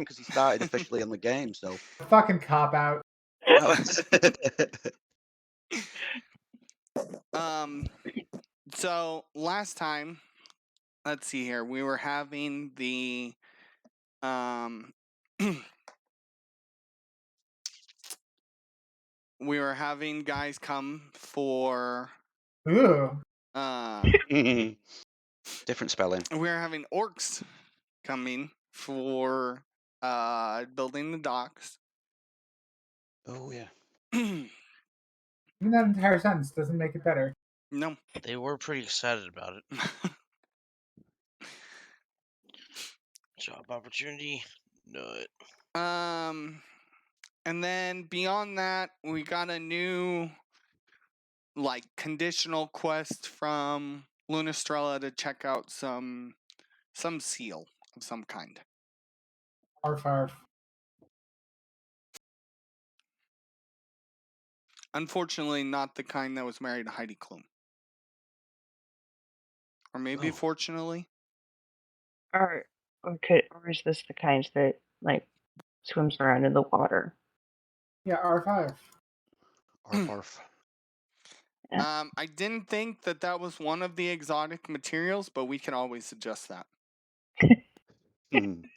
because he started officially on the game. So, Fucking cop out. So last time, let's see here, we were having the we were having guys come for Ooh. different spelling. we were having orcs coming for building the docks. Oh yeah. Even that entire sentence doesn't make it better. No. They were pretty excited about it. Job opportunity, nut. And then beyond that, we got a new conditional quest from Lunastrella to check out some seal of some kind. Arf arf. Unfortunately, not the kind that was married to Heidi Klum. Or maybe fortunately. Or is this the kind that swims around in the water? Yeah, arf arf. Arf arf. I didn't think that was one of the exotic materials, but we can always suggest that. Need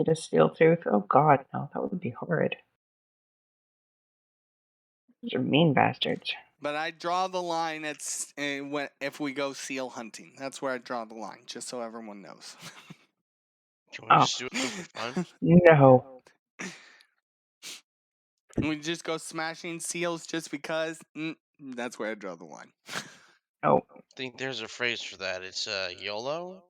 a steel tooth? Oh god, no, that would be horrid. Those are mean bastards. But I draw the line at if we go seal hunting. That's where I draw the line, just so everyone knows. Can we just do it for fun? No. We just go smashing seals just because. That's where I draw the line. Oh. I think there's a phrase for that. It's YOLO.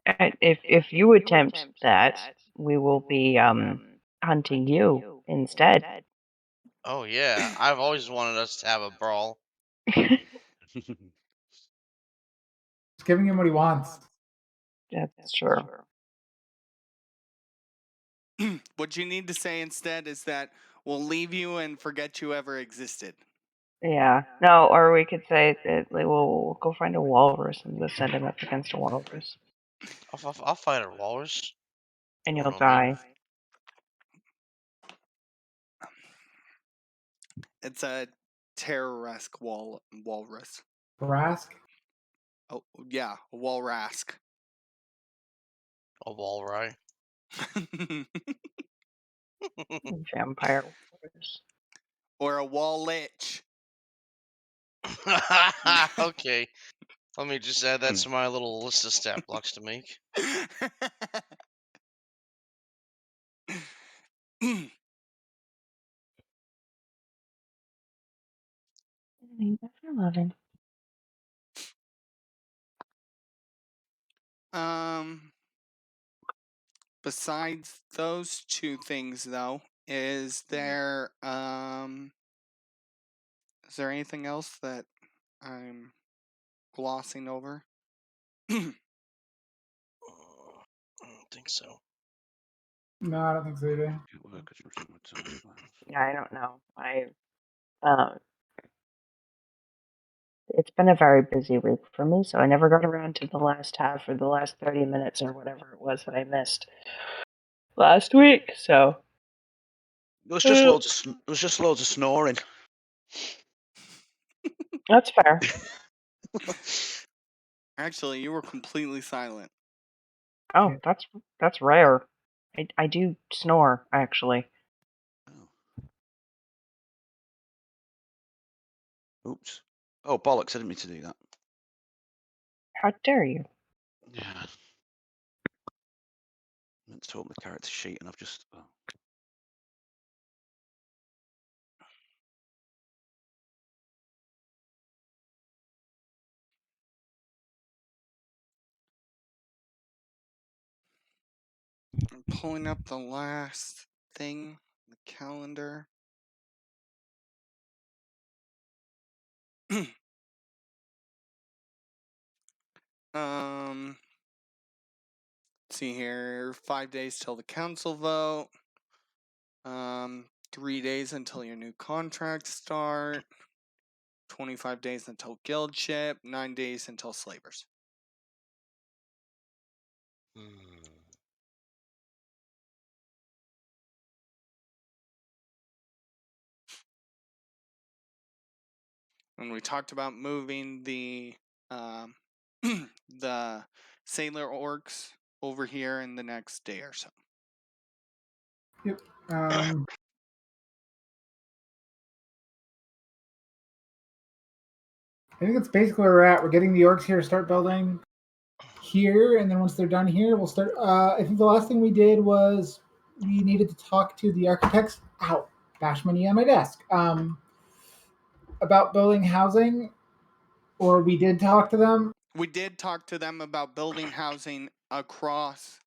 If you attempt that, we will be hunting you instead. Oh yeah, I've always wanted us to have a brawl. Just giving him what he wants. That's true. What you need to say instead is that we'll leave you and forget you ever existed. Yeah. No, or we could say that we'll go find a walrus and just send him up against a walrus. I'll fight a walrus. And you'll die. It's a terror-esque walrus. Rask? Oh, yeah, a walrask. A walrus. Vampire walrus. Or a wall lich. Okay. Let me just add that to my little list of stat blocks to make. Besides those two things, though, is there anything else that I'm glossing over? I don't think so. No, I don't think so either. Yeah, I don't know. It's been a very busy week for me, so I never got around to the last half or the last 30 minutes or whatever it was that I missed last week. So There was just loads of snoring. That's fair. Actually, you were completely silent. Oh, that's rare. I do snore, actually. Oops. Oh, bollocks, I didn't mean to do that. How dare you? Yeah. I meant to open the character sheet and I've just... Oh. I'm pulling up the last thing, the calendar. Let's see here, 5 days till the council vote. 3 days until your new contracts start. 25 days until guild ship. 9 days until slavers. Hmm. And we talked about moving the um, the sailor orcs over here in the next day or so. Yep. I think that's basically where we're at. We're getting the orcs here to start building here, and then once they're done here, we'll start. I think the last thing we did was we needed to talk to the architects. Ow! Bash money on my desk. About building housing, or we did talk to them. We did talk to them about building housing across.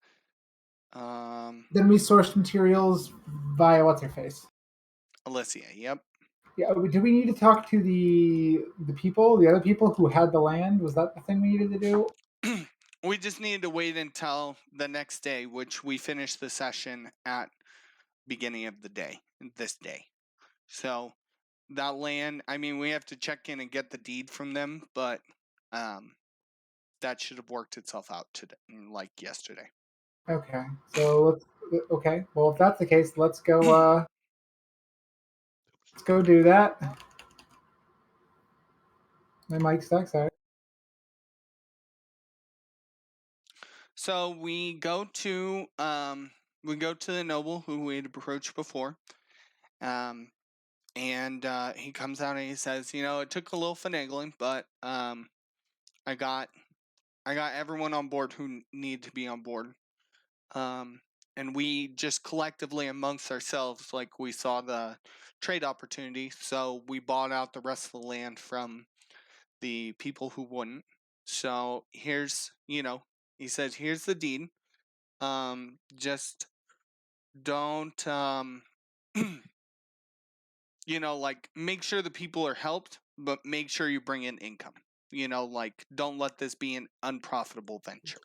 Then we sourced materials via what's her face. Alicia, yep. Yeah, do we need to talk to the other people who had the land? Was that the thing we needed to do? We just needed to wait until the next day, which we finished the session at beginning of the day, this day. So that land, I mean, we have to check in and get the deed from them, but that should have worked itself out today, like yesterday. Okay, so let's. Okay, well, if that's the case, let's go. Let's go do that. My mic sucks. Sorry. So we go to the noble who we had approached before, and he comes out and he says, it took a little finagling, but I got everyone on board who need to be on board, and we just collectively amongst ourselves, like, we saw the trade opportunity, so we bought out the rest of the land from the people who wouldn't. So here's, he says, here's the deed. Just don't, like, make sure the people are helped, but make sure you bring in income. Like, don't let this be an unprofitable venture.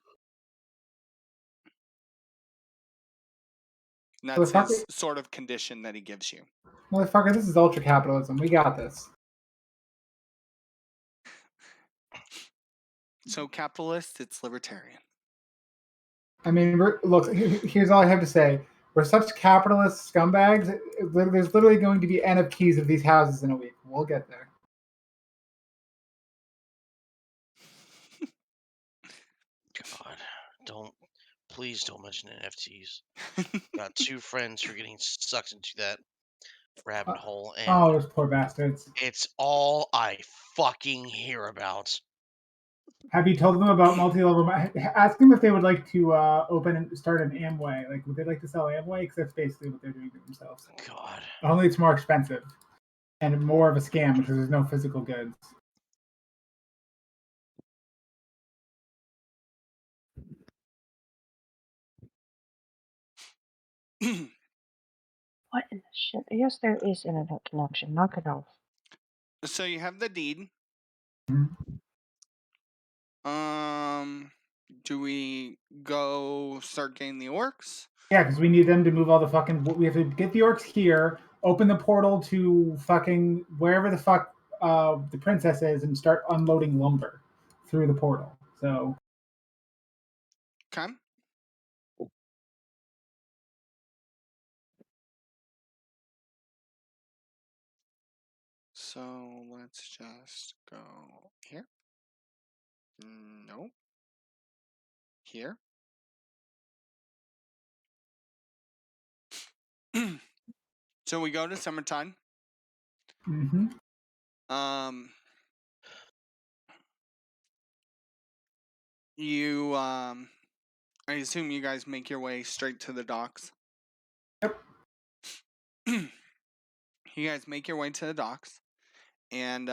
And that's his sort of condition that he gives you. Motherfucker, this is ultra capitalism. We got this. So capitalist, it's libertarian. I mean, look, here's all I have to say. We're such capitalist scumbags. There's literally going to be NFTs of these houses in a week. We'll get there. God, please don't mention NFTs. Got two friends who are getting sucked into that rabbit hole, and Oh, those poor bastards. it's all I fucking hear about. Have you told them about multi-level? Ask them if they would like to open and start an Amway. Like, would they like to sell Amway? Because that's basically what they're doing to themselves. God. Only it's more expensive and more of a scam because there's no physical goods. What in the shit? Yes, there is internet connection. Knock it off. So you have the deed. Mhm. Do we go start getting the orcs? Yeah, because we need them to move all the fucking. We have to get the orcs here, open the portal to fucking wherever the fuck the princess is, and start unloading lumber through the portal. So. Okay. So let's just go here. Nope. Here. So we go to summertime. Mm-hmm. I assume you guys make your way straight to the docks. Yep. You guys make your way to the docks, and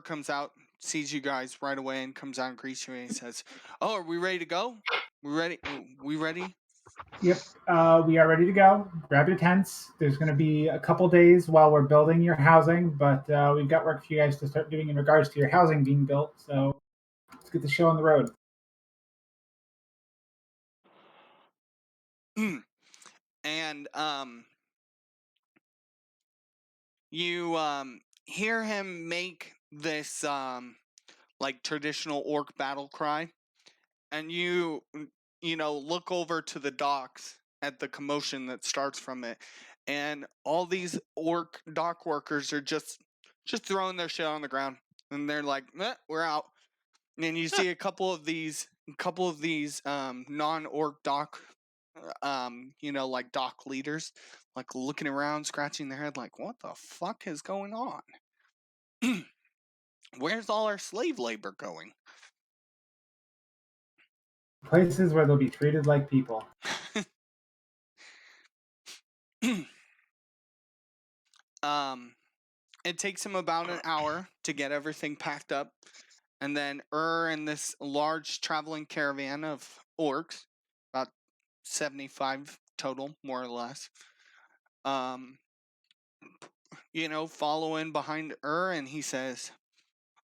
comes out, sees you guys right away, and comes out and greets you, and he says, "Oh, are we ready to go? We ready? We ready?" Yep. We are ready to go. Grab your tents. There's going to be a couple days while we're building your housing, but we've got work for you guys to start doing in regards to your housing being built. So let's get the show on the road. And you hear him make this like traditional orc battle cry, and you look over to the docks at the commotion that starts from it, and all these orc dock workers are just throwing their shit on the ground, and they're like, "We're out." And you see a couple of these non-orc dock, like dock leaders, like looking around, scratching their head, like, "What the fuck is going on? Where's all our slave labor going?" Places where they'll be treated like people. It takes him about an hour to get everything packed up, and then and this large traveling caravan of orcs, about 75 total, more or less, follow in behind and he says,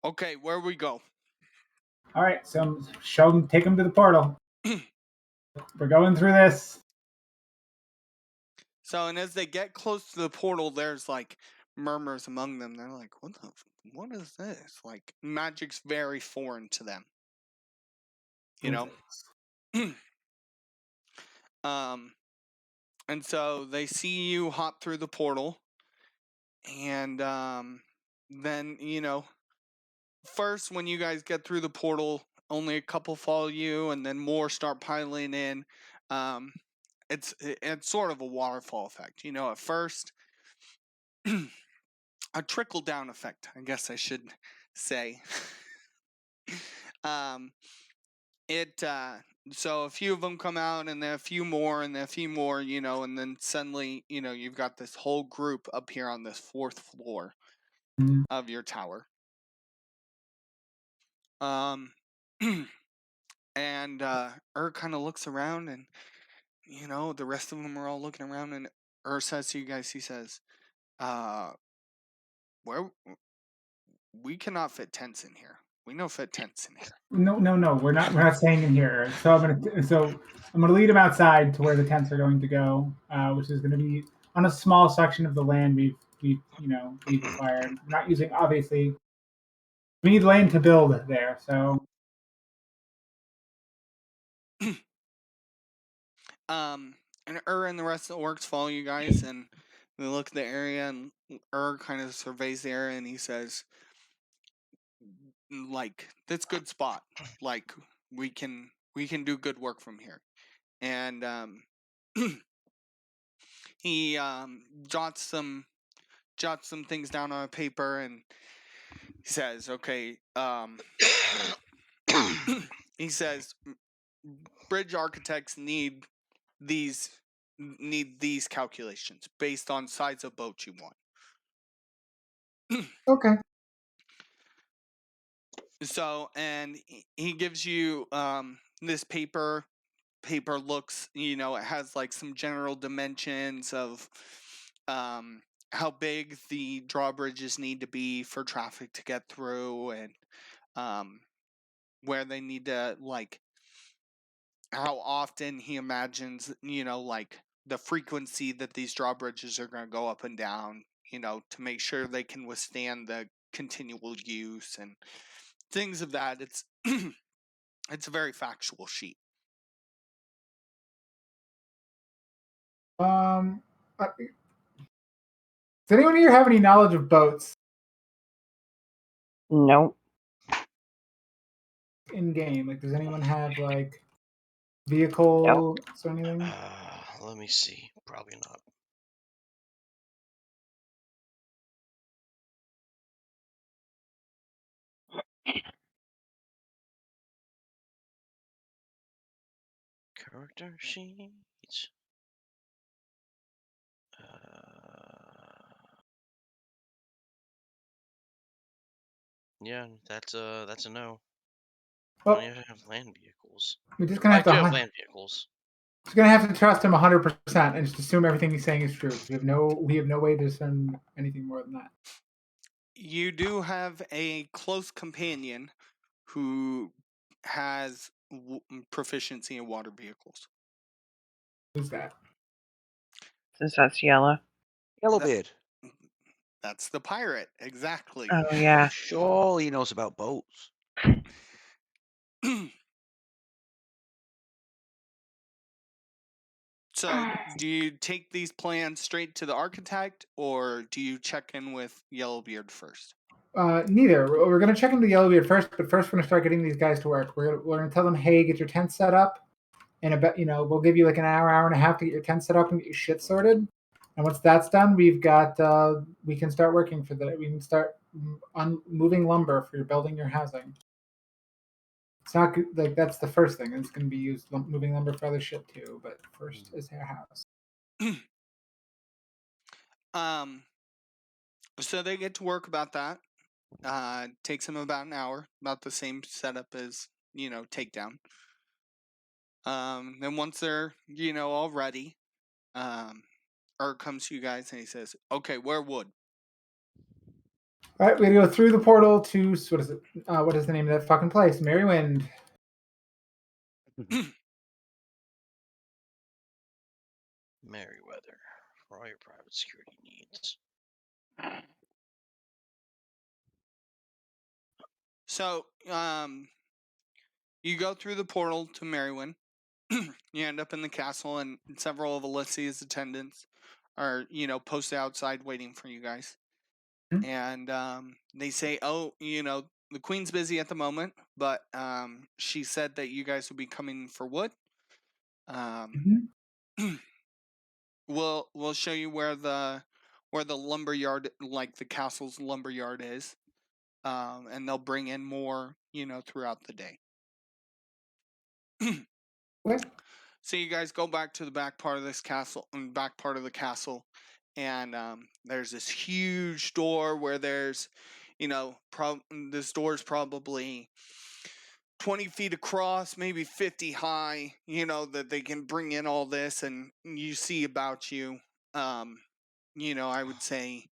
"Okay, where we go?" All right, so take them to the portal. We're going through this. So, and as they get close to the portal, there's like murmurs among them. They're like, what is this? Like, magic's very foreign to them. And so they see you hop through the portal, and then first when you guys get through the portal, only a couple follow you, and then more start piling in. It's sort of a waterfall effect. At first, a trickle down effect, I guess I should say. So a few of them come out, and then a few more, and then a few more, and then suddenly, you've got this whole group up here on this 4th floor of your tower. And kind of looks around, and the rest of them are all looking around, and says to you guys, he says, where we cannot fit tents in here. We no fit tents in here. No. We're not staying in here. So I'm gonna lead them outside to where the tents are going to go, which is going to be on a small section of the land we've acquired. We're not using, obviously. We need land to build there, so. And and the rest of the orcs follow you guys, and they look at the area, and kind of surveys the area, and he says, like, "That's good spot. Like, we can do good work from here." And he jots some things down on a paper, and he says, "Okay." He says, "Bridge architects need these calculations based on size of boat you want." Okay. So, and he gives you this paper. Paper looks, it has like some general dimensions of how big the drawbridges need to be for traffic to get through, and where they need to, like, how often he imagines, like the frequency that these drawbridges are going to go up and down, to make sure they can withstand the continual use and things of that. It's it's a very factual sheet. Does anyone here have any knowledge of boats? No. In game, like, does anyone have like vehicles or anything? Let me see. Probably not. Character sheets. Yeah, that's a no. Well, Don't even have land vehicles. we're just gonna have I to do have land vehicles. Just gonna have to trust him 100% and just assume everything he's saying is true. We have no way to assume anything more than that. You do have a close companion who has proficiency in water vehicles. Who's that? Since that's Yella. Yellowbeard. That's the pirate, exactly. Oh yeah. Sure, he knows about boats. So, do you take these plans straight to the architect, or do you check in with Yellowbeard first? Neither. We're going to check into Yellowbeard first, but first we're going to start getting these guys to work. We're going to tell them, hey, get your tent set up. And about, we'll give you like an hour and a half to get your tent set up and get your shit sorted. And once that's done, we can start working for we can start moving lumber for building your housing. It's not good, like that's the first thing. It's going to be used moving lumber for other shit too. But first is our house. So they get to work about that. Takes them about an hour, about the same setup as takedown. Then once they're all ready, Urt comes to you guys and he says, "Okay, where wood?" All right, we gotta go through the portal to what is it? What is the name of that fucking place? Merrywind. Merryweather for all your private security needs. So, you go through the portal to Merrywind. You end up in the castle, and several of Alicia's attendants are, posted outside waiting for you guys. And they say, "Oh, the queen's busy at the moment, but she said that you guys will be coming for wood. We'll show you where the lumber yard, like the castle's lumber yard, is, and they'll bring in more, throughout the day." What? So you guys go back to the back part of the castle, and there's this huge door where there's, this door's probably 20 feet across, maybe 50 high, that they can bring in all this, and you see about you, I would say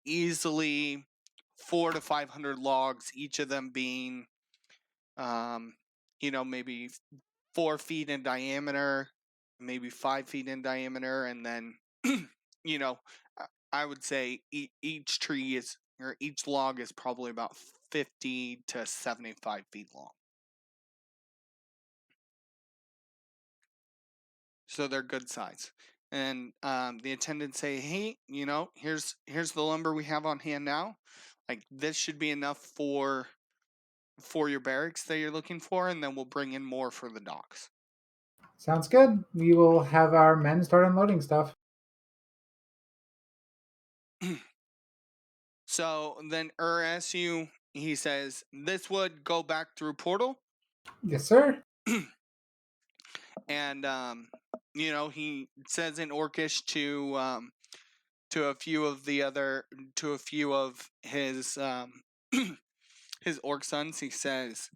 easily 400 to 500 logs, each of them being, maybe 4 feet in diameter, maybe 5 feet in diameter, and then, I would say each tree is, or each log is probably about 50 to 75 feet long. So they're good size. And the attendants say, "Hey, here's the lumber we have on hand now. Like, this should be enough for your barracks that you're looking for, and then we'll bring in more for the docks." Sounds good. We will have our men start unloading stuff. So then asks he says, "This would go back through portal?" Yes, sir. And he says in Orcish to a few of his his orc sons, he says,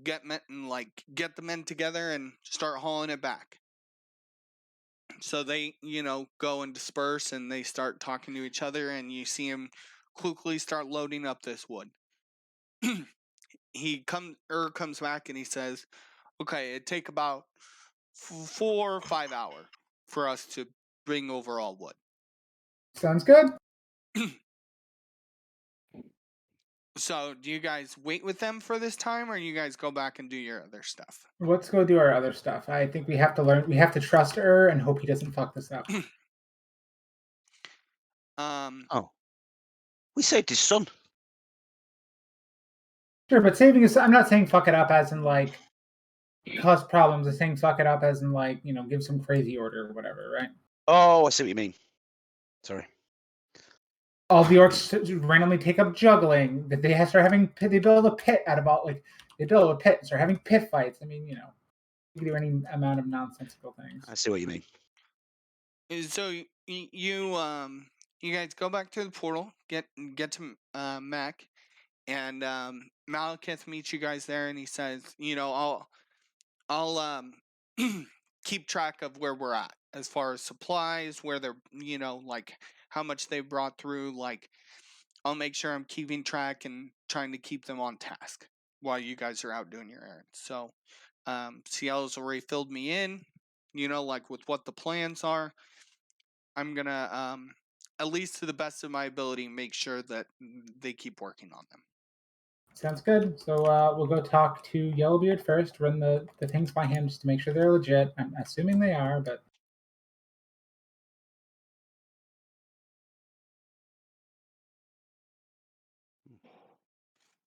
get the men together and start hauling it back. So they, go and disperse, and they start talking to each other, and you see him quickly start loading up this wood. comes back and he says, "Okay, it'd take about 4 or 5 hours for us to bring over all wood." Sounds good. So, do you guys wait with them for this time, or you guys go back and do your other stuff? Let's go do our other stuff. I think we have to learn. We have to trust her and hope he doesn't fuck this up. Oh, we saved his son. Sure, but saving his. I'm not saying fuck it up as in like cause problems. I'm saying fuck it up as in like give some crazy order or whatever, right? Oh, I see what you mean. Sorry. All the orcs randomly take up juggling. That they start having. They build a pit out of all they build a pit and start having pit fights. I mean, you can do any amount of nonsensical things. I see what you mean. So you guys go back to the portal, get to Mac, and Malekith meets you guys there, and he says, I'll keep track of where we're at as far as supplies, where they're, like how much they brought through. Like, I'll make sure I'm keeping track and trying to keep them on task while you guys are out doing your errands. So, Ciel's already filled me in, like with what the plans are. I'm gonna, at least to the best of my ability, make sure that they keep working on them. Sounds good. So we'll go talk to Yellowbeard first, run the things by him just to make sure they're legit. I'm assuming they are, but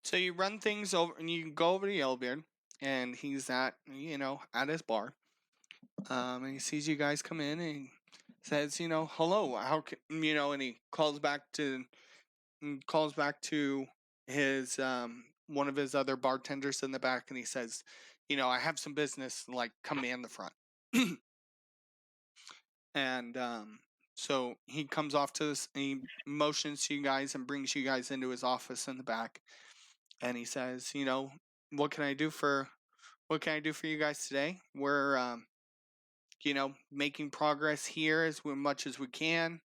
So you run things over, and you go over to Yellowbeard, and he's at his bar. And he sees you guys come in, and he says, hello. How can and he calls back to his one of his other bartenders in the back, and he says, I have some business. Like, come in the front. And so he comes off to this, and he motions to you guys and brings you guys into his office in the back, and he says, what can I do for you guys today? We're making progress here as much as we can,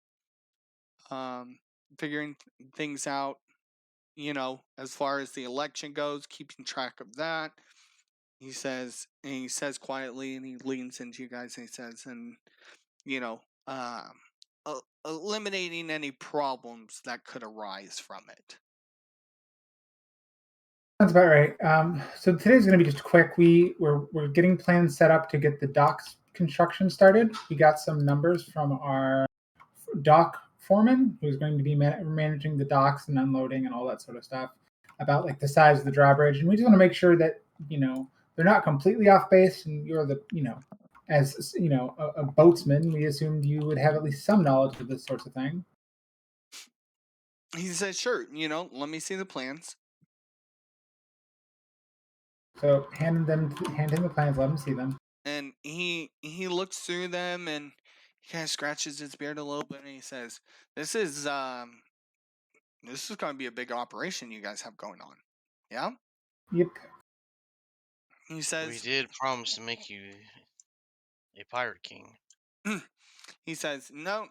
figuring things out, as far as the election goes, keeping track of that. He says quietly, and he leans into you guys, and he says, and you know, um, eliminating any problems that could arise from it. that's about right. So today's going to be just quick. We're getting plans set up to get the docks construction started. We got some numbers from our dock foreman, who's going to be managing the docks and unloading and all that sort of stuff, about like the size of the drawbridge, and we just want to make sure that they're not completely off base. And you're as a boatsman, we assumed you would have at least some knowledge of this sorts of thing. He says, sure, let me see the plans. So hand him the plans, let him see them. And he looks through them, and he kind of scratches his beard a little bit, and he says, this is going to be a big operation you guys have going on. Yeah? Yep. He says, We did promise to make you a pirate king. he says, no,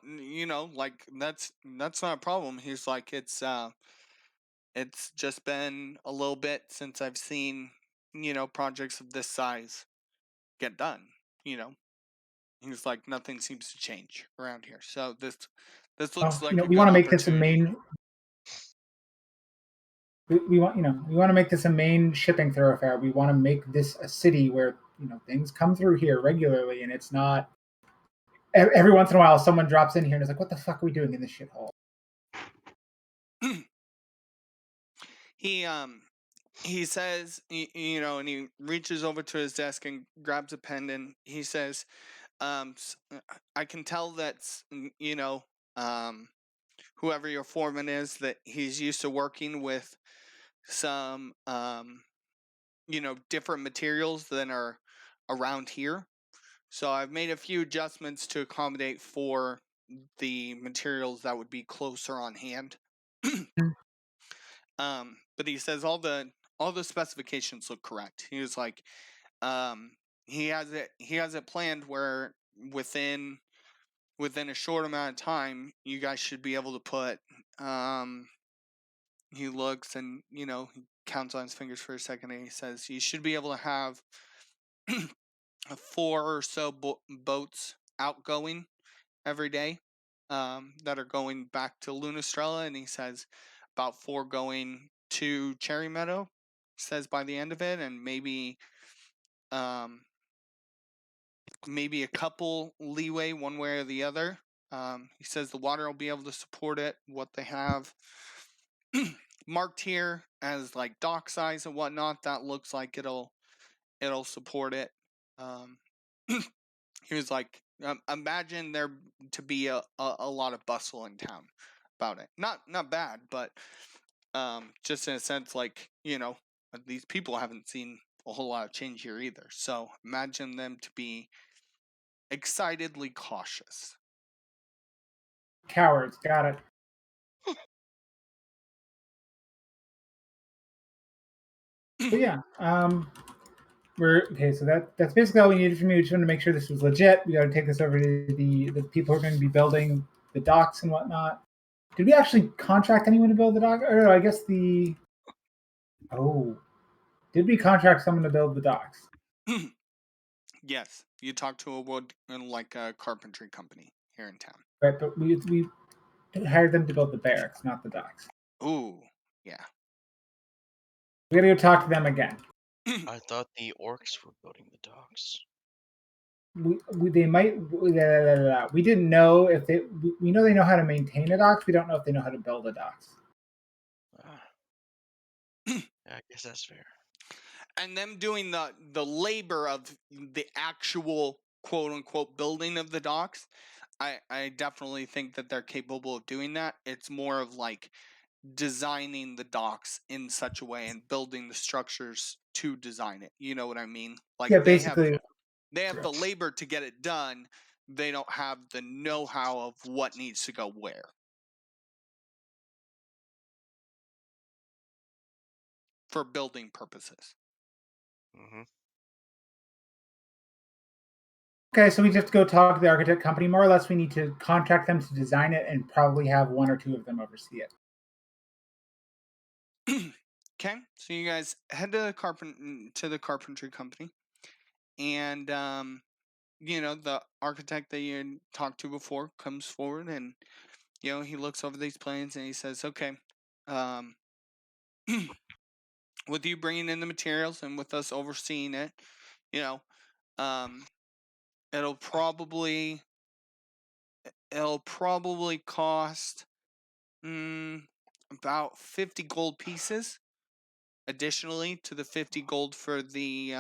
like that's not a problem. He's like, it's just been a little bit since I've seen, projects of this size get done. He's like, nothing seems to change around here. So this looks like we want to make this a main. We want to make this a main shipping thoroughfare. We want to make this a city where things come through here regularly, and it's not every once in a while someone drops in here and is like, "What the fuck are we doing in this shithole?" He says, and he reaches over to his desk and grabs a pen, and he says, I can tell that's whoever your foreman is, that he's used to working with some different materials than are around here. So I've made a few adjustments to accommodate for the materials that would be closer on hand. But he says all the specifications look correct. He was like, he has it planned where within a short amount of time you guys should be able to put. He looks, and he counts on his fingers for a second, and he says you should be able to have 4 or so boats outgoing every day, that are going back to Lunastrella, and he says about 4 going to Cherry Meadow. Says by the end of it, and maybe a couple leeway one way or the other. He says the water will be able to support it. What they have marked here as like dock size and whatnot, that looks like it'll support it. He was like, imagine there to be a lot of bustle in town about it. Not bad, but just in a sense, like, these people haven't seen a whole lot of change here either. So imagine them to be excitedly cautious. Cowards, got it. But yeah, we're okay. So that's basically all we needed from you. We just wanted to make sure this was legit. We got to take this over to the people who are going to be building the docks and whatnot. Did we actually contract anyone to build the dock? Or I guess did we contract someone to build the docks? Yes, you talked to a wood and like a carpentry company here in town. Right, but we hired them to build the barracks, not the docks. Ooh, yeah. We gotta go talk to them again. I thought the orcs were building the docks. They might. We didn't know if they. We know they know how to maintain a docks. We don't know if they know how to build a docks. Yeah, I guess that's fair. And them doing the labor of the actual quote unquote building of the docks, I definitely think that they're capable of doing that. It's more of like designing the docks in such a way and building the structures to design it. You know what I mean? Like Yeah, they have basically. the labor to get it done. They don't have the know-how of what needs to go where. For building purposes. Mm-hmm. Okay, so we just have to go talk to the architect company. More or less, we need to contract them to design it and probably have one or two of them oversee it. Okay, so you guys head to the carpentry company, and you know, the architect that you had talked to before comes forward, and you know, he looks over these plans and he says, "Okay, um, with you bringing in the materials and with us overseeing it, you know, um, it'll probably cost about 50 gold pieces, additionally to the 50 gold for the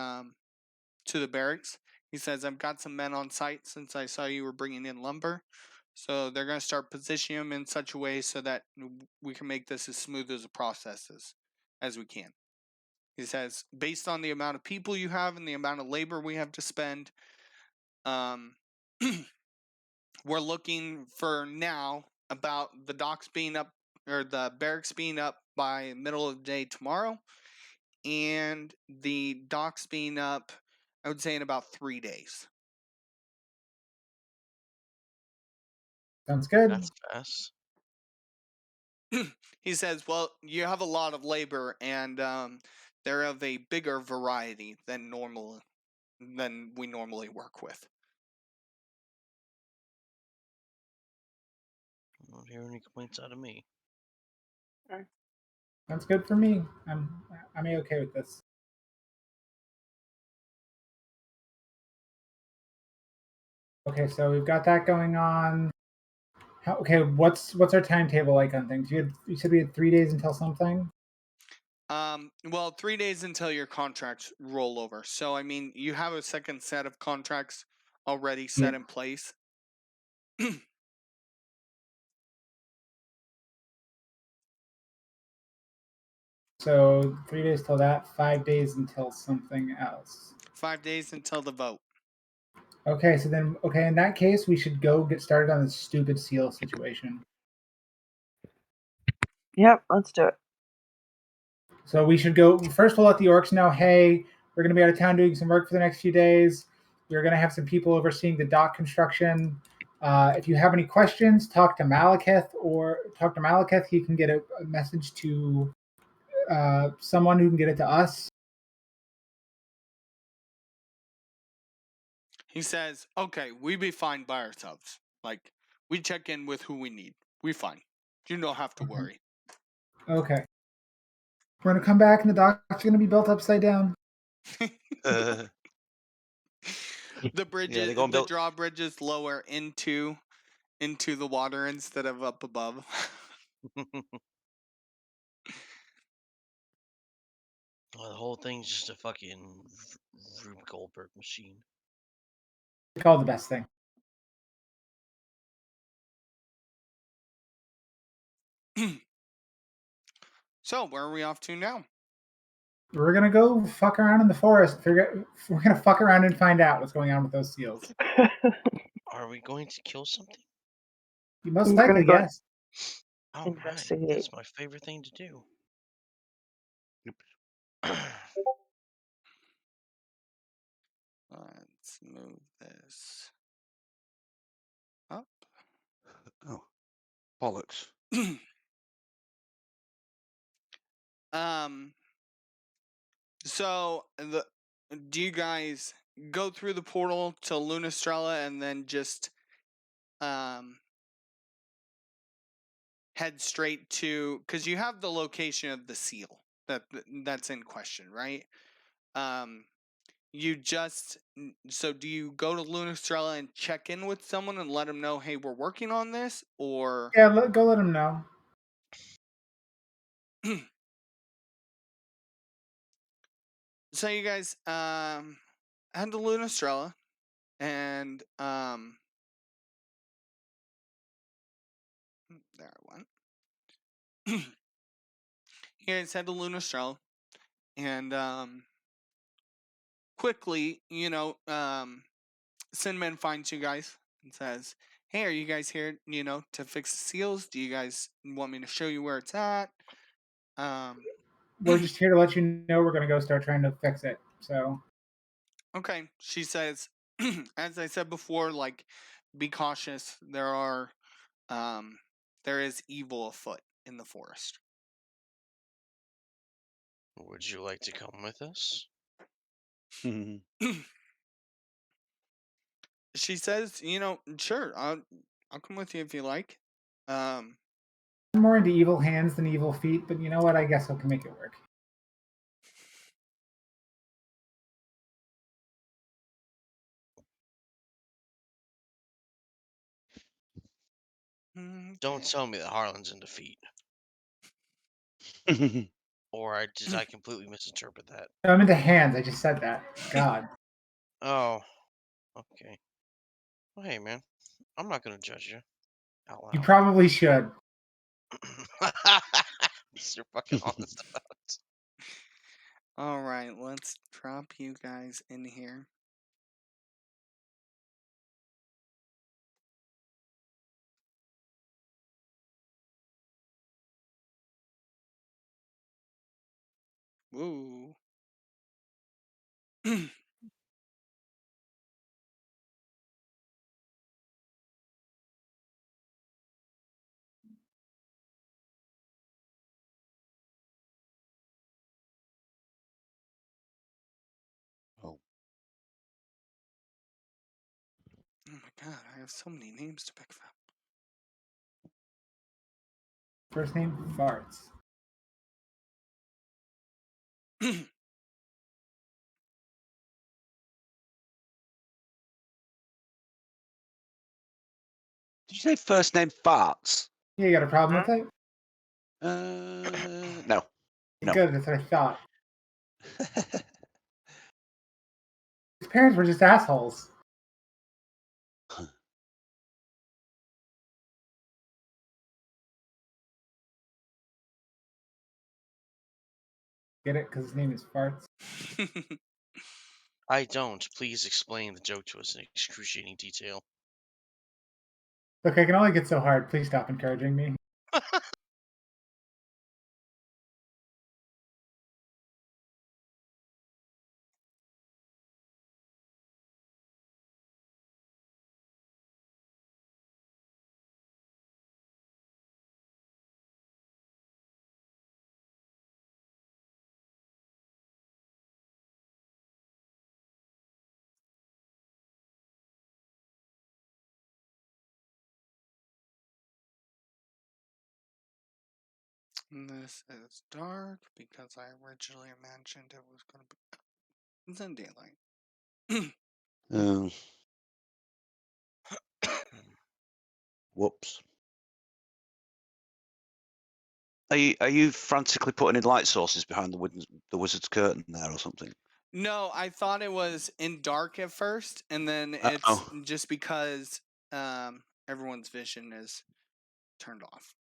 to the barracks." He says, "I've got some men on site since I saw you were bringing in lumber, so they're going to start positioning them in such a way so that we can make this as smooth as a process as we can." He says, "Based on the amount of people you have and the amount of labor we have to spend, um, we're looking for now about the docks being up or the barracks being up by middle of the day tomorrow, and the docks being up, I would say, in about 3 days." Sounds good. That's fast. He says, "Well, you have a lot of labor, and they're of a bigger variety than we normally work with." I don't hear any complaints out of me. Sounds good for me. I'm okay with this. Okay, so we've got that going on. Okay, what's our timetable like on things? You said we had 3 days until something. Well, 3 days until your contracts roll over. So, I mean, you have a second set of contracts already set in place. So 3 days till that. 5 days until something else. 5 days until the vote. Okay, so then in that case, we should go get started on this stupid seal situation. Yep, let's do it. So we should go first. We'll let the orcs know, hey, we're going to be out of town doing some work for the next few days. We're going to have some people overseeing the dock construction. If you have any questions, talk to Malekith. He can get a message to someone who can get it to us. He says, "Okay, we be fine by ourselves. Like, we check in with who we need. We fine. You don't have to worry." Okay. We're going to come back and the dock's going to be built upside down. The bridges, gonna build- drawbridges lower into the water instead of up above. Well, the whole thing's just a fucking Rube Goldberg machine. Call the best thing. So, where are we off to now? We're going to go fuck around in the forest. We're going to fuck around and find out what's going on with those seals. Are we going to kill something? You most I'm gonna likely, go- yes. All right, Investigate. that's my favorite thing to do. Let's move this up. Oh, bollocks. So do you guys go through the portal to Lunastrella and then just head straight to, because you have the location of the seal. that's in question, right? You just so do you go to Lunastrella and check in with someone and let them know, hey, we're working on this, or Yeah, go let him know. so you guys head to Lunastrella and there I went. You guys head to Lunastrella and quickly, Cinnamon finds you guys and says, hey, are you guys here, to fix the seals? Do you guys want me to show you where it's at? We're just here to let you know we're gonna go start trying to fix it. So Okay. She says, as I said before, like, be cautious. There is evil afoot in the forest. Would you like to come with us? She says, sure, I'll come with you if you like. I'm more into evil hands than evil feet, but you know what? I guess I can make it work. Don't tell me that Harlan's in defeat. Or did I completely misinterpret that? No, I'm into hands. I just said that. God. Oh, okay. Well, hey, man. I'm not going to judge you out You loud. probably should. You're fucking honest about it. All right, let's drop you guys in here. Woo. Oh. Oh my god, I have so many names to pick from. First name farts. Did you say first name farts? Yeah, you got a problem with it? No. No. Good, that's what I thought. His parents were just assholes. Get it? Because his name is Farts. I don't. Please explain the joke to us in excruciating detail. Look, I can only get so hard. Please stop encouraging me. This is dark because I originally imagined it was going to be. It's in daylight. Whoops. Are you frantically putting in light sources behind the wizard's curtain there or something? No, I thought it was in dark at first, and then it's Uh-oh. just because everyone's vision is turned off.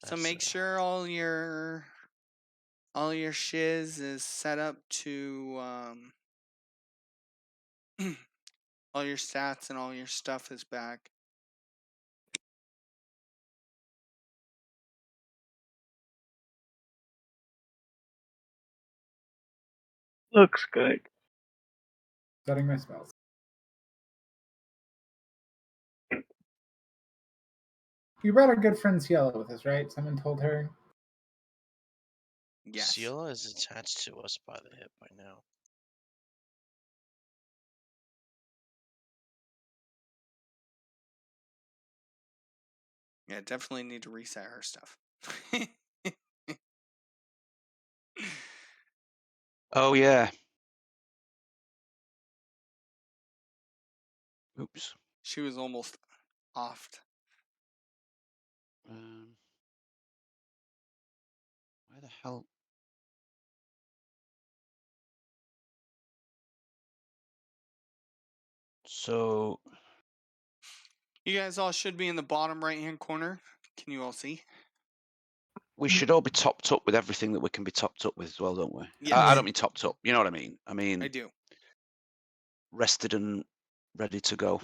So make sure all your shiz is set up to all your stats and all your stuff is back. Looks good. Setting my spells. You brought our good friend Ciela with us, right? Someone told her. Yes. Ciela is attached to us by the hip by now. Yeah, definitely need to reset her stuff. Oh yeah. Oops. She was almost offed. Where the hell? So You guys all should be in the bottom right-hand corner. Can you all see? we should all be topped up with everything that we can be topped up with as well, don't we? I Yes. don't mean topped up. You know what I mean? I I mean do. rested and ready to go.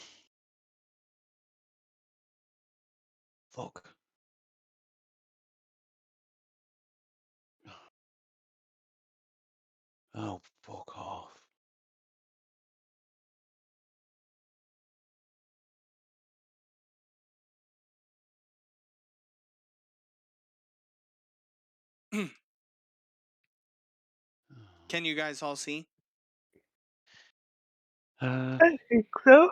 Fuck. Oh, fuck off. Can you guys all see? I think so.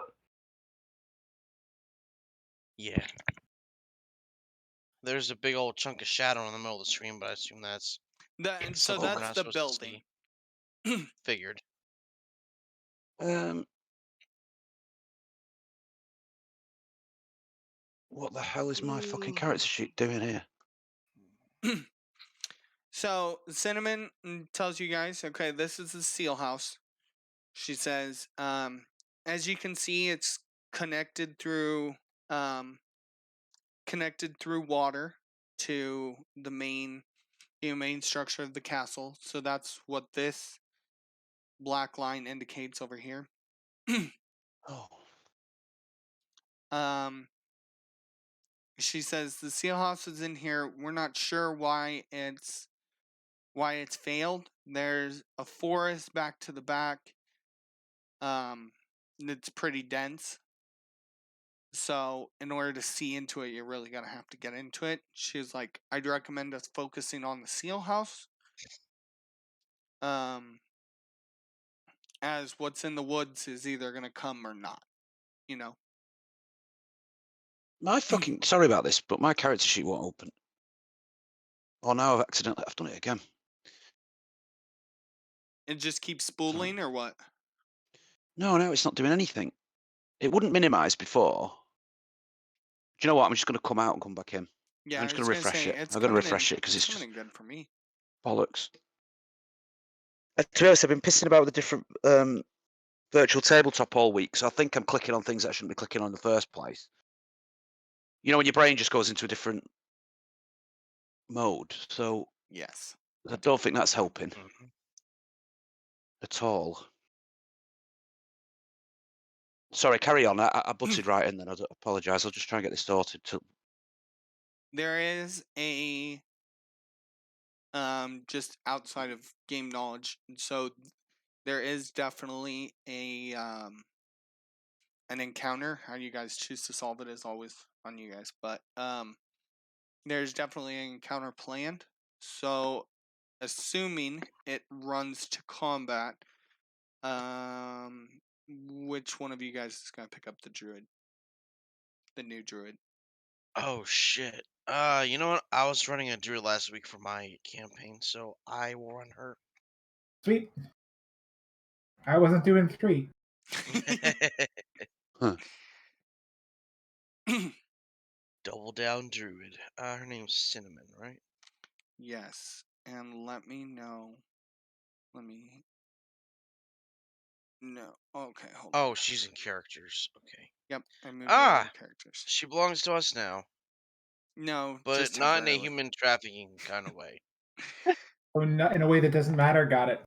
Yeah. There's a big old chunk of shadow in the middle of the screen, but I assume that's And so something we're that's not the supposed building. to see. Figured. What the hell is my fucking character sheet doing here? So Cinnamon tells you guys, okay, this is the seal house. She says, as you can see, it's connected through water to the main structure of the castle. So that's what this black line indicates over here. Oh. She says the seal house is in here. We're not sure why it's failed. There's a forest back to the back. It's pretty dense. So in order to see into it, you're really gonna have to get into it. She's like, I'd recommend us focusing on the seal house. As what's in the woods is either gonna come or not. You know. My fucking sorry about this, but my character sheet won't open. Oh no, I've done it again. It just keeps spooling or what? No, it's not doing anything. It wouldn't minimize before. Do you know what? I'm just going to come out and come back in. Yeah, I'm just going to refresh it. I'm going to refresh it because it's coming just in good for me. bollocks. To be honest, I've been pissing about with the different virtual tabletop all week, so I think I'm clicking on things that I shouldn't be clicking on in the first place. You know, when your brain just goes into a different mode. So yes, I don't think that's helping at all. Sorry, carry on. I butted right in then. I apologise. I'll just try and get this sorted. There is a just outside of game knowledge, so there is definitely a an encounter. How you guys choose to solve it is always on you guys, but there's definitely an encounter planned. So assuming it runs to combat, which one of you guys is gonna pick up the druid? The new druid. Oh shit. You know what? I was running a druid last week for my campaign, so I will run her. Sweet. I wasn't doing 3. Double down druid. Her name's Cinnamon, right? Yes, and let me know. No. Okay, hold on. Oh, she's in characters. Okay. Yep, I moved her to characters. She belongs to us now, No, but just not in a temporarily. human trafficking kind of way. Oh, not in a way that doesn't matter. Got it.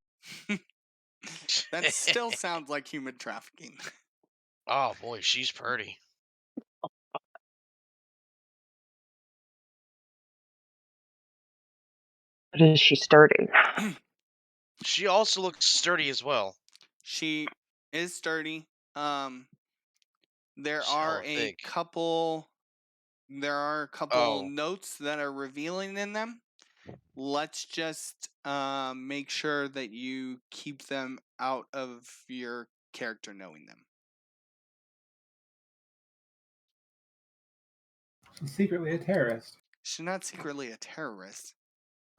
That still sounds like human trafficking. Oh boy, she's pretty. But is she sturdy? She also looks sturdy as well. She is sturdy. There She's are hella a thick. couple Oh. notes that are revealing in them. Let's just make sure that you keep them out of your character knowing them. She's secretly a terrorist. She's not secretly a terrorist.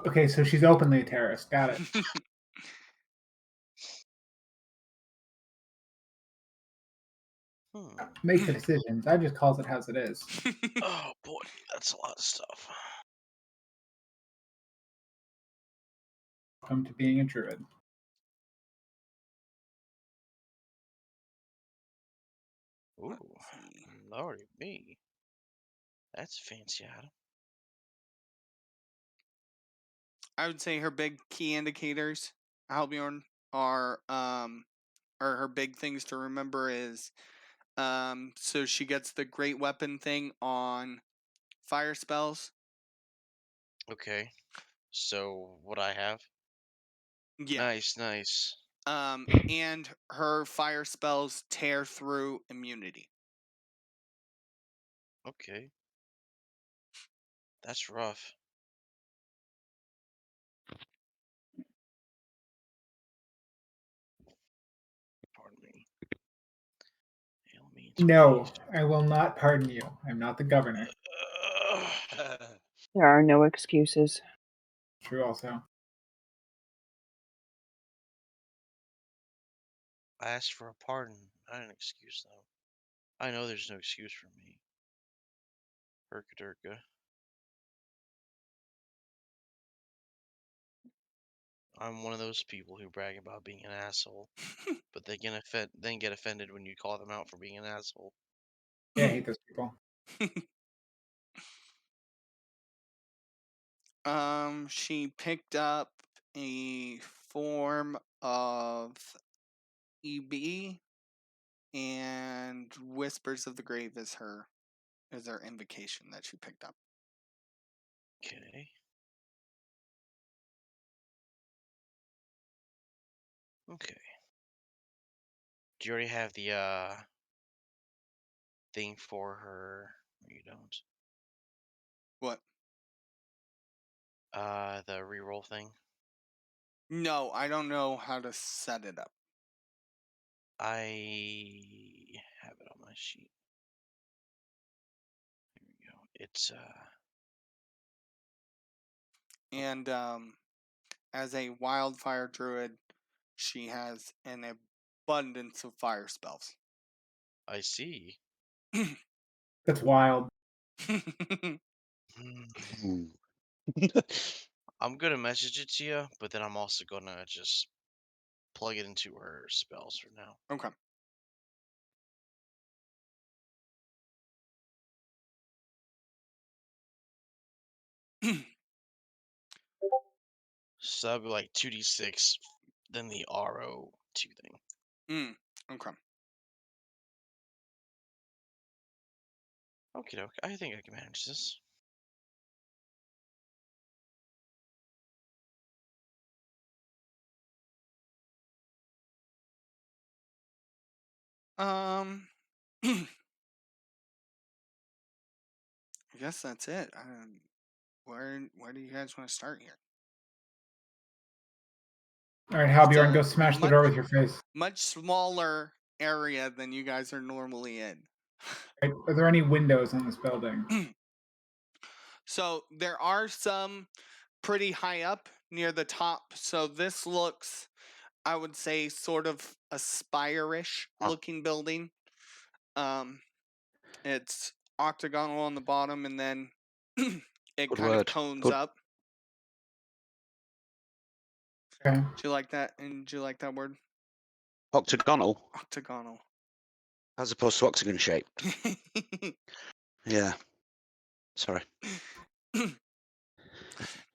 Okay, so she's openly a terrorist. Got it. Make the decisions. I just calls it as it is. Oh boy, that's a lot of stuff. Welcome to being a druid. Ooh, Let's see. lordy me. That's fancy, Adam. I would say her big key indicators, Albion, are or her big things to remember is so she gets the great weapon thing on fire spells. Okay. So what I have? Yeah. Nice. And her fire spells tear through immunity. Okay. That's rough. Pardon me. No, I will not pardon you. I'm not the governor. There are no excuses. True also. I asked for a pardon, not an excuse, though. I know there's no excuse for me. Herkadurka. I'm one of those people who brag about being an asshole, but they then get offended when you call them out for being an asshole. Yeah, I hate those people. She picked up a form of EB, and Whispers of the Grave is her invocation that she picked up. Okay. Okay. Do you already have the thing for her? Or you don't? What? The reroll thing. No, I don't know how to set it up. I have it on my sheet. Here we go. It's And as a wildfire druid, she has an abundance of fire spells. I see. That's wild. I'm gonna message it to you, but then I'm also gonna just plug it into her spells for now. Okay. So that'd be like 2d6, then the RO2 thing. Okay. Okay, I think I can manage this. I guess that's it. Where do you guys want to start here? All right, Halbjorn, It's go a smash the door with your face. much smaller area than you guys are normally in. Right, are there any windows on this building? So there are some pretty high up near the top. So this looks, I would say, sort of a spire-ish looking building. It's octagonal on the bottom, and then it Good kind word. of cones Good. up. Okay. Do you like that? And do you like that word? Octagonal, Octagonal. as opposed to octagon shaped. Yeah. Sorry.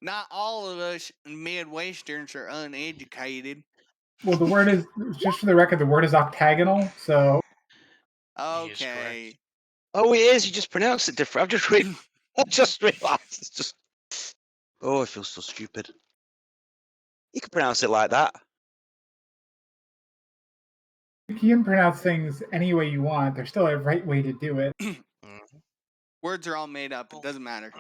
Not all of us Midwesterns are uneducated. Well, the word is, just for the record, the word is octagonal, so... He is correct. Okay. Oh, it is. You just pronounced it different. I just realised. It's just. Oh, I feel so stupid. You can pronounce it like that. You can pronounce things any way you want. There's still a right way to do it. Words are all made up. It doesn't matter.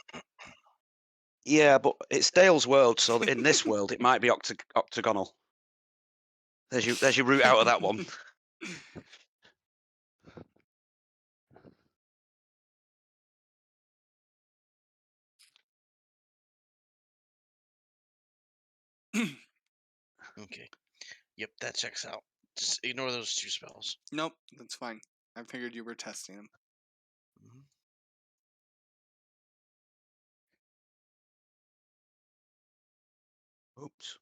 Yeah, but it's Dale's world, so in this world, it might be octagonal. There's your route out of that one. Okay. Yep, that checks out. Just ignore those 2 spells. Nope, that's fine. I figured you were testing them. Mhm. Oops.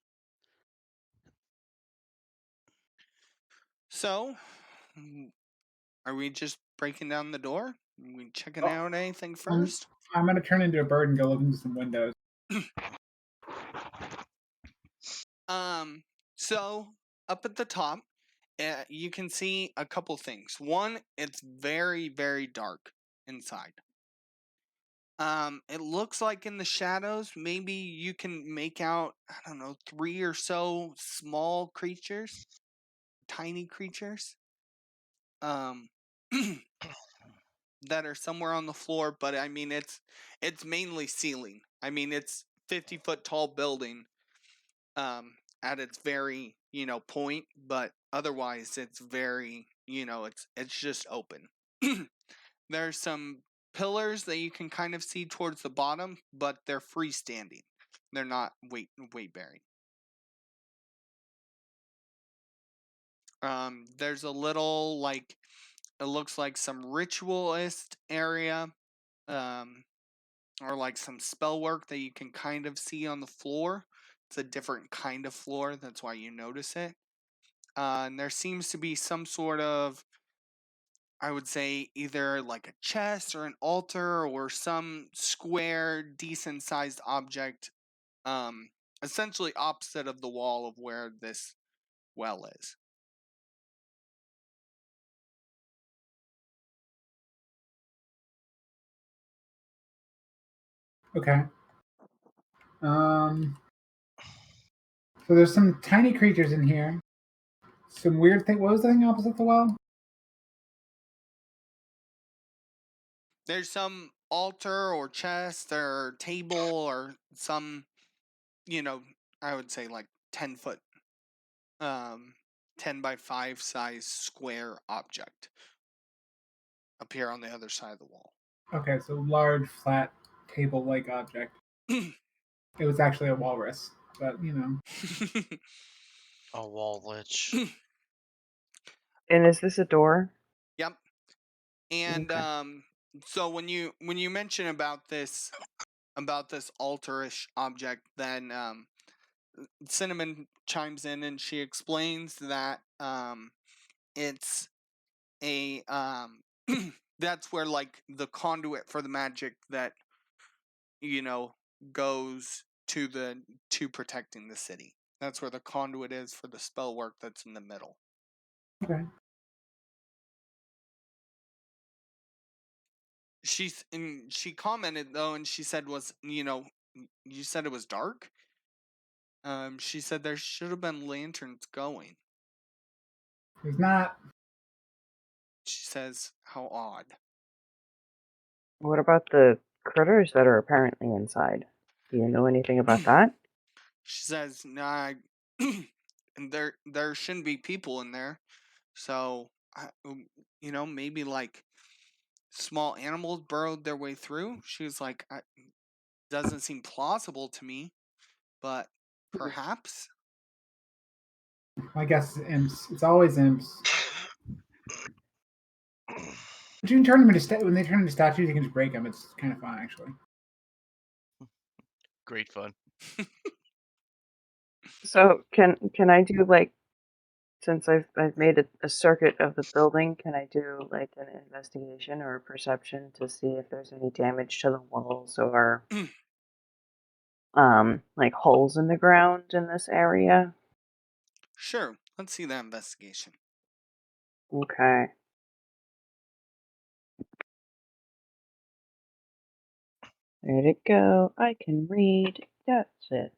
So, are we just breaking down the door? Are we checking Oh, out anything I'm, first? I'm gonna turn into a bird and go look into some windows. So up at the top, you can see a couple things. One, it's very, very dark inside. It looks like in the shadows, maybe you can make out, I don't know, 3 or so small creatures, tiny creatures, um, that are somewhere on the floor. But I mean, it's mainly ceiling. I mean, it's 50-foot tall building, at its very, point, but otherwise it's very, it's just open. There's some pillars that you can kind of see towards the bottom, but they're freestanding. They're not weight bearing. There's a little, like, it looks like some ritualist area, um, or like some spell work that you can kind of see on the floor. It's a different kind of floor, that's why you notice it. And there seems to be some sort of, I would say, either like a chest or an altar or some square, decent sized object, um, essentially opposite of the wall of where this well is. Okay. So there's some tiny creatures in here. Some weird thing. What was the thing opposite the well? There's some altar or chest or table or some, you know, I would say like 10-foot, um, 10 by 5 size square object up here on the other side of the wall. Okay, so large, flat, table-like object. It was actually a walrus, but you know. A wall lich. And is this a door? Yep. And Okay. so when you mention about this altarish object, then Cinnamon chimes in and she explains that it's a that's where, like, the conduit for the magic that, you know goes to protecting the city. That's where the conduit is for the spell work that's in the middle. Okay. She commented though, and she said, you said it was dark. She said there should have been lanterns going. There's not. She says, how odd. What about the critters that are apparently inside? Do you know anything about that? She says, nah, and there shouldn't be people in there. So, maybe like small animals burrowed their way through. She was like, doesn't seem plausible to me, but perhaps. My guess is imps. It's always imps. But you can turn them into when they turn into statues. You can just break them. It's kind of fun, actually. Great fun. So can I do, like, since I've made a circuit of the building, can I do like an investigation or a perception to see if there's any damage to the walls or like holes in the ground in this area? Sure, let's see that investigation. Okay. There it go. I can read. That's it.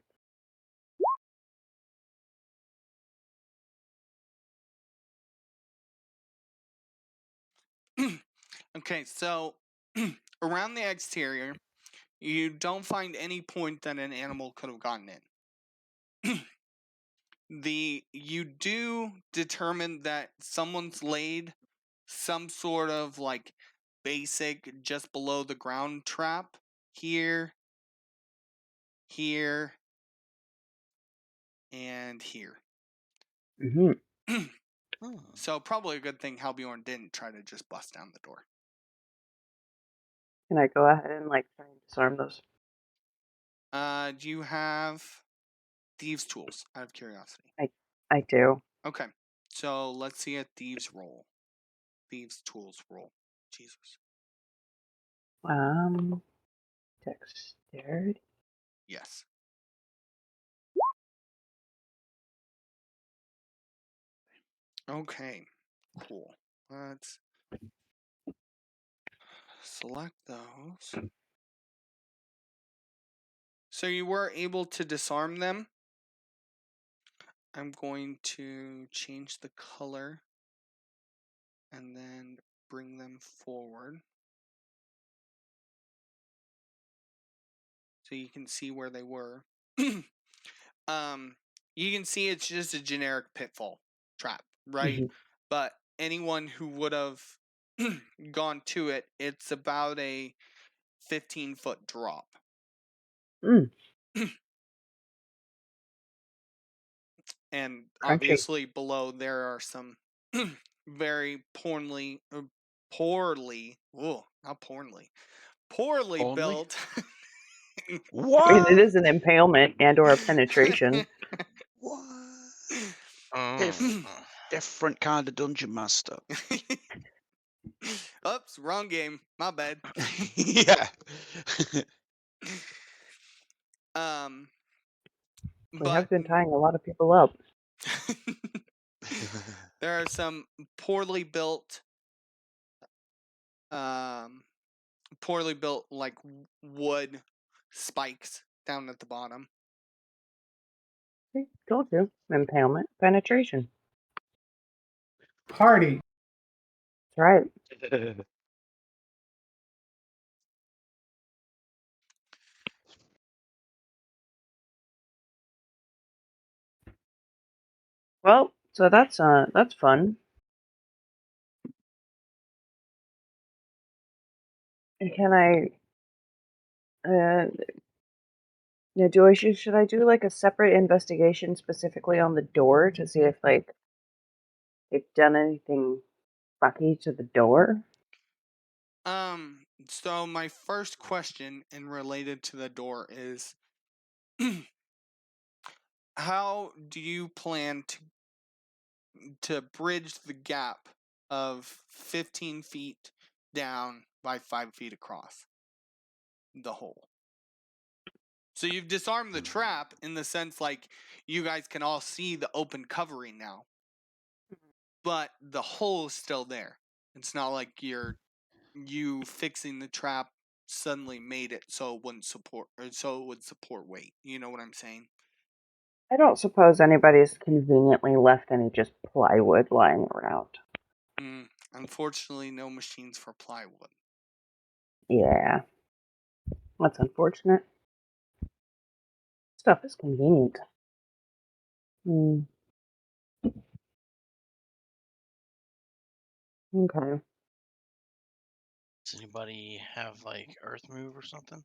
Okay, so around the exterior, you don't find any point that an animal could have gotten in. You do determine that someone's laid some sort of, like, basic just below the ground trap here, here, and here. Hmm. Hmm. So probably a good thing Halbjorn didn't try to just bust down the door. Can I go ahead and like try and disarm those? Do you have thieves' tools? Out of curiosity. I do. Okay, so let's see a thieves roll. Thieves' tools roll. Jesus. Dexterity. Yes. Okay, cool. Let's select those. So you were able to disarm them. I'm going to change the color and then bring them forward so you can see where they were. You can see it's just a generic pitfall trap, right? Mhm. But anyone who would have gone to it, it's about a 15-foot drop. Mm, And crunchy. obviously below there are some very poorly, not poorly Only? built I mean, it What? is an impalement and or a penetration. What? Mm. Different kind of dungeon master. Oops, wrong game. My bad. Yeah. We But have been tying a lot of people up. there are some poorly built like wood spikes down at the bottom. See, told you. Impalement, penetration. Party. That's right. Well, so that's fun. And can I now should I do like a separate investigation specifically on the door to see if like they've done anything fucky to the door? So my first question and related to the door is how do you plan to bridge the gap of 15 feet down by 5 feet across the hole? So you've disarmed the trap in the sense like you guys can all see the open covering now, but the hole is still there. It's not like you fixing the trap suddenly made it so it wouldn't support or so it would support weight. You know what I'm saying? I don't suppose anybody's conveniently left any just plywood lying around. Unfortunately, no machines for plywood. Yeah. That's unfortunate. Stuff is convenient. Hmm. Okay. Does anybody have like earth move or something?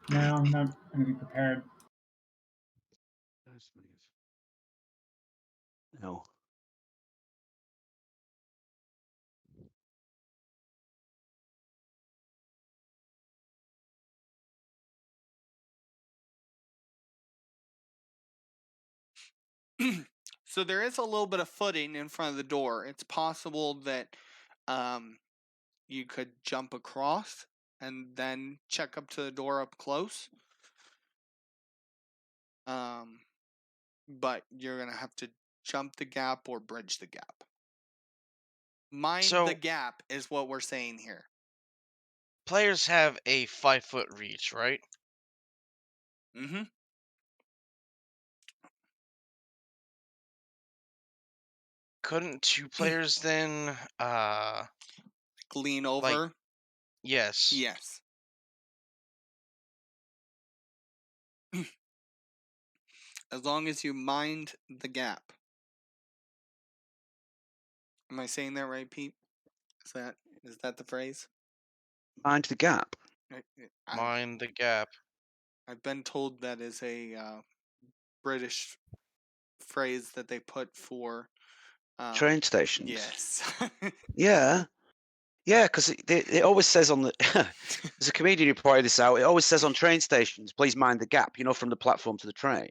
No, I'm not going to be prepared. No. So there is a little bit of footing in front of the door. It's possible that you could jump across and then check up to the door up close. But you're gonna have to jump the gap or bridge the gap. Mind So- the gap is what we're saying here. Players have a 5-foot reach, right? Mm-hmm. Couldn't 2 players then Lean over. yes. Yes. As long as you mind the gap. Am I saying that right, Pete? Is that the phrase? Mind the gap. I- Mind the gap. I've been told that is a British phrase that they put for Train stations. Yes. Yeah. Yeah, because it always says on the. There's a comedian who pointed this out. It always says on train stations, please mind the gap, from the platform to the train.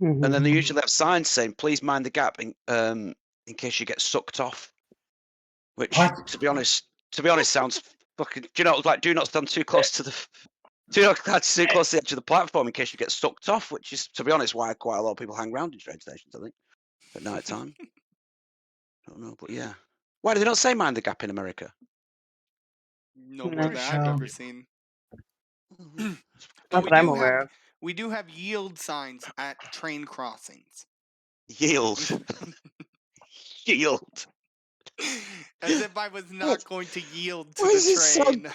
Mhm. And then they usually have signs saying, please mind the gap in case you get sucked off. Which, What? to be honest, sounds fucking. Do not stand too close to the. Do not stand too close to the edge of the platform in case you get sucked off. Which is, to be honest, why quite a lot of people hang around in train stations. I think at night time. I don't know, but yeah. Why do they not say mind the gap in America? No No. more that I've No. ever seen. Not But that I'm aware of. we do have yield signs at train crossings. Yield. Yield. As if I was not going to yield to Why the does it sound- train.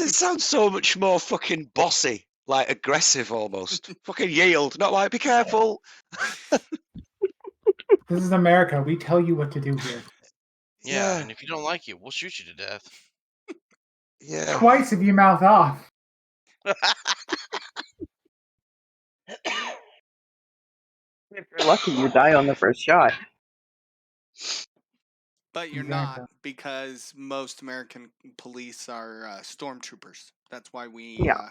It sounds so much more fucking bossy, like aggressive almost. Fucking yield, not like be careful. This is America. We tell you what to do here. Yeah, and if you don't like it, we'll shoot you to death. Yeah. Twice if you mouth off. If you're lucky, you die on the first shot. But you're Exactly. not, because most American police are stormtroopers. That's why we, Yeah.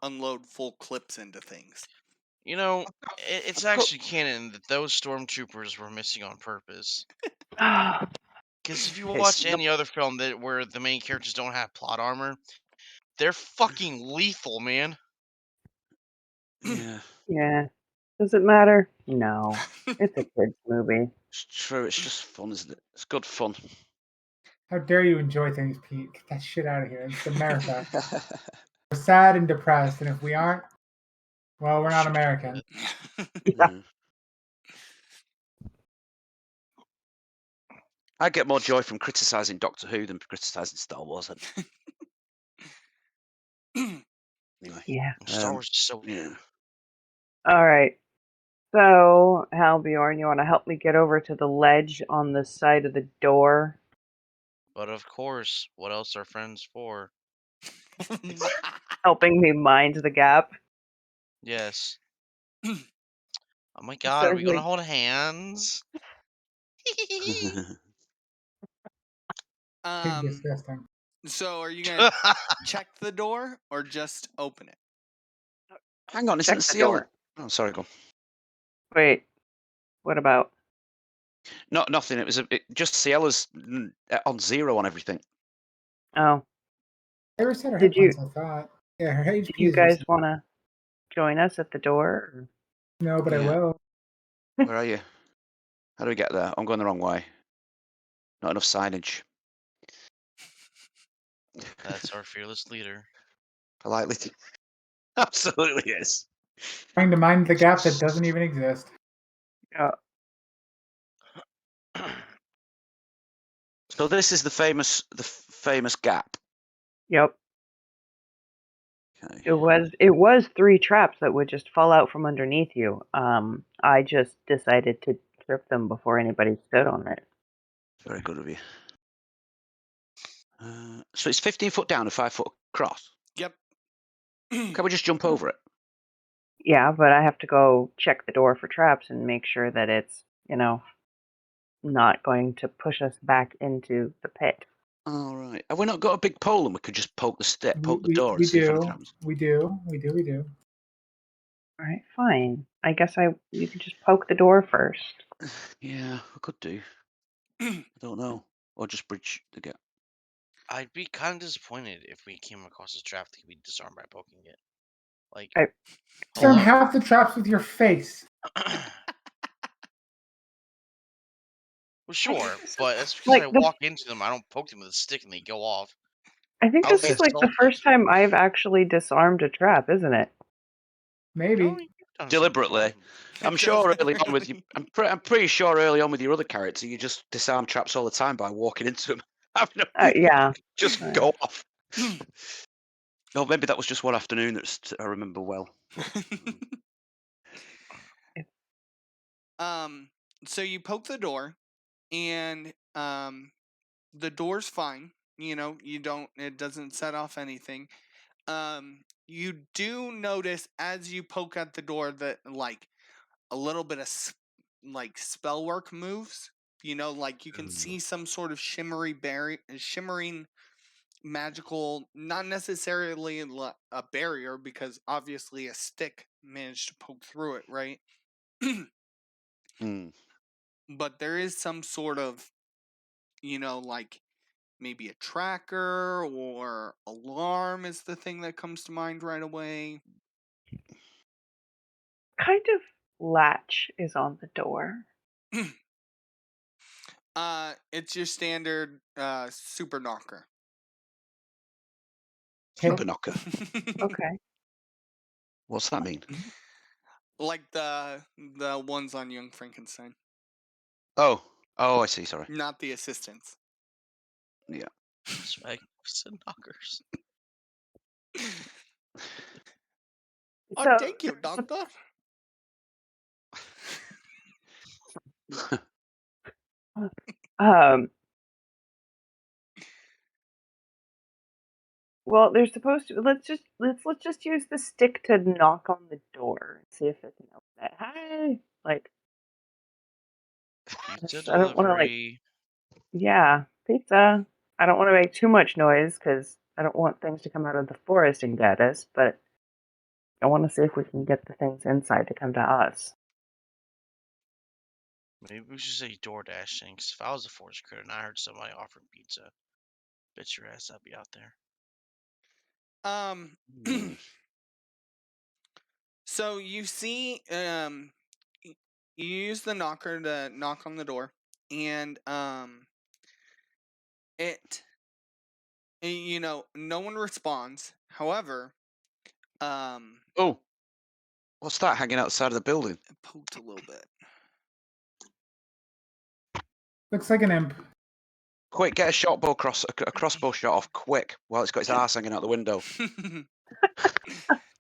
unload full clips into things. It's actually canon that those stormtroopers were missing on purpose. Ah, Because if you It's watch not- any other film where the main characters don't have plot armor, they're fucking lethal, man. Yeah, yeah. Does it matter? No. It's a kids movie. it's true. It's just fun, isn't it? It's good fun. How dare you enjoy things, Pete? Get that shit out of here. It's America. We're sad and depressed, and if we aren't, well, we're not Shoot you to American. death. Yeah. I get more joy from criticizing Doctor Who than criticizing Star Wars. Anyway, Yeah. Star Wars is so yeah. All right. So, Halbjorn, you want to help me get over to the ledge on the side of the door? But of course, what else are friends for? Helping me mind the gap? Yes. Oh my god, are we Certainly. gonna hold hands? Pretty um, disgusting. so are you going to check the door or just open it? Hang on, Check isn't the Ciel? door. Oh, sorry, go on. Wait. What about? Nothing. It was just Ciella's on 0 on everything. Oh. I reset her Did you- headphones, I thought. Yeah, her HP Do you is guys reset. want to join us at the door? Or- No, but I Yeah. will. Where are you? How do we get there? I'm going the wrong way. Not enough signage. That's our fearless leader. Politely. Absolutely is. Trying to mind the gap that doesn't even exist. So this is the famous gap. Yep. Okay. It was 3 traps that would just fall out from underneath you. I just decided to trip them before anybody stood on it. Very good of you. So it's 15 foot down and 5 foot across. Yep. Can we just jump over it? Yeah, but I have to go check the door for traps and make sure that it's, not going to push us back into the pit. All right. Have we not got a big pole and we could just poke the door We and see if do. anything happens? We do. All right, fine. I guess you could just poke the door first. Yeah, we could do. I don't know. Or just bridge the gap. I'd be kind of disappointed if we came across a trap that could be disarmed by poking it. Like, Disarm hello? half the traps with your face. Well, sure, but that's because Like I the- walk into them. I don't poke them with a stick and they go off. I think I'll this be is like the assaulted. first time I've actually disarmed a trap, isn't it? Maybe. No, you've done some Deliberately. before. I'm sure early on with you. I'm pretty sure early on with your other character, you just disarm traps all the time by walking into them. Yeah. Just Right. go off. No, maybe that was just one afternoon I remember well. So you poke the door, and the door's fine. It doesn't set off anything. You do notice as you poke at the door that, like, a little bit of like spell work moves. You know, like you can Ooh. see some sort of shimmering magical, not necessarily a barrier, because obviously a stick managed to poke through it, right? Hmm. But there is some sort of, you know, like maybe a tracker or alarm is the thing that comes to mind right away. Kind of latch is on the door. It's your standard super knocker. Okay. Super knocker. Okay. What's that mean? Like the ones on Young Frankenstein, Oh, I see. Sorry. not the assistants. Yeah. Swag said knockers. Oh, So, thank you, doctor. um, well, they're supposed to. Let's just use the stick to knock on the door and see if it can open it. Hi, like Pizza I don't want to delivery. yeah, pizza. I don't want to make too much noise because I don't want things to come out of the forest and get us. But I want to see if we can get the things inside to come to us. Maybe we should say DoorDash thing, 'cause if I was a forest critter and I heard somebody offering pizza, bet your ass I'd be out there. Hmm. So you see, you use the knocker to knock on the door, and it, you know, no one responds. However, Oh, what's that hanging outside of the building? it poked a little bit. Looks like an imp. Quick, get a crossbow shot off quick while it's got its ass hanging out the window.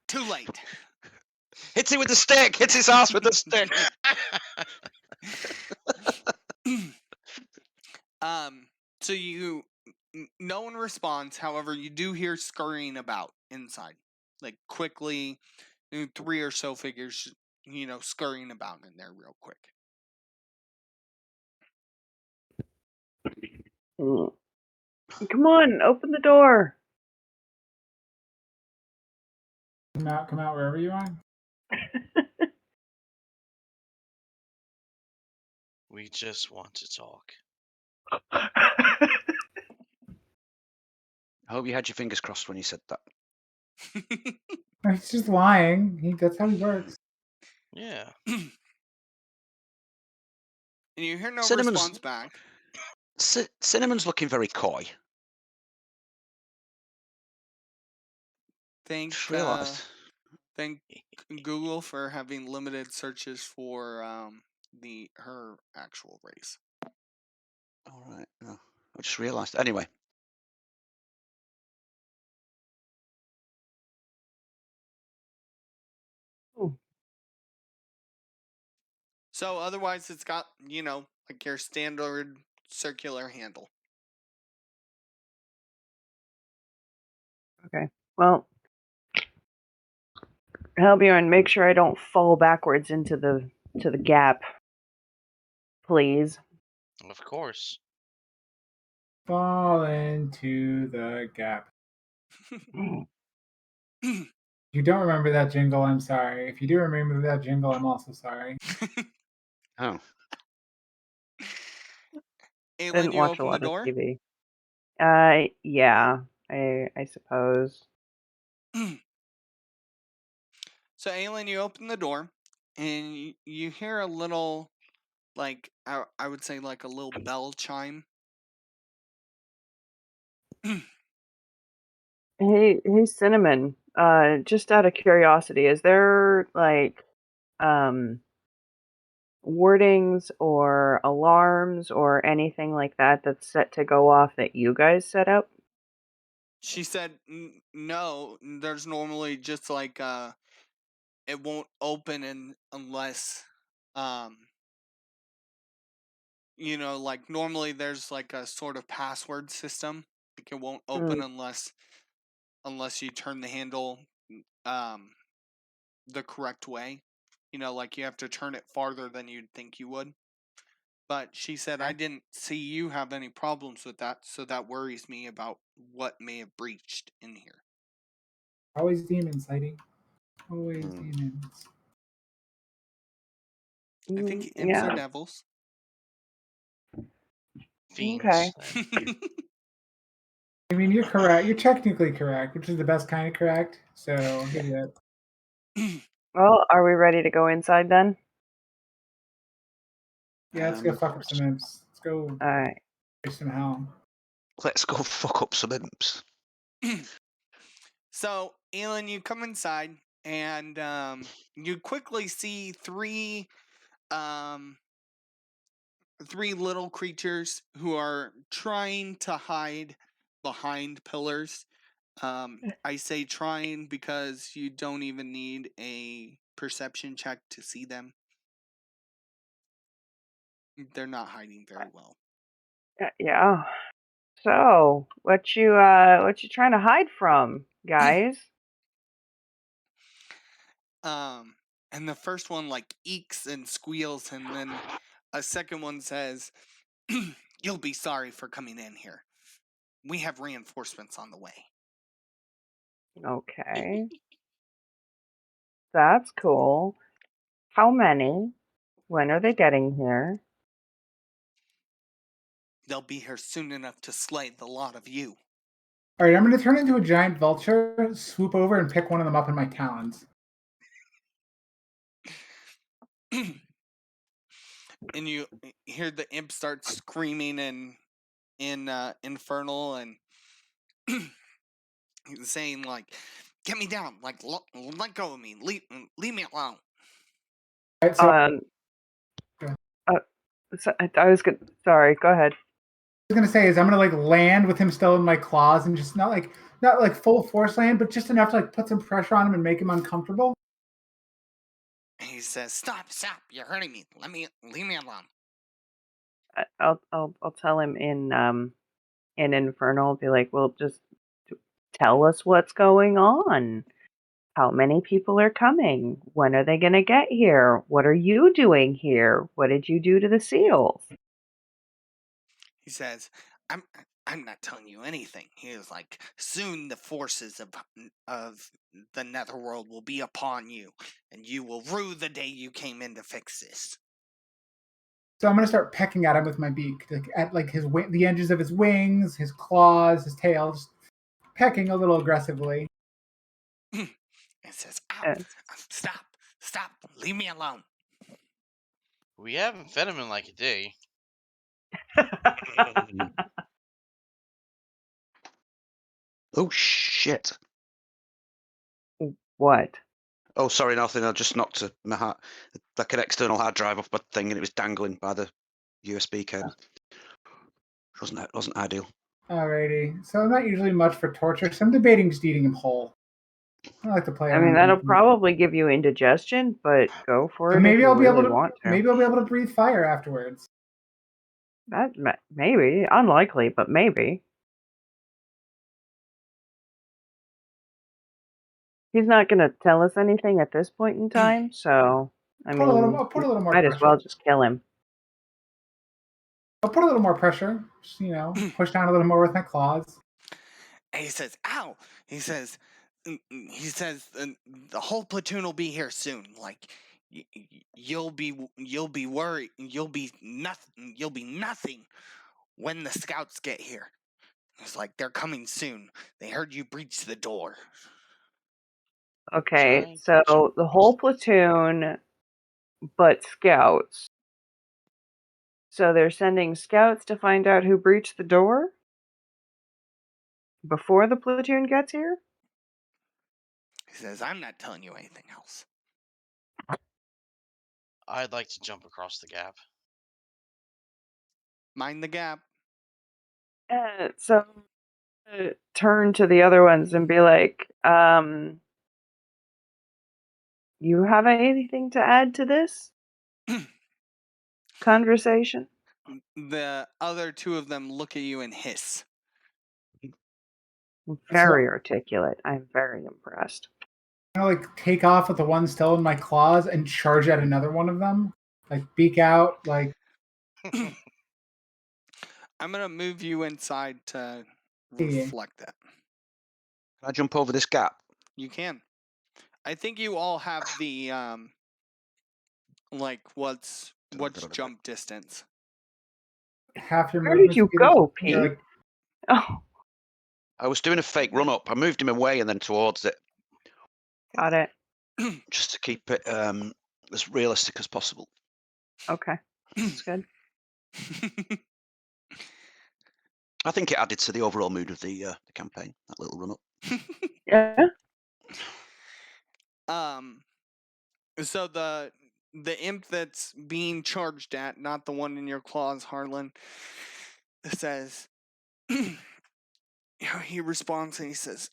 Too late. Hits it with the stick. Hits its ass with the stick. So no one responds. However, you do hear scurrying about inside, like quickly, 3 or so figures, you know, scurrying about in there real quick. Come on, open the door. Come out wherever you are. We just want to talk. I hope you had your fingers crossed when you said that. He's just lying. That's how he works. Yeah. And you hear no Cinnamon's- response back. Cinnamon's looking very coy. Thank Just realised. thank Google for having limited searches for her actual race. All right. No, I just realised. Anyway. So otherwise, it's got, you know, like your standard circular handle. Okay. Well, Helbjorn, make sure I don't fall backwards into the gap, please. Of course. Fall into the gap. If you don't remember that jingle, I'm sorry. If you do remember that jingle, I'm also sorry. Oh. I Aelin, didn't you watch a open the lot of door. TV. Yeah, I suppose. So Aelin, you open the door, and you hear a little, like I would say, like a little bell chime. Hey, Cinnamon. Just out of curiosity, is there like wardings or alarms or anything like that that's set to go off that you guys set up? She said, "No, there's normally just like it won't open unless you know, like normally there's like a sort of password system. Like it won't open unless you turn the handle the correct way. like you have to turn it farther than you'd think you would. But she said, I didn't see you have any problems with that, so that worries me about what may have breached in here. Always demons, Heidi. Always Hmm. demons. I think imps are Yeah. devils. Fiends. Okay. then. I mean, you're correct. You're technically correct, which is the best kind of correct. So I'll give you that. Well, are we ready to go inside then? Yeah, let's go Um, fuck up some imps. Let's go All right. raise some hell. Let's go fuck up some imps. So, Aelin, you come inside and you quickly see three little creatures who are trying to hide behind pillars. I say trying because you don't even need a perception check to see them. They're not hiding very well. Yeah. So, what you trying to hide from, guys? And the first one like eeks and squeals, and then a second one says, "You'll be sorry for coming in here. We have reinforcements on the way." Okay. That's cool. How many? When are they getting here? They'll be here soon enough to slay the lot of you. All right, I'm going to turn into a giant vulture, swoop over, and pick one of them up in my talons. And you hear the imp start screaming in infernal and saying like, "Get me down! Like, let go of me! Leave me alone!" All right, so Uh, so, I was good. Sorry. Go ahead. I was going to say is I'm going to like land with him still in my claws and just not like full force land, but just enough to like put some pressure on him and make him uncomfortable. And he says, "Stop! You're hurting me! Leave me alone!" I'll tell him in Infernal. Be like, well, just tell us what's going on. How many people are coming? When are they gonna get here? What are you doing here? What did you do to the seals? He says, I'm not telling you anything." He is like, "Soon the forces of the Netherworld will be upon you, and you will rue the day you came in to fix this." So I'm going to start pecking at him with my beak, like at like the edges of his wings, his claws, his tail, just pecking a little aggressively. And says, "Ow! Uh, Stop! Leave me alone!" We haven't fed him in like a day. Oh shit! what? Oh, sorry, nothing. I just knocked like an external hard drive off my thing, and it was dangling by the USB cable. Wasn't ideal. Alrighty. So I'm not usually much for torture, so I'm debating just eating him whole. I like to play I around mean, with that'll meat. probably give you indigestion, but go for But it if maybe you I'll be able really to want to. maybe I'll be able to breathe fire afterwards. That maybe unlikely, but maybe. He's not going to tell us anything at this point in time, so I I'll mean, put a little more might as well pressure. just kill him. I'll put a little more pressure. Just, push down a little more with my claws. And he says, "Ow!" He says, "The whole platoon will be here soon. Like, you'll be worried. You'll be nothing when the scouts get here." It's like, "They're coming soon. They heard you breach the door." Okay, Giant so vulture. the whole platoon, but scouts. So they're sending scouts to find out who breached the door before the platoon gets here? He says, "I'm not telling you anything else." I'd like to jump across the gap. Mind the gap. So turn to the other ones and be like, you have anything to add to this conversation? The other two of them look at you and hiss. Very articulate. I'm very impressed. like take off with the one still in my claws and charge at another one of them. Like beak out, like I'm gonna move you inside to Yeah. reflect that. Can I jump over this gap? You can. I think you all have the like what's jump distance. half your Where did movement you speed or go, something, or, Pete? like, Oh, I was doing a fake run up. I moved him away and then towards it, got it. just to keep it as realistic as possible. Okay, that's good. I think it added to the overall mood of the campaign. That little run up. Yeah. So the imp that's being charged at, not the one in your claws, Harlan, says he responds and he says,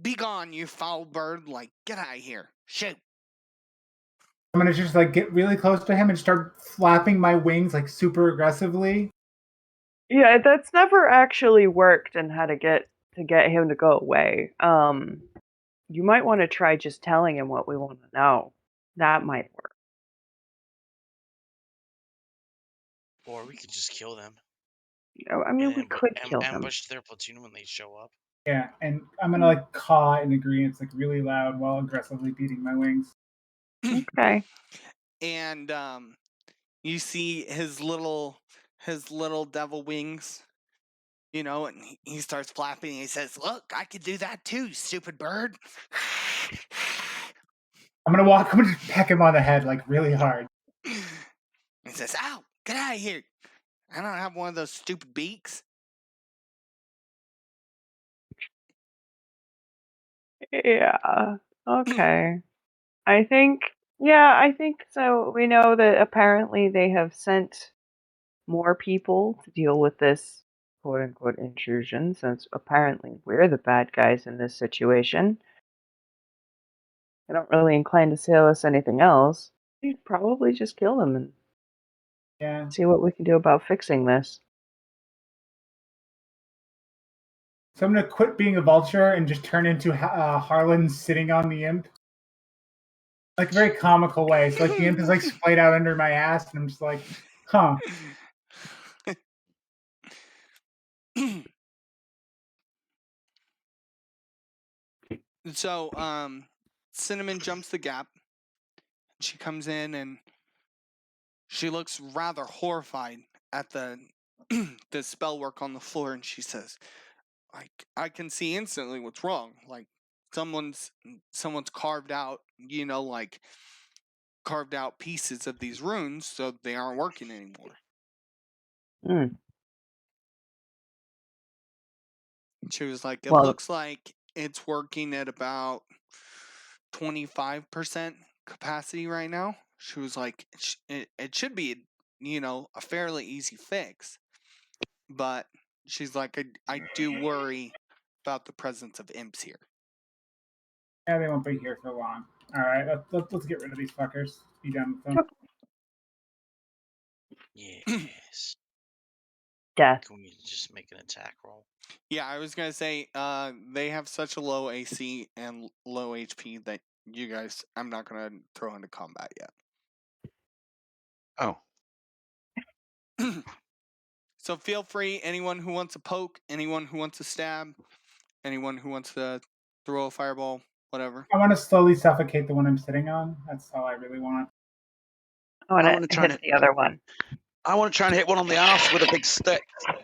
"Be gone, you foul bird, like get out of here. Shoot." I'm gonna just like get really close to him and start flapping my wings like super aggressively. Yeah, that's never actually worked and how to get him to go away. You might want to try just telling him what we want to know. That might work. Or we could just kill them. I mean, And we could kill them. ambush their platoon when they show up. Yeah, and I'm gonna like caw in agreement, like really loud while aggressively beating my wings. Okay. And you see his little devil wings, and he starts flapping and he says, "Look, I could do that too, stupid bird." I'm gonna just peck him on the head like really hard. He says, "Ow, get out of here. I don't have one of those stupid beaks." Yeah. Okay. I think so. We know that apparently they have sent more people to deal with this quote unquote intrusion, since apparently we're the bad guys in this situation. I don't really incline to sell us anything else. We'd probably just kill them and Yeah. see what we can do about fixing this. So I'm gonna quit being a vulture and just turn into Harlan sitting on the imp, like a very comical way. So like the imp is like splayed out under my ass, and I'm just like, huh. So, Cinnamon jumps the gap. She comes in and she looks rather horrified at the the spell work on the floor, and she says, "Like I can see instantly what's wrong. Like someone's carved out, like carved out pieces of these runes, so they aren't working anymore." Hmm. She was like, "It Well, looks like it's working at about 25% capacity right now." She was like, "It should be, a fairly easy fix." But she's like, I do worry about the presence of imps here. Yeah, they won't be here for long. All right, let's get rid of these fuckers. Be done with them. Yes. death. Can we just make an attack roll? Yeah, I was gonna say, they have such a low AC and low HP that you guys, I'm not gonna throw into combat yet. Oh, So feel free, anyone who wants to poke, anyone who wants to stab, anyone who wants to throw a fireball, whatever. I want to slowly suffocate the one I'm sitting on. That's all I really want. I wanna want to try hit and- the other one. I want to try and hit one on the arse with a big stick. And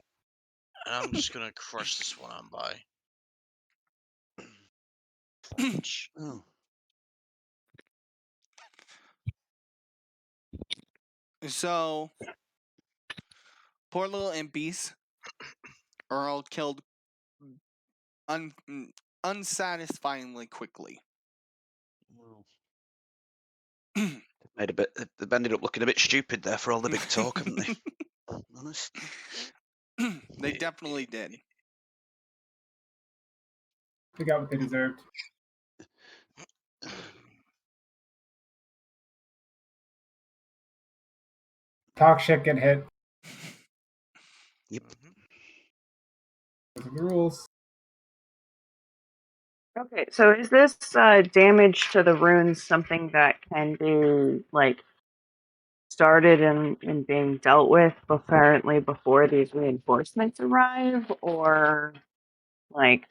I'm just gonna crush this one on by. Punch. Oh. So, poor little impies are all killed unsatisfyingly quickly. Well, they've ended up looking a bit stupid there for all the big talk, haven't they? Honest. They definitely did. They got what they deserved. Talk shit, get hit. Yep. Mhm. Those are the rules. Okay, so is this damage to the runes something that can be like started and being dealt with apparently before these reinforcements arrive, or like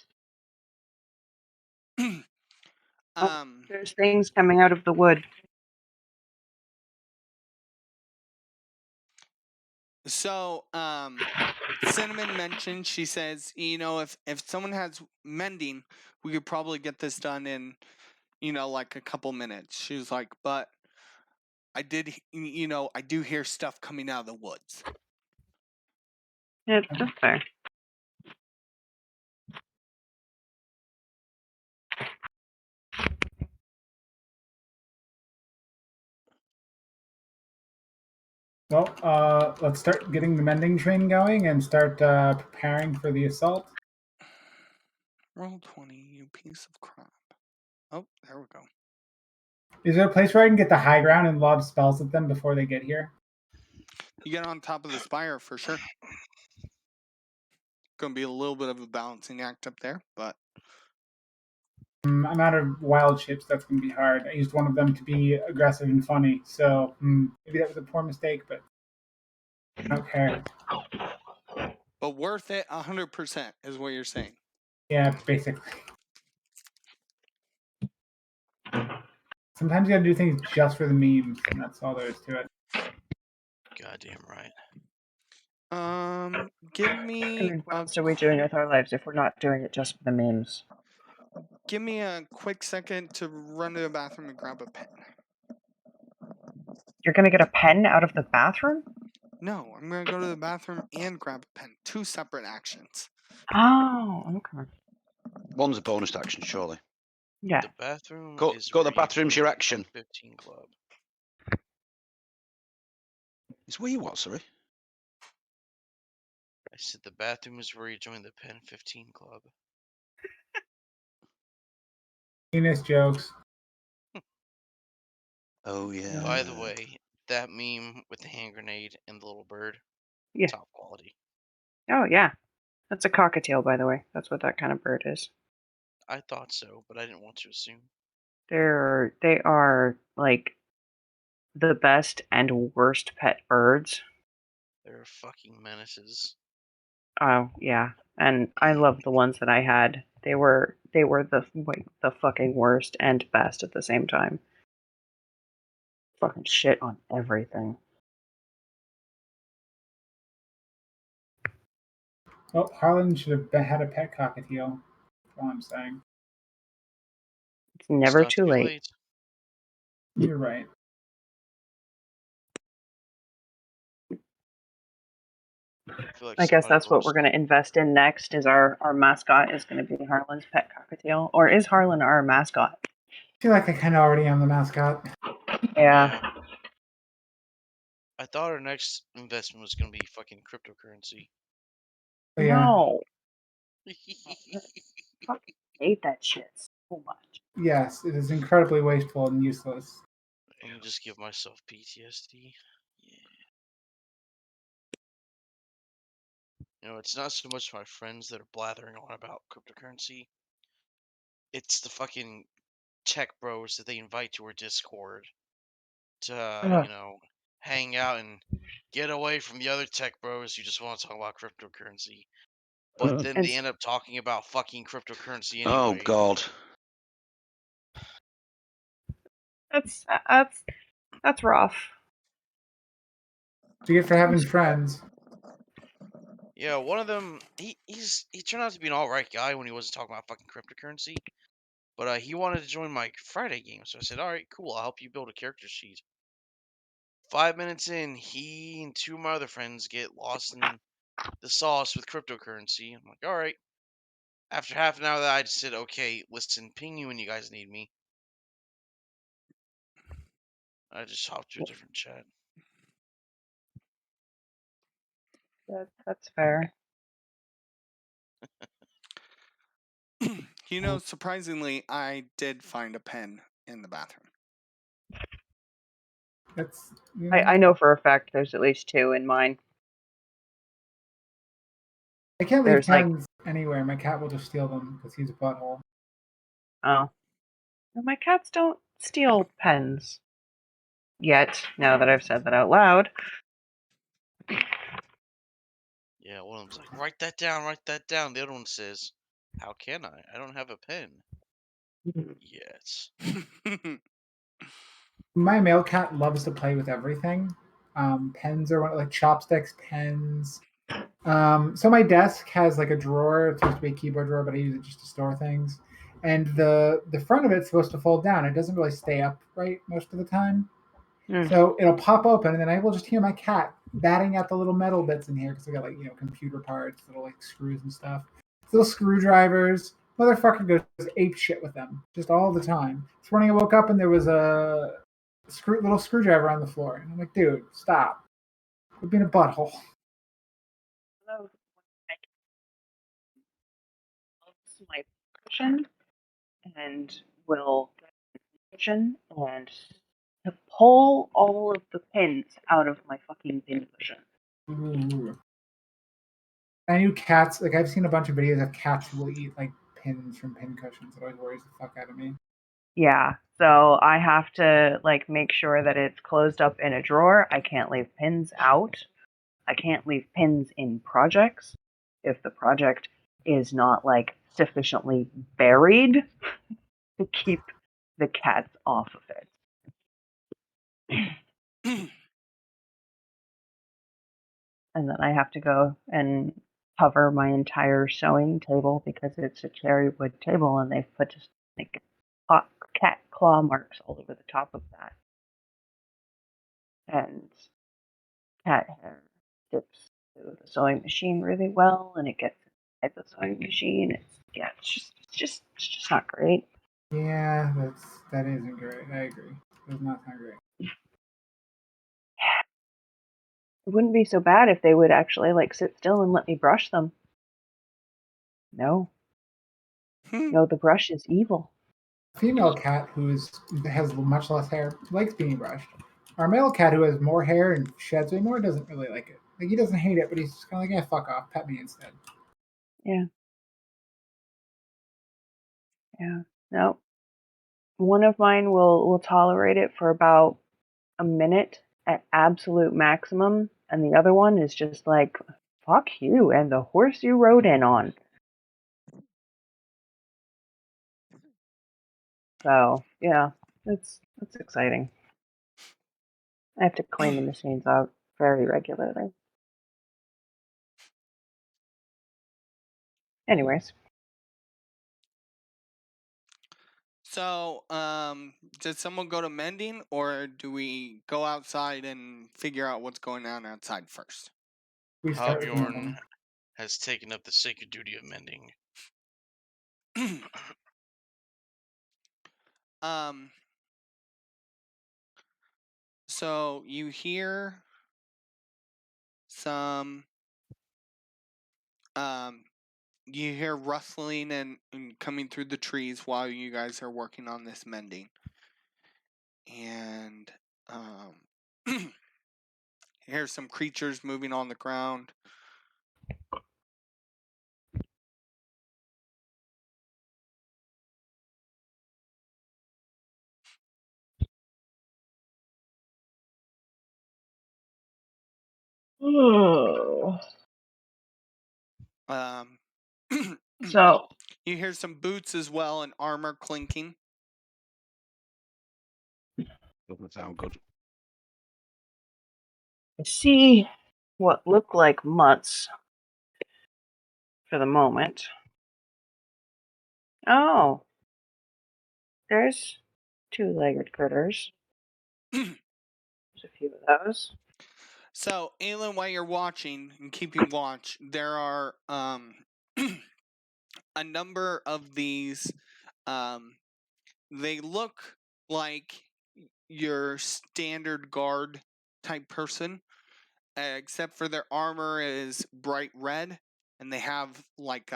there's things coming out of the wood? So, Cinnamon mentioned, she says, if someone has mending, we could probably get this done in, like a couple minutes. She was like, but I do hear stuff coming out of the woods. Yeah, that's fair. Well, let's start getting the mending train going and start preparing for the assault. Roll 20, you piece of crap. Oh, there we go. Is there a place where I can get the high ground and lob spells at them before they get here? You get on top of the spire for sure. Gonna be a little bit of a balancing act up there, but I'm out of wild chips. That's going to be hard. I used one of them to be aggressive and funny, so maybe that was a poor mistake, but I don't care. worth it 100% is what you're saying. Yeah, basically. Sometimes you got to do things just for the memes, and that's all there is to it. Goddamn right. Give I me mean, what else are we doing with our lives if we're not doing it just for the memes? give me a quick second to run to the bathroom and grab a pen. You're gonna get a pen out of the bathroom? No, I'm gonna go to the bathroom and grab a pen. 2 separate actions. Oh, okay. One's a bonus action, surely. Yeah. The bathroom Go is to the where you bathroom's join your the action. 15 club. It's where you what, sorry? I said the bathroom is where you join the Pen 15 club. Penis jokes. Oh yeah. By the way, that meme with the hand grenade and the little bird, Yeah. top quality. Oh, yeah. That's a cockatiel, by the way. That's what that kind of bird is. I thought so, but I didn't want to assume. They are like the best and worst pet birds. They're fucking menaces. Oh, yeah. And I love the ones that I had. They were the fucking worst and best at the same time. Fucking shit on everything. Well, Harlan should have had a pet cockatiel. That's all I'm saying. It's never It's not too late. You're right. feel like I guess somebody that's what we're roasted- going to invest in next. Is our mascot is going to be Harlan's pet cockatiel, or is Harlan our mascot? I feel like I kind of already am the mascot. Yeah. I thought our next investment was going to be fucking cryptocurrency. But yeah. No. Fucking hate that shit so much. Yes, it is incredibly wasteful and useless. Let me just give myself PTSD. Yeah. You know, it's not so much my friends that are blathering on about cryptocurrency. It's the fucking tech bros that they invite to our Discord to, Ugh. hang out and get away from the other tech bros who just want to talk about cryptocurrency. But then they end up talking about fucking cryptocurrency anyway. Oh god. That's rough. What do you get for having friends? Yeah, one of them, he turned out to be an alright guy when he wasn't talking about fucking cryptocurrency. But he wanted to join my Friday game, so I said, alright, cool, I'll help you build a character sheet. 5 minutes in, he and 2 of my other friends get lost in the sauce with cryptocurrency. I'm like, alright. After half an hour of that, I just said, okay, listen, ping you when you guys need me. I just hopped to a different chat. That's fair. Surprisingly, I did find a pen in the bathroom. That's. I know for a fact there's at least 2 in mine. I can't leave There's, like- pens anywhere. My cat will just steal them because he's a butthole. Oh. Well, my cats don't steal pens. Yet, now that I've said that out loud. Yeah, one of them's like, write that down, write that down. The other one says, how can I? I don't have a pen. Yes. My male cat loves to play with everything. Pens are like chopsticks, pens. So my desk has like a drawer. It's supposed to be a keyboard drawer, but I use it just to store things. And the front of it's supposed to fold down. It doesn't really stay upright most of the time. Hmm. So it'll pop open, and then I will just hear my cat batting at the little metal bits in here because I got like computer parts, little like screws and stuff, little screwdrivers. Motherfucker goes ape shit with them just all the time. This morning I woke up and there was a little screwdriver on the floor, and I'm like, dude, stop! Quit being a butthole. Loves my cushion and will get in the kitchen and pull all of the pins out of my fucking pin cushion. Ooh. I knew cats. Like I've seen a bunch of videos of cats who will eat like pins from pin cushions. It always worries the fuck out of me. Yeah, so I have to like make sure that it's closed up in a drawer. I can't leave pins out. I can't leave pins in projects if the project is not like sufficiently buried to keep the cats off of it. And then I have to go and cover my entire sewing table because it's a cherry wood table and they've put just like hot cat claw marks all over the top of that. And cat hair dips through the sewing machine really well and it gets inside the sewing machine. It's just not great. Yeah, that isn't great. I agree. It does not sound great. It wouldn't be so bad if they would actually like sit still and let me brush them. No. No, the brush is evil. Female cat has much less hair likes being brushed. Our male cat who has more hair and sheds way more doesn't really like it. Like he doesn't hate it, but he's just kind of like, yeah, fuck off, pet me instead. Yeah. No. One of mine will tolerate it for about a minute at absolute maximum, and the other one is just like, fuck you and the horse you rode in on. So yeah, it's exciting. I have to clean the machines out very regularly. Anyways, So, did someone go to mending, or do we go outside and figure out what's going on outside first? We start with Halbjorn mending. has taken up the sacred duty of mending. um. So you hear some you hear rustling and coming through the trees while you guys are working on this mending. And you hear some creatures moving on the ground. Um so you hear some boots as well and armor clinking. Doesn't sound good. I see what look like mutts for the moment. Oh, there's two-legged critters. There's a few of those. So, Aelin, while you're watching and keeping watch, there are a number of these. They look like your standard guard type person, except for their armor is bright red, and they have like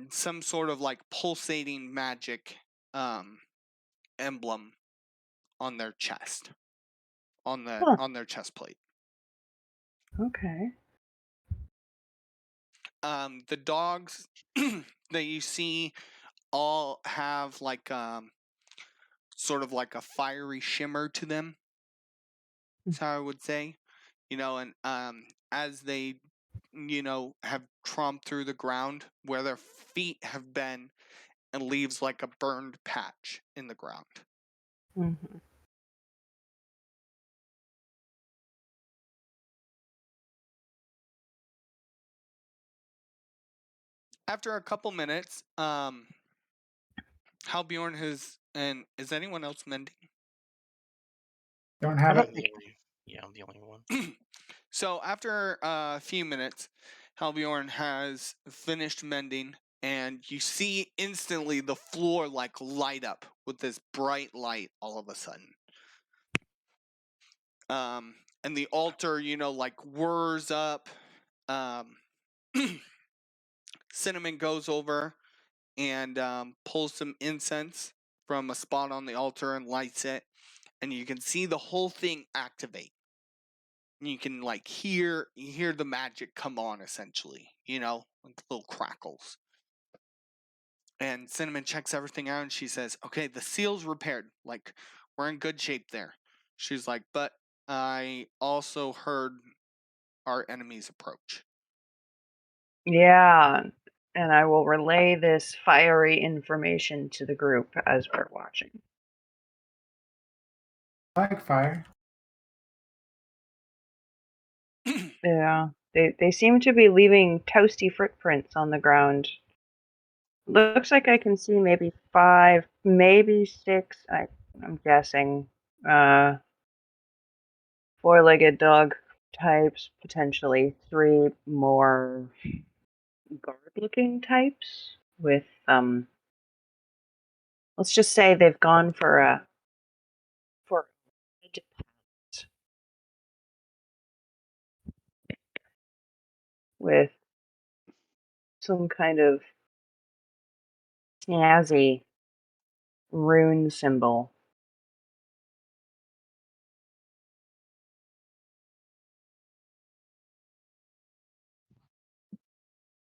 some sort of like pulsating magic emblem on their chest, Huh. on their chest plate. Okay. The dogs that you see all have like sort of like a fiery shimmer to them. That's how I would say. And as they have tromped through the ground where their feet have been, and leaves like a burned patch in the ground. Mm-hmm. After a couple minutes, Halbjorn and is anyone else mending? Don't have don't it. think- I'm the only one. So after a few minutes, Halbjorn has finished mending, and you see instantly the floor like light up with this bright light all of a sudden. And the altar, like whirs up. Cinnamon goes over and pulls some incense from a spot on the altar and lights it, and you can see the whole thing activate. You can like hear the magic come on, essentially, like little crackles. And Cinnamon checks everything out, and she says, "Okay, the seal's repaired. Like, we're in good shape there." She's like, "But I also heard our enemies approach." Yeah, and I will relay this fiery information to the group as we're watching. I like fire. Yeah, they seem to be leaving toasty footprints on the ground. Looks like I can see maybe 5, maybe 6. I'm guessing. 4-legged dog types, potentially 3 more guard-looking types with let's just say they've gone for a with some kind of snazzy rune symbol.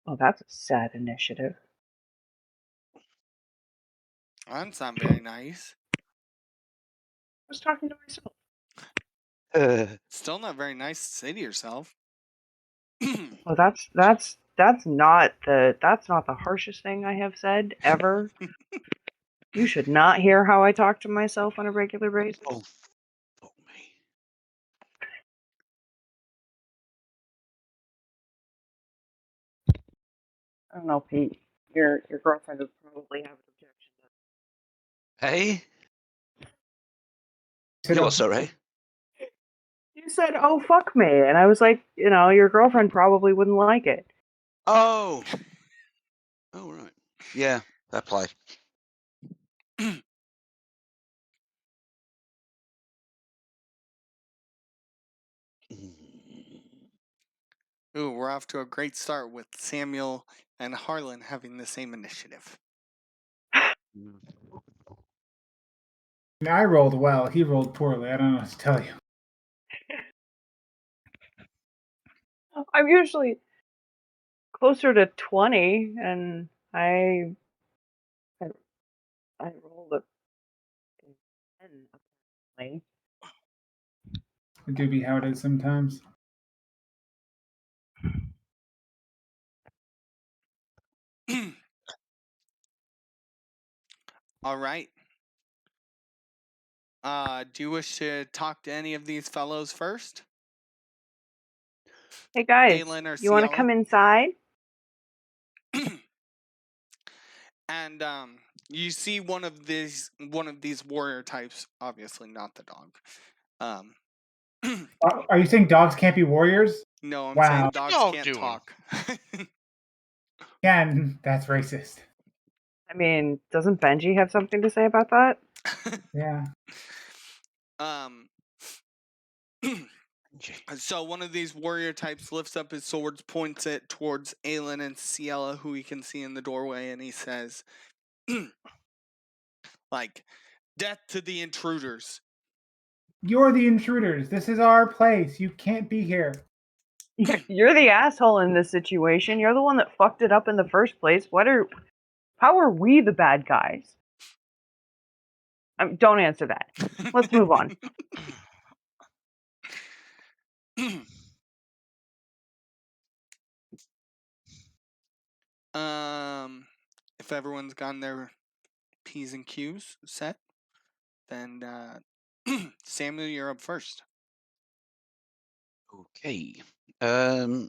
Oh, that's a sad initiative. That's not very nice. I was talking to myself. Still not very nice to say to yourself. Oh, that's not the harshest thing I have said ever. You should not hear how I talk to myself on a regular basis. Oh, fuck me. I don't know, Pete. Your girlfriend would probably have an objection to that. Hey? Sit You up. what, sorry? You said, "Oh, fuck me," and I was like, your girlfriend probably wouldn't like it. Oh. Oh, right. Yeah, fair play. Ooh, we're off to a great start with Samuel and Harlan having the same initiative. I rolled well. He rolled poorly. I don't know what to tell you. I'm usually closer to 20, and I rolled a 10, apparently. It do be how it is sometimes. All right. Do you wish to talk to any of these fellows first? Hey guys, Aelin or you want to Ciela? come inside? And you see one of these warrior types, obviously not the dog. Are you saying dogs can't be warriors? No, I'm Wow. saying What's the dogs dog can't doing? talk. Again, that's racist. I mean, doesn't Benji have something to say about that? Yeah. So one of these warrior types lifts up his sword, points it towards Aelin and Ciela, who he can see in the doorway, and he says, like, "Death to the intruders." You're the intruders. This is our place. You can't be here. You're the asshole in this situation. You're the one that fucked it up in the first place. What are How are we the bad guys? Don't answer that. Let's move on. If everyone's gotten their P's and Q's set, then Samuel, you're up first. Okay. Oh,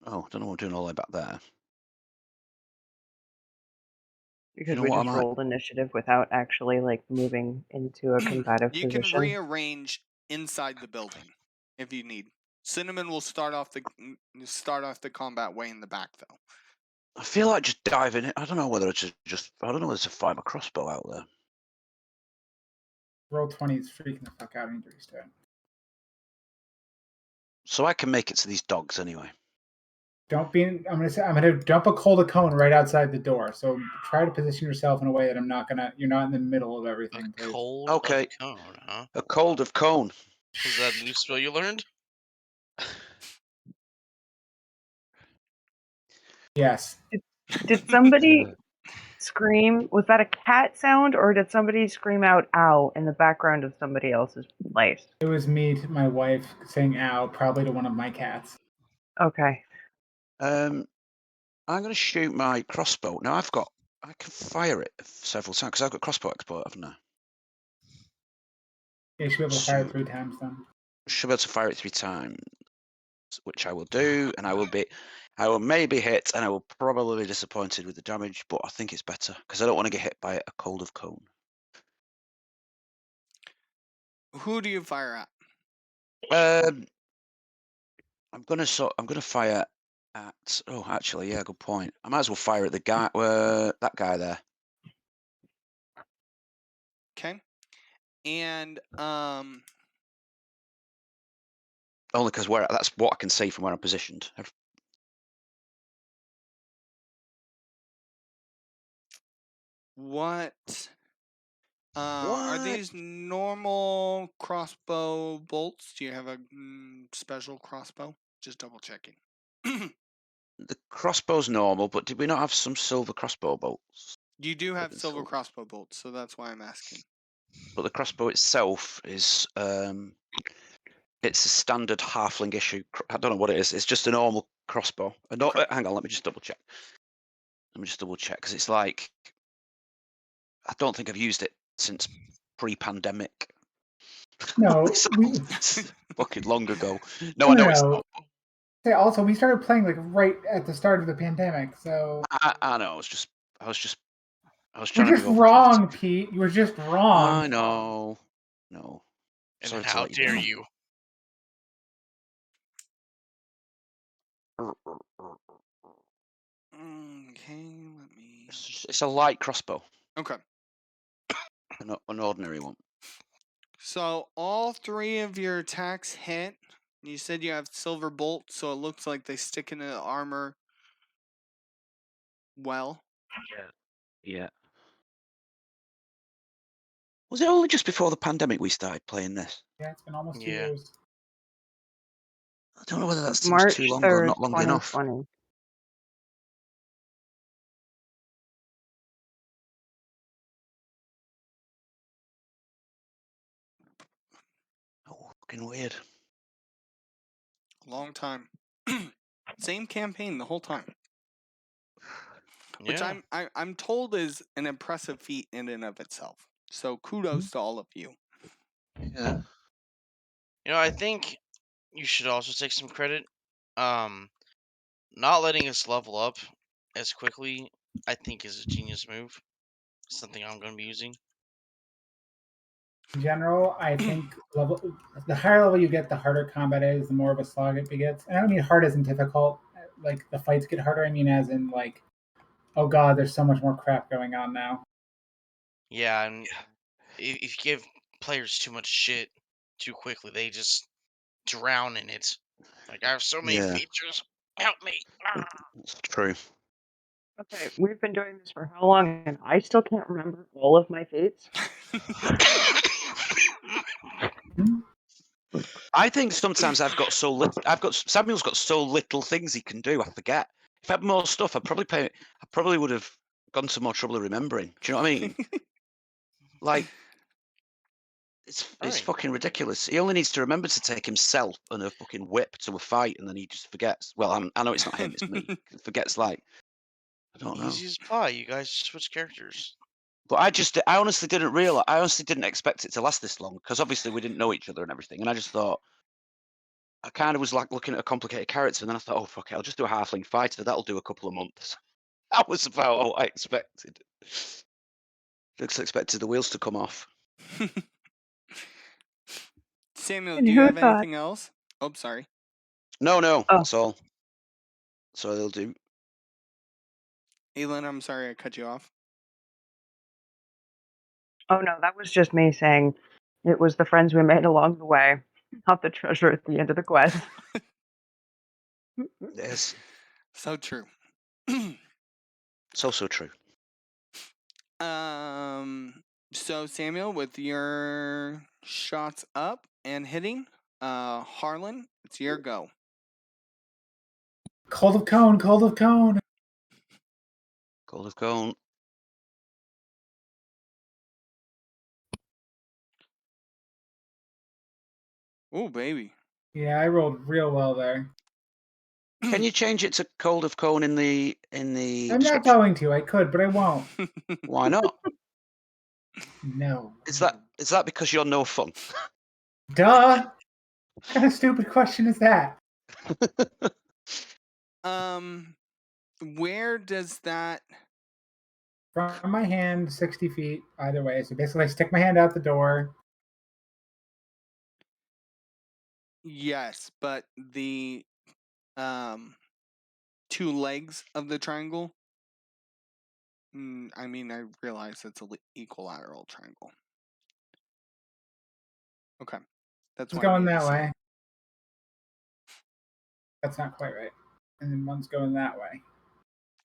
don't know what I'm doing all the way back there. Because know we what I just might- rolled initiative without actually like moving into a combative You can position. rearrange inside the building if you need. Cinnamon will start off the combat way in the back though. I feel like just diving in. I don't know whether it's just. I don't know whether to fire my crossbow out there. Roll 20 is freaking the fuck out. I need to restart. So I can make it to these dogs anyway. Don't be. I'm gonna dump a cold cone right outside the door. So try to position yourself in a way that you're not in the middle of everything. A Please. cold Okay. of cone, huh? A cold of cone. Was that a new spell you learned? Yes. Did somebody scream? Was that a cat sound, or did somebody scream out "ow" in the background of somebody else's place? It was me to my wife saying "ow," probably to one of my cats. Okay. I'm going to shoot my crossbow. Now I can fire it several times because I've got crossbow export, haven't I? Yeah, you should be able to fire So- 3 times then. Should be able to fire it 3 times, which I will do, and I will maybe hit, and I will probably be disappointed with the damage, but I think it's better because I don't want to get hit by a cold of cone. Who do you fire at? I'm gonna fire at. Oh, actually, yeah, good point. I might as well fire at the guy. That guy there. Okay. And Only because that's what I can see from where I'm positioned. what are What? these normal crossbow bolts? Do you have a special crossbow? Just double checking. The crossbow's normal, but did we not have some silver crossbow bolts? You do have It's silver silver. crossbow bolts, so that's why I'm asking. But the crossbow itself is it's a standard halfling issue. I don't know what it is. It's just a normal crossbow. Okay. Hang on, let me just double check. Because it's like I don't think I've used it since pre-pandemic. No, So, we it's fucking long ago. No, I know it's not. Say also we started playing like right at the start of the pandemic, so I know. I was trying you're to be just more wrong, Pete. You were just wrong. I know. No. And Sorry to how let you dare down. you? Okay, let me. It's a light crossbow, Okay. an ordinary one. So all 3 of your attacks hit. You said you have silver bolts, so it looks like they stick into the armor well. Yeah. Was it only just before the pandemic we started playing this? Yeah, it's been almost 2 Yeah. years. I don't know whether that seems March too long or 3rd, not long enough. 2020. Oh, fucking weird. Long time. Same campaign the whole time. Which Yeah. I'm told is an impressive feat in and of itself. So kudos to all of you. Yeah. You know, I think you should also take some credit. Not letting us level up as quickly, I think, is a genius move. Something I'm going to be using. In general, I think the higher level you get, the harder combat is, the more of a slog it begets. And I don't mean hard as in difficult, like the fights get harder. I mean as in like, oh god, there's so much more crap going on now. Yeah, and if you give players too much shit too quickly, they just drown in it. Like, I have so many Yeah. features. Help me. It's true. Okay, we've been doing this for how long, and I still can't remember all of my fates. I think sometimes Samuel's got so little things he can do. I forget. If I had more stuff, I probably would have gone to more trouble of remembering. Do you know what I mean? Like, it's Right. fucking ridiculous. He only needs to remember to take himself and a fucking whip to a fight, and then he just forgets. Well, I know it's not him, it's me. He forgets, like, I don't know. Easy as pie. You guys switch characters. But I honestly didn't realize. I honestly didn't expect it to last this long because obviously we didn't know each other and everything. And I just thought, I kind of was like looking at a complicated character, and then I thought, oh fuck it, I'll just do a halfling fighter. That'll do a couple of months. That was about what I expected. Just expected the wheels to come off. Samuel, And do you who have thought- anything else? Oh, sorry. No, Oh. that's all. So they'll do. Elin, I'm sorry I cut you off. Oh no, that was just me saying it was the friends we made along the way, not the treasure at the end of the quest. Yes, So true. so true. So Samuel, with your shots up and hitting, Harlan, it's your go. Cold of Cone, Cold of Cone. Cold of Cone. Oh, baby. Yeah, I rolled real well there. Can you change it to Cold of Cone in the I'm not description? going to. I could, but I won't. Why not? No. Is that because you're no fun? Duh. What kind of stupid question is that? Where does that? From my hand, 60 feet either way. So basically, I stick my hand out the door. Yes, but the two legs of the triangle. I mean, I realize it's an equilateral triangle. Okay, that's It's why I going needed to that see way. it. That's not quite right. And then one's going that way.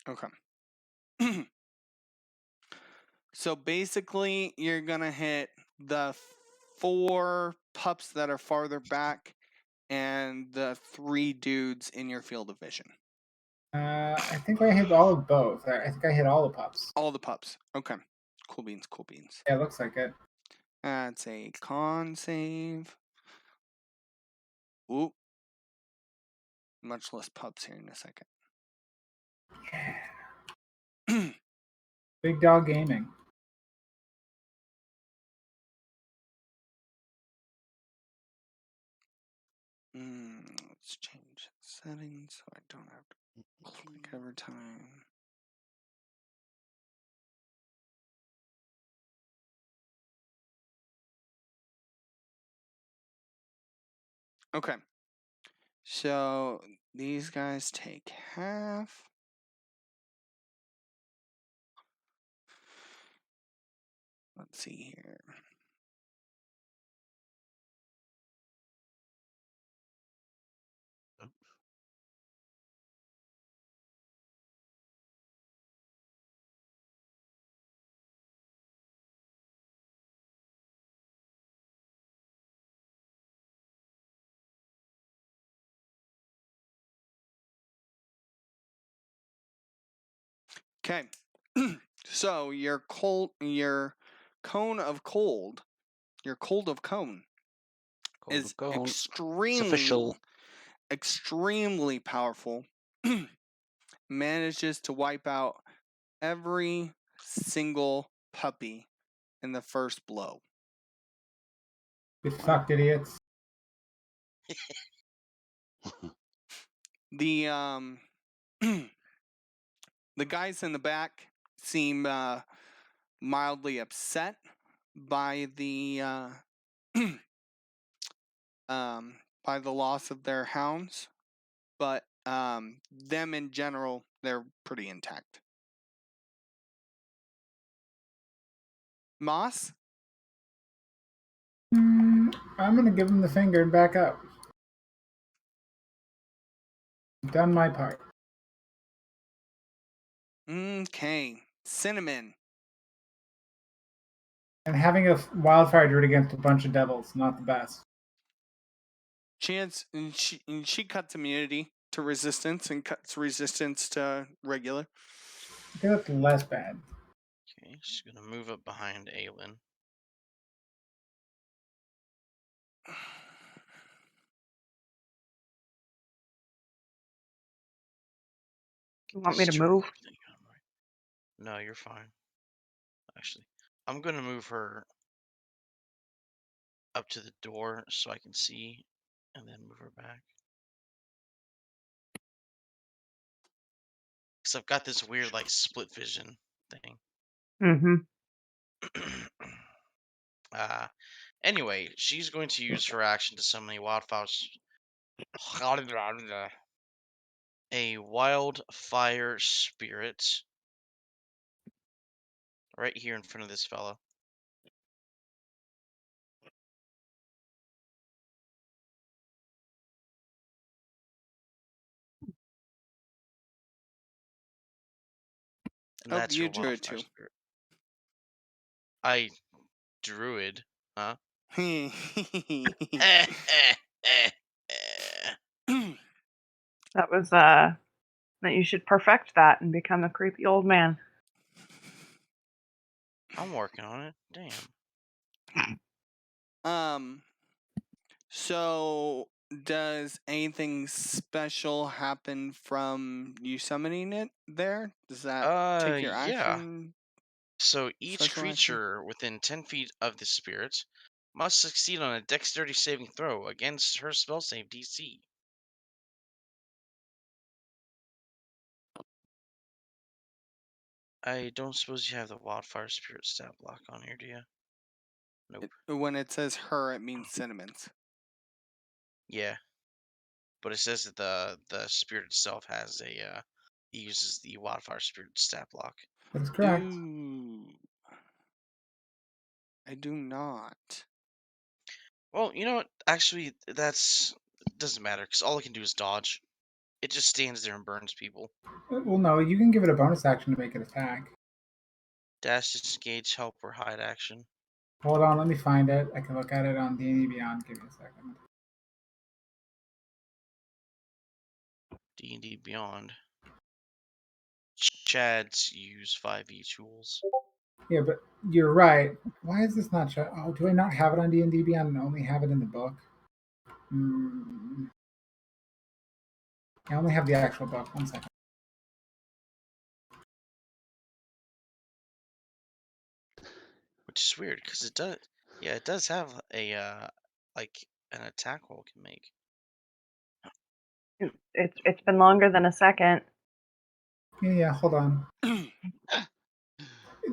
Okay. So basically, you're gonna hit the 4 pups that are farther back, and the 3 dudes in your field of vision. I think I hit all of both. I think I hit all the pups. All the pups. Okay. Cool beans. Cool beans. Yeah, it looks like it. That's a con save. Ooh. Much less pups here in a second. Big Dog Gaming. Let's change settings so I don't have to click every time. Okay. So these guys take half. Let's see here. Okay. So your cone of cold Cold is of Cone. It's extremely official. extremely powerful. Manages to wipe out every single puppy in the first blow. Get fucked, idiots. The the guys in the back seem mildly upset by the by the loss of their hounds, but them in general, they're pretty intact. Moss? I'm gonna give him the finger and back up. I've done my part. Okay. Cinnamon. And having a wildfire druid against a bunch of devils, not the best. She cuts immunity to resistance and cuts resistance to regular. I think that's less bad. Okay, she's gonna move up behind Aelin. You want me to Destroy move? everything on my- No, you're fine. Actually, I'm gonna move her up to the door so I can see, and then move her back. Cause I've got this weird like split vision thing. Mm-hmm. Anyway, she's going to use her action to summon a wildfire. A wildfire spirit right here in front of this fellow. And Oh, that's you your drew it wildfire too. spirit. I druid, huh? That was that you should perfect that and become a creepy old man. I'm working on it. Damn. So does anything special happen from you summoning it there? Does that take your Yeah. action? So each Special action? creature within 10 feet of the spirit must succeed on a dexterity saving throw against her spell save DC. I don't suppose you have the wildfire spirit stat block on here, do you? Nope. When it says her, it means Cinnamon's. Yeah. But it says that the spirit itself has a uses the wildfire spirit stat block. That's correct. Ooh. I do not. Well, you know what? Actually, that's doesn't matter because all it can do is dodge. It just stands there and burns people. Well, no, you can give it a bonus action to make it attack. Dash, disengage, help, or hide action. Hold on, let me find it. I can look at it on D&D Beyond. Give me a second. D&D Beyond. Chads use 5e tools. Yeah, but you're right. Why is this not show? Oh, do I not have it on D&D Beyond and only have it in the book? I only have the actual book. 1 second. Which is weird because it does. Yeah, it does have a like an attack roll can make. It's been longer than a second. Yeah, hold on.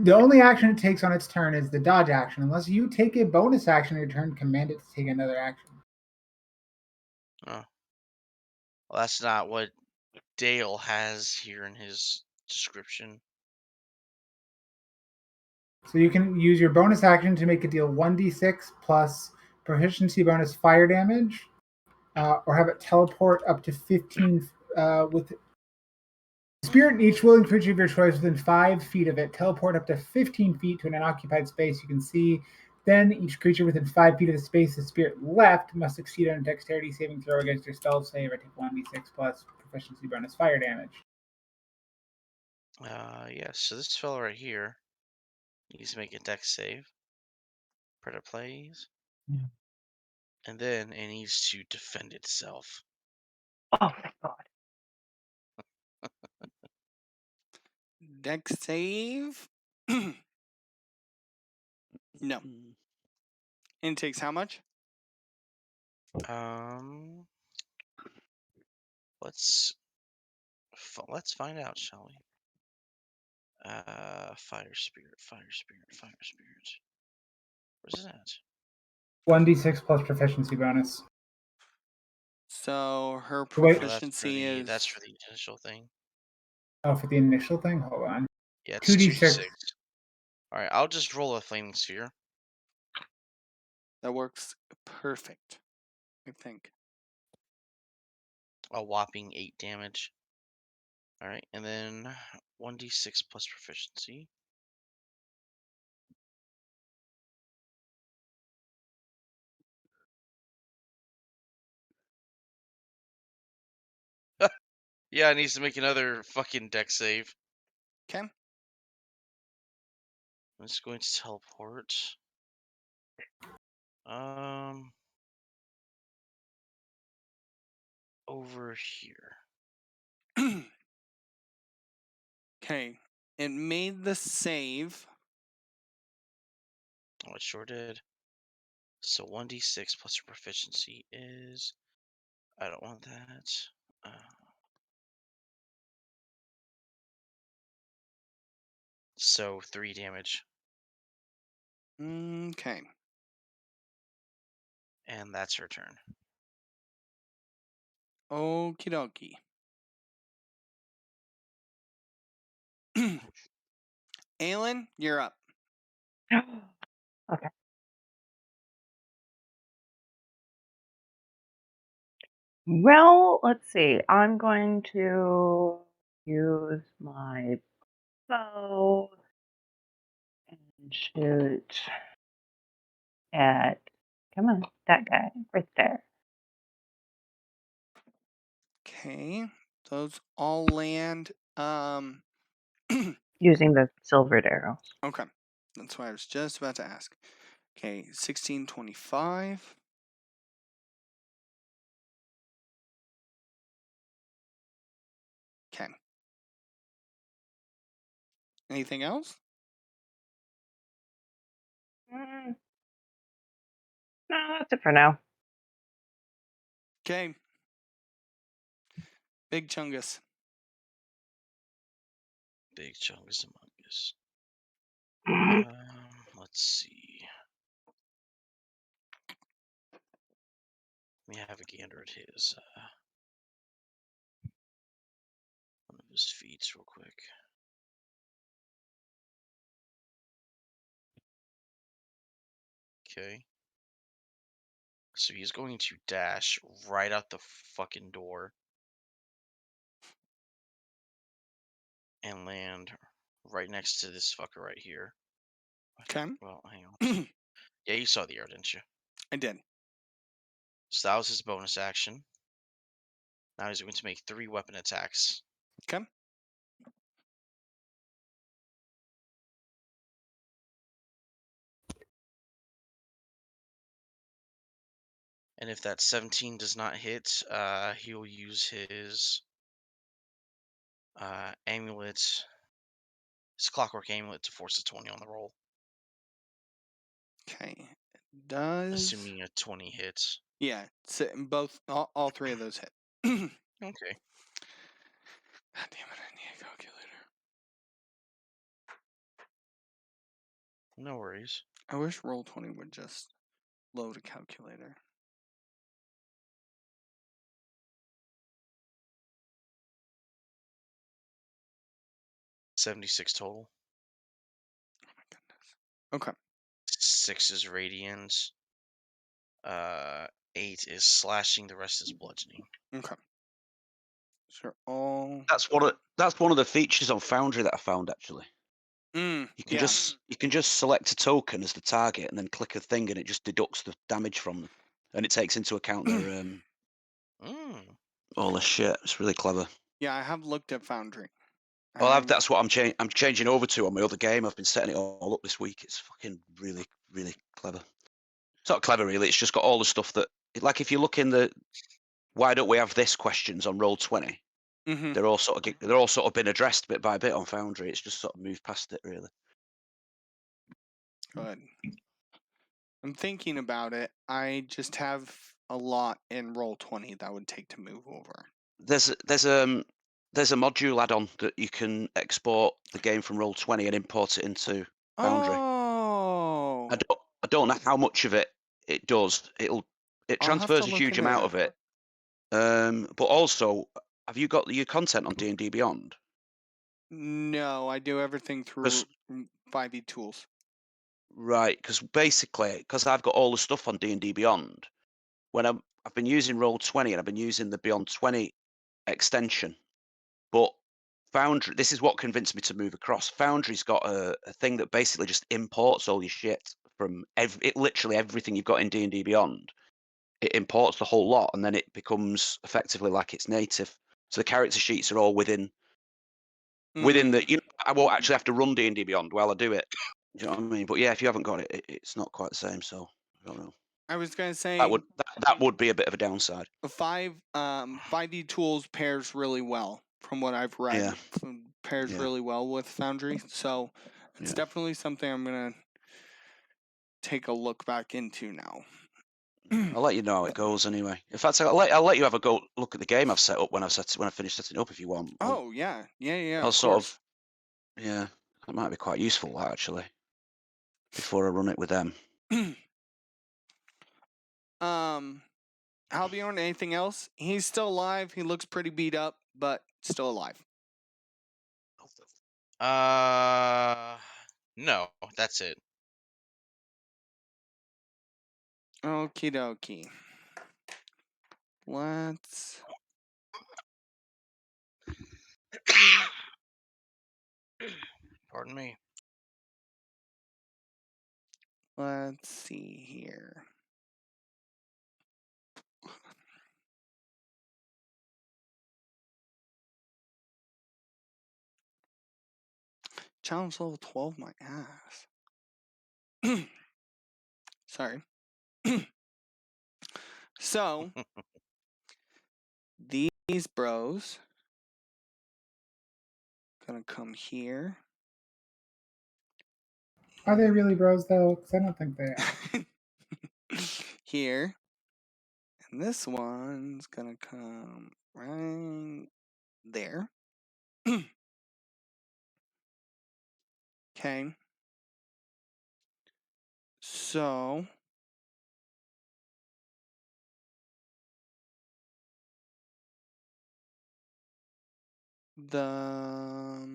The only action it takes on its turn is the dodge action. Unless you take a bonus action on your turn, command it to take another action. Oh, well, that's not what Dale has here in his description. So you can use your bonus action to make it deal 1d6 plus proficiency bonus fire damage, or have it teleport up to 15 with spirit and each willing creature of your choice within 5 feet of it. Teleport up to 15 feet to an unoccupied space you can see. Then each creature within 5 feet of the space the spirit left must succeed on a dexterity saving throw against your spell save or take 1d6 plus proficiency bonus fire damage. Yeah. So this fellow right here needs to make a dex save. Predator plays. Yeah. And then it needs to defend itself. Oh my god. Dex save? No. And it takes how much? Let's find out, shall we? Fire spirit. Where's it at? 1d6 plus proficiency bonus. So her Wait. Oh, proficiency is. that's for the initial thing. Oh, for the initial thing? Hold on. Yeah, it's 2d6. All right, I'll just roll a flaming sphere. That works perfect, I think. A whopping 8 damage. All right, and then 1d6 plus proficiency. Yeah, it needs to make another fucking dex save. Okay. I'm just going to teleport. Over here. Okay. It made the save. Oh, it sure did. So 1d6 plus your proficiency is. I don't want that. So 3 damage. Okay. And that's her turn. Okie dokie. Aelin, you're up. Okay. Well, let's see. I'm going to use my bow and shoot at, come on, that guy right there. Okay. Those all land. Using the silvered arrows. Okay. That's what I was just about to ask. Okay, 1625. Okay. Anything else? No, that's it for now. Okay. Big Chungus. Big Chungus Among Us. Let's see. Let me have a gander at his one of his feats real quick. Okay. So he's going to dash right out the fucking door and land right next to this fucker right here. Okay. Well, hang on. Yeah, you saw the arrow, didn't you? I did. So that was his bonus action. Now he's going to make 3 weapon attacks. Okay. And if that 17 does not hit, he will use his amulet, his clockwork amulet, to force a 20 on the roll. Okay. It does. Assuming a 20 hits. Yeah. Both. All 3 of those hit. Okay. God damn it! I need a calculator. No worries. I wish Roll20 would just load a calculator. $76 total. Oh my goodness. Okay. 6 is radiant. 8 is slashing. The rest is bludgeoning. Okay. So all. That's one of the features on Foundry that I found actually. You can Yeah. just select a token as the target and then click a thing and it just deducts the damage from them, and it takes into account their all the shit. It's really clever. Yeah, I have looked at Foundry. Well, that's what I'm changing over to on my other game. I've been setting it all up this week. It's fucking really, really clever. It's not clever, really. It's just got all the stuff that, like, if you look in the "why don't we have this" questions on Roll20, Mm-hmm. they're all sort of been addressed bit by bit on Foundry. It's just sort of moved past it, really. Good. I'm thinking about it. I just have a lot in Roll20 that would take to move over. There's a module add-on that you can export the game from Roll20 and import it into Foundry. Oh. I don't know how much of it does. It I'll have transfers to a look huge into amount of that. it. But also, have you got your content on D&D Beyond? No, I do everything through 'Cause- 5e tools. Right, because I've got all the stuff on D&D Beyond. When I've been using Roll20 and I've been using the Beyond 20 extension, but Foundry, this is what convinced me to move across. Foundry's got a thing that basically just imports all your shit from literally everything you've got in D&D Beyond. It imports the whole lot, and then it becomes effectively like it's native. So the character sheets are all within within the, I won't actually have to run D&D Beyond while I do it. Do you know what I mean? But yeah, if you haven't got it, it's not quite the same. So I don't know. I was gonna say That would be a bit of a downside. 5e tools pairs really well from what I've read. Yeah. Pairs Yeah. really well with Foundry, so it's Yeah. definitely something I'm gonna take a look back into now. I'll let you know how it goes anyway. In fact, I'll let you have a go look at the game I've set up when I finish setting it up if you want. Oh yeah. I'll Of sort course. of, yeah, that might be quite useful actually. Before I run it with them. Albion, anything else? He's still alive. He looks pretty beat up, but still alive. No, that's it. Okie dokie. Let's Pardon me. see here. Challenge level 12, my ass. Sorry. So, these bros gonna come here. Are they really bros though? Because I don't think they are. Here. And this one's gonna come right there. Okay. So the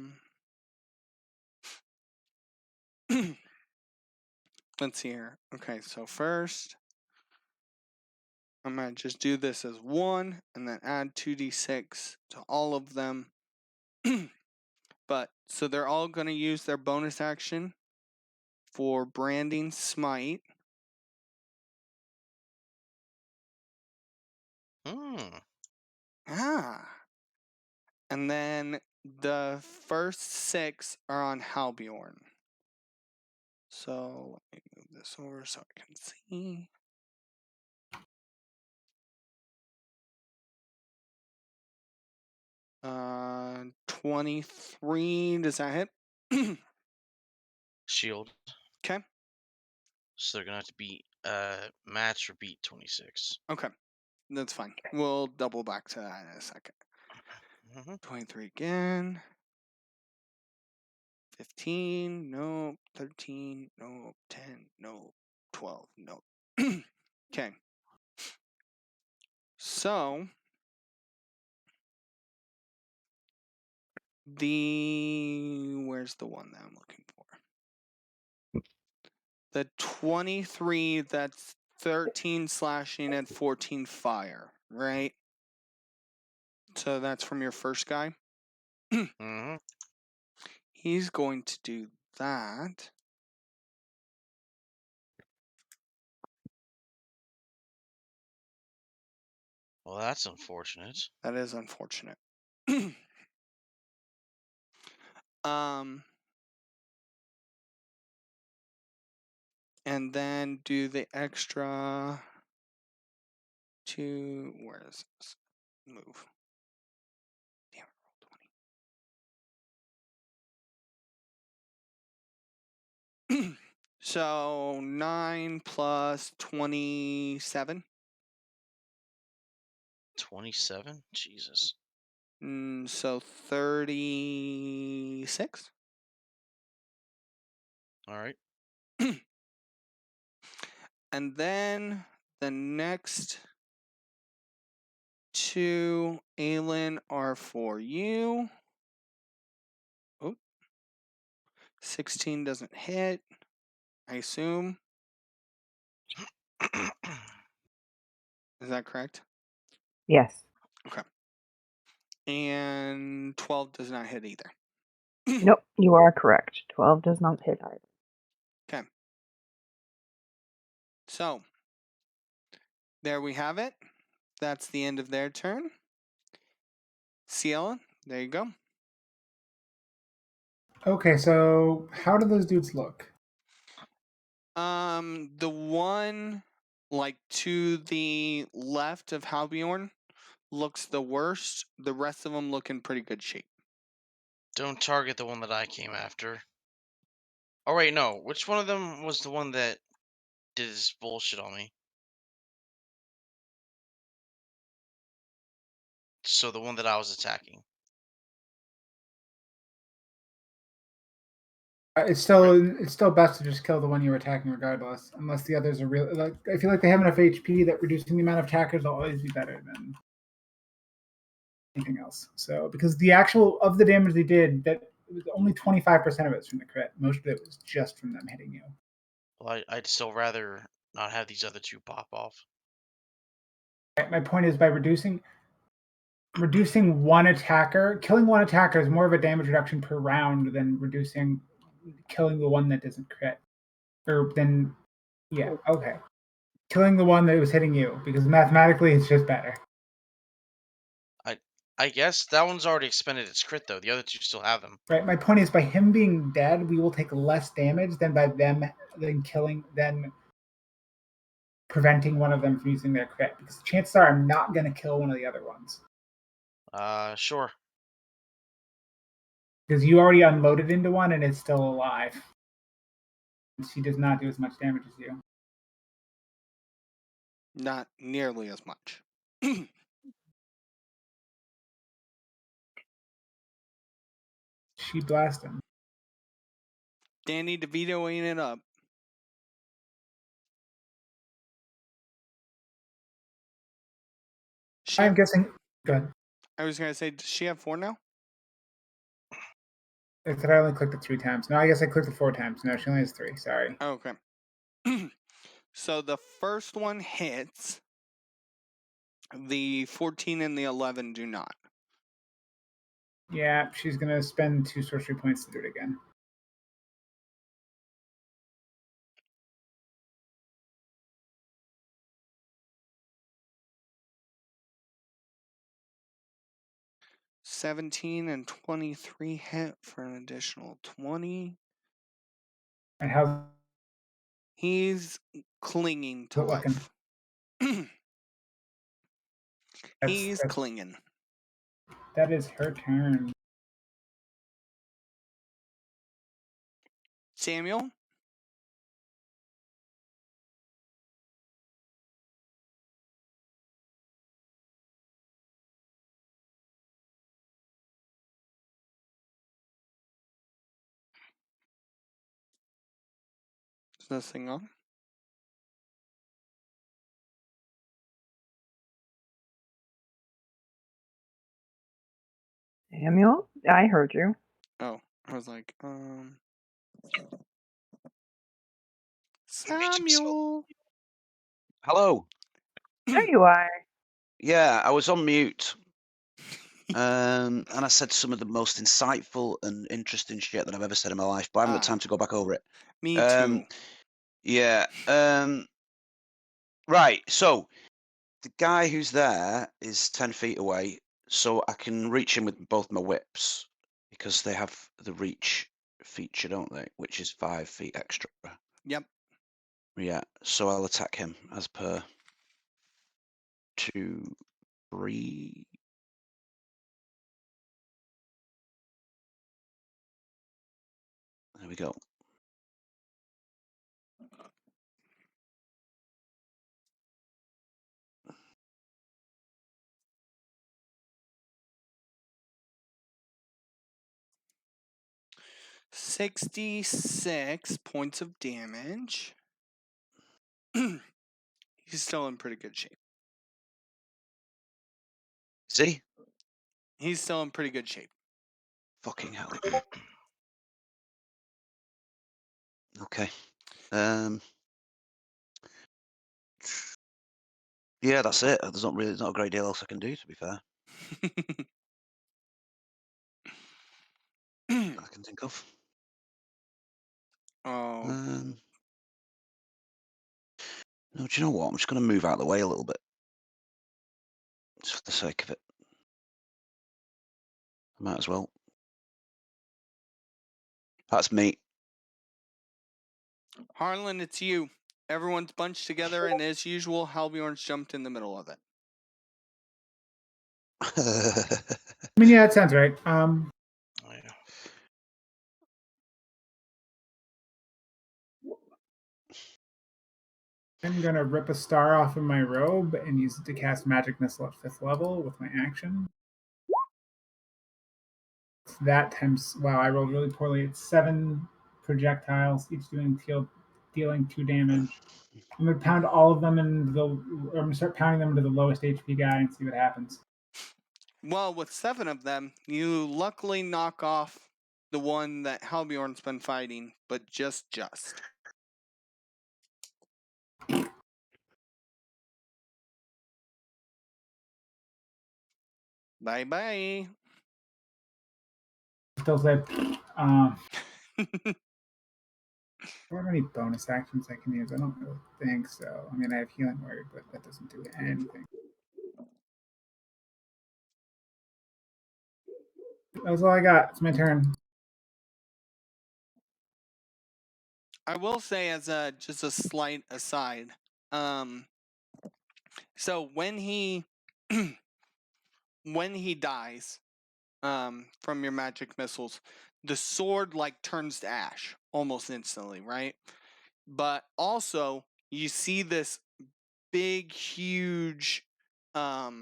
let's see here. Okay, so first I'm gonna just do this as 1 and then add 2d6 to all of them. But so they're all gonna use their bonus action for branding smite. And then the first 6 are on Halbjorn. So let me move this over so I can see. Uh, 23. Does that hit? Shield. Okay. So they're gonna have to beat match or beat 26. Okay. That's fine. We'll double back to that in a second. 23 again. 15. Nope. 13. Nope. 10. Nope. 12. Nope. Okay. So where's the one that I'm looking for? The 23, that's 13 slashing and 14 fire, right? So that's from your first guy. He's going to do that. Well, that's unfortunate. That is unfortunate. And then do the extra to, where is this? Move. Damn it, roll 20. So 9 plus 27. 27? Jesus. So 36. All right. And then the next 2, Aelin, are for you. Oh, 16 doesn't hit, I assume. Is that correct? Yes. Okay. And 12 does not hit either. Nope, you are correct. 12 does not hit either. Okay. So, there we have it. That's the end of their turn. Ciela, there you go. Okay, so how do those dudes look? The one like to the left of Halbjorn looks the worst. The rest of them look in pretty good shape. Don't target the one that I came after. Oh wait, no. Which one of them was the one that did this bullshit on me? So the one that I was attacking. It's still best to just kill the one you're attacking regardless, unless the others are really like. I feel like they have enough HP that reducing the amount of attackers will always be better than anything else. So because the actual of the damage they did, that it was only 25% of it was from the crit. Most of it was just from them hitting you. Well, I'd still rather not have these other two pop off. My point is by reducing one attacker, killing one attacker is more of a damage reduction per round than killing the one that doesn't crit. Or then yeah, okay. Killing the one that was hitting you, because mathematically it's just better. I guess that one's already expended its crit though. The other two still have them. Right. My point is by him being dead, we will take less damage than by them preventing one of them from using their crit. Because the chances are I'm not gonna kill one of the other ones. Sure. Because you already unloaded into one and it's still alive. She does not do as much damage as you. Not nearly as much. She blasted him. Danny DeVito ain't it up. I'm guessing. Good. I was gonna say, does she have 4 now? I said I only clicked it 3 times. No, I guess I clicked it 4 times. No, she only has 3. Sorry. Okay. So the first one hits. The 14 and the 11 do not. Yeah, she's gonna spend 2 sorcery points to do it again. $17 and 23 hit for an additional 20. And how's He's clinging to it looking? life. He's clinging. That is her turn. Samuel? Is this thing on? Samuel, I heard you. Oh, I was like, Samuel. Hello. There you are. Yeah, I was on mute. And I said some of the most insightful and interesting shit that I've ever said in my life, but I haven't got time to go back over it. Me too. Yeah. Right. So the guy who's there is 10 feet away, so I can reach him with both my whips because they have the reach feature, don't they? Which is 5 feet extra. Yep. Yeah. So I'll attack him as per 2, 3. There we go. $66 points of damage. He's still in pretty good shape. See? He's still in pretty good shape. Fucking hell. Okay. Yeah, that's it. There's not a great deal else I can do, to be fair. I can think of. Oh, No, do you know what? I'm just going to move out of the way a little bit. Just for the sake of it. I might as well. That's me. Harlan, it's you. Everyone's bunched together, and as usual, Halbjorn's jumped in the middle of it. I mean, yeah, that sounds right. Oh, yeah. I'm gonna rip a star off of my robe and use it to cast Magic Missile at 5th level with my action. That times, wow, I rolled really poorly. It's 7 projectiles, each dealing 2 damage. I'm gonna pound all of them I'm gonna start pounding them into the lowest HP guy and see what happens. Well, with 7 of them, you luckily knock off the one that Halbjorn's been fighting, but just. Bye bye. Still say, are there any bonus actions I can use? I don't really think so. I mean, I have Healing Word, but that doesn't do anything. That was all I got. It's my turn. I will say, as just a slight aside, so when he when he dies from your magic missiles, the sword like turns to ash almost instantly, right? But also you see this big, huge, you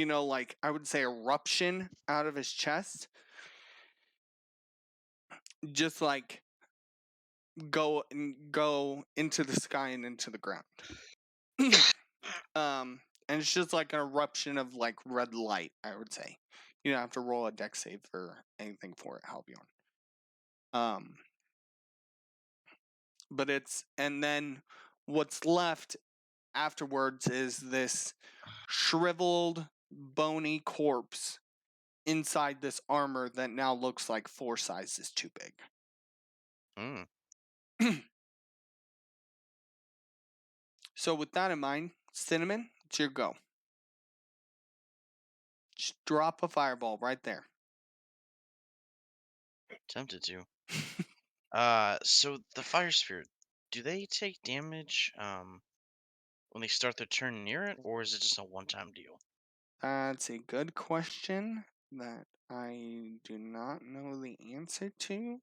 know, like I would say eruption out of his chest, just like go into the sky and into the ground. And it's just like an eruption of like red light, I would say. You don't have to roll a dex save or anything for it, Halbjorn. But and then what's left afterwards is this shriveled, bony corpse inside this armor that now looks like 4 sizes too big. So with that in mind, Cinnamon, it's your go. Just drop a fireball right there. Tempted to. So the fire spirit, do they take damage when they start their turn near it, or is it just a one-time deal? That's a good question that I do not know the answer to.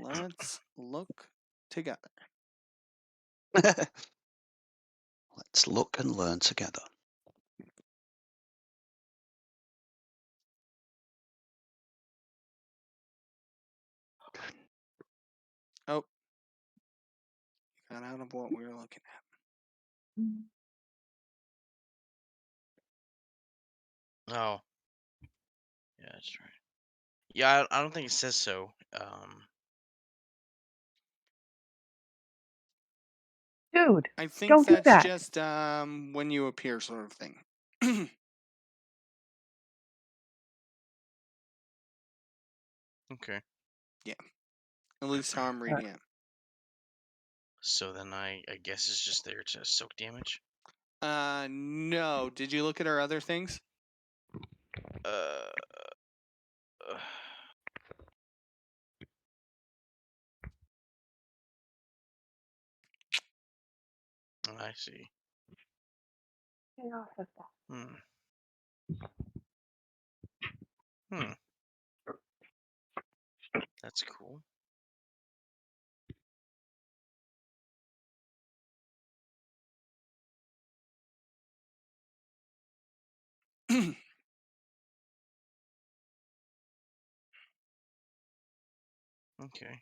Let's look together. Let's look and learn together. Oh, got out of what we were looking at. Oh. Yeah, that's right. Yeah, I don't think it says so. Dude, I think don't do that's that. just when you appear, sort of thing. Okay. At least how I'm reading it. So then I guess it's just there to soak damage. No. Did you look at our other things? Uh, I see. Get off of that. That's cool. Okay.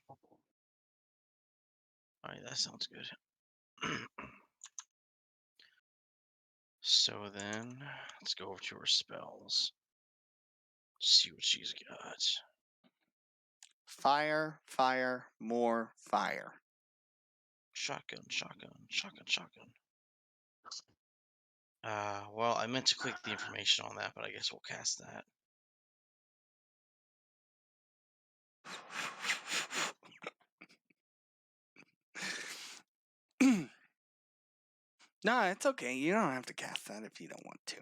Alright, that sounds good. So then, let's go over to her spells. See what she's got. Fire, fire, more fire. Shotgun, shotgun, shotgun, shotgun. Well, I meant to click the information on that, but I guess we'll cast that. No, it's okay. You don't have to cast that if you don't want to.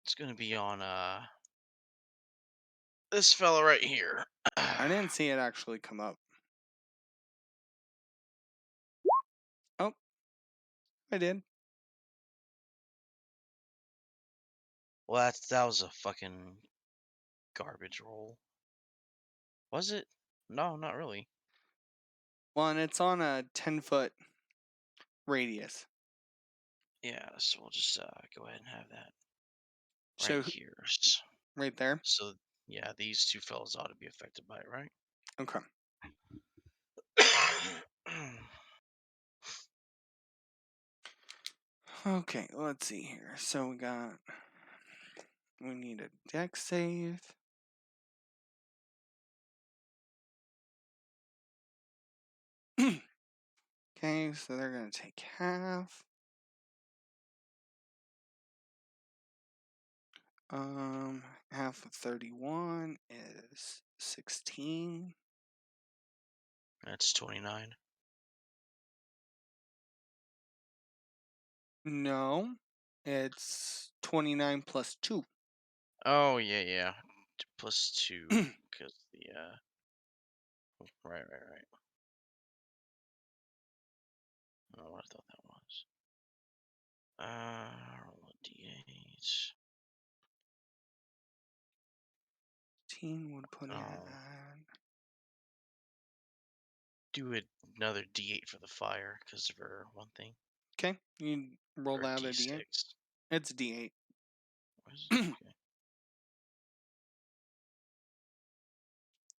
It's gonna be on this fella right here. I didn't see it actually come up. Oh, I did. Well, that was a fucking garbage roll. Was it? No, not really. Well, and it's on a 10-foot radius. Yeah, so we'll just go ahead and have that So right here. right there. So yeah, these two fellas ought to be affected by it, right? Okay. Okay, let's see here. So we need a deck save. Okay, so they're gonna take half. Half of 31 is 16. That's 29. No, it's 29 plus 2. Oh yeah. Plus 2 because the right. Oh, what I thought that was. Roll a d8. 15 would put it Oh. at. Do another d8 for the fire because of her one thing. Okay, you roll Or out a d6. d8. It's d8. Okay.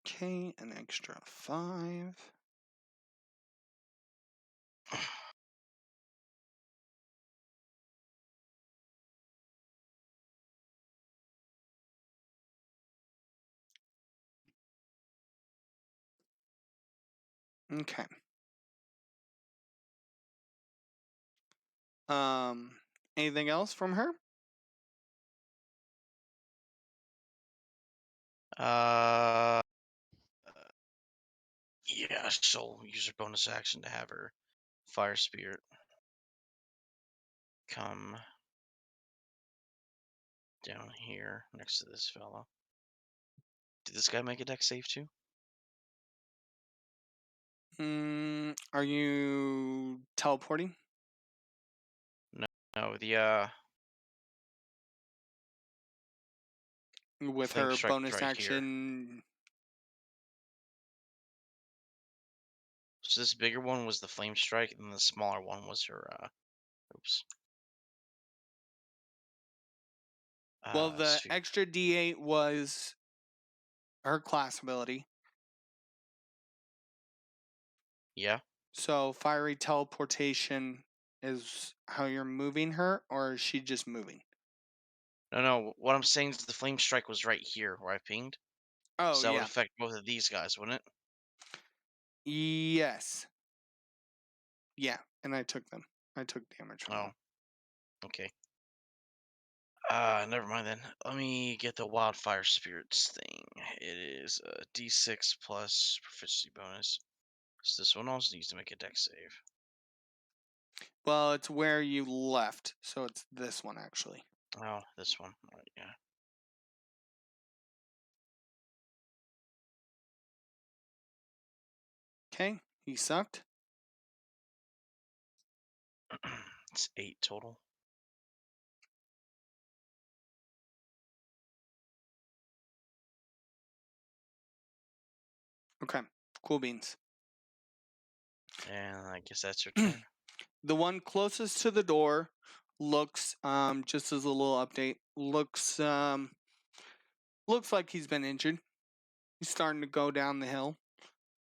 Okay, an extra 5. Okay. Anything else from her? Yeah, she'll use her bonus action to have her fire spirit come down here next to this fella. Did this guy make a deck save too? Are you teleporting? No, the With flame her strike is bonus right here. action. So this bigger one was the flame strike, and the smaller one was her oops. Well, the sphere. extra d8 was her class ability. Yeah. So fiery teleportation is how you're moving her, or is she just moving? No. What I'm saying is the flame strike was right here where I pinged. Oh, So that would yeah. affect both of these guys, wouldn't it? Yes. Yeah, and I took them. I took damage from them. Okay. Never mind then. Let me get the wildfire spirits thing. It is a d6 plus proficiency bonus. So this one also needs to make a deck save. Well, it's where you left, so it's this one actually. Oh, this one. Right, yeah. Okay, he sucked. It's 8 total. Okay, cool beans. And I guess that's your turn. The one closest to the door looks, just as a little update, looks like he's been injured. He's starting to go down the hill.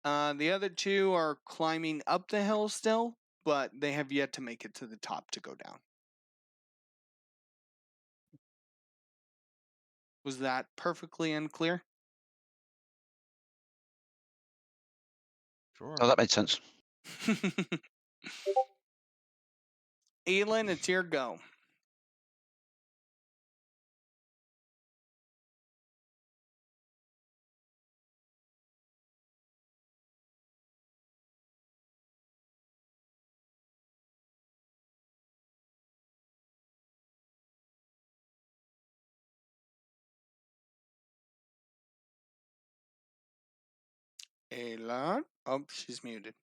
The other two are climbing up the hill still, but they have yet to make it to the top to go down. Was that perfectly unclear? Sure. Oh, that made sense. Elin, it's your go. Ayla. Oh, she's muted.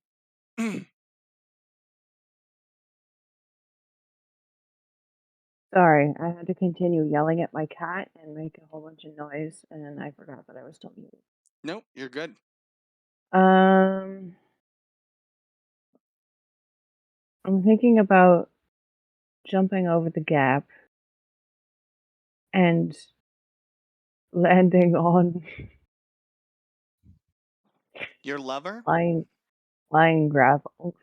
Sorry, I had to continue yelling at my cat and make a whole bunch of noise, and I forgot that I was still muted. Nope, you're good. I'm thinking about jumping over the gap and landing on Your lover? flying grapple.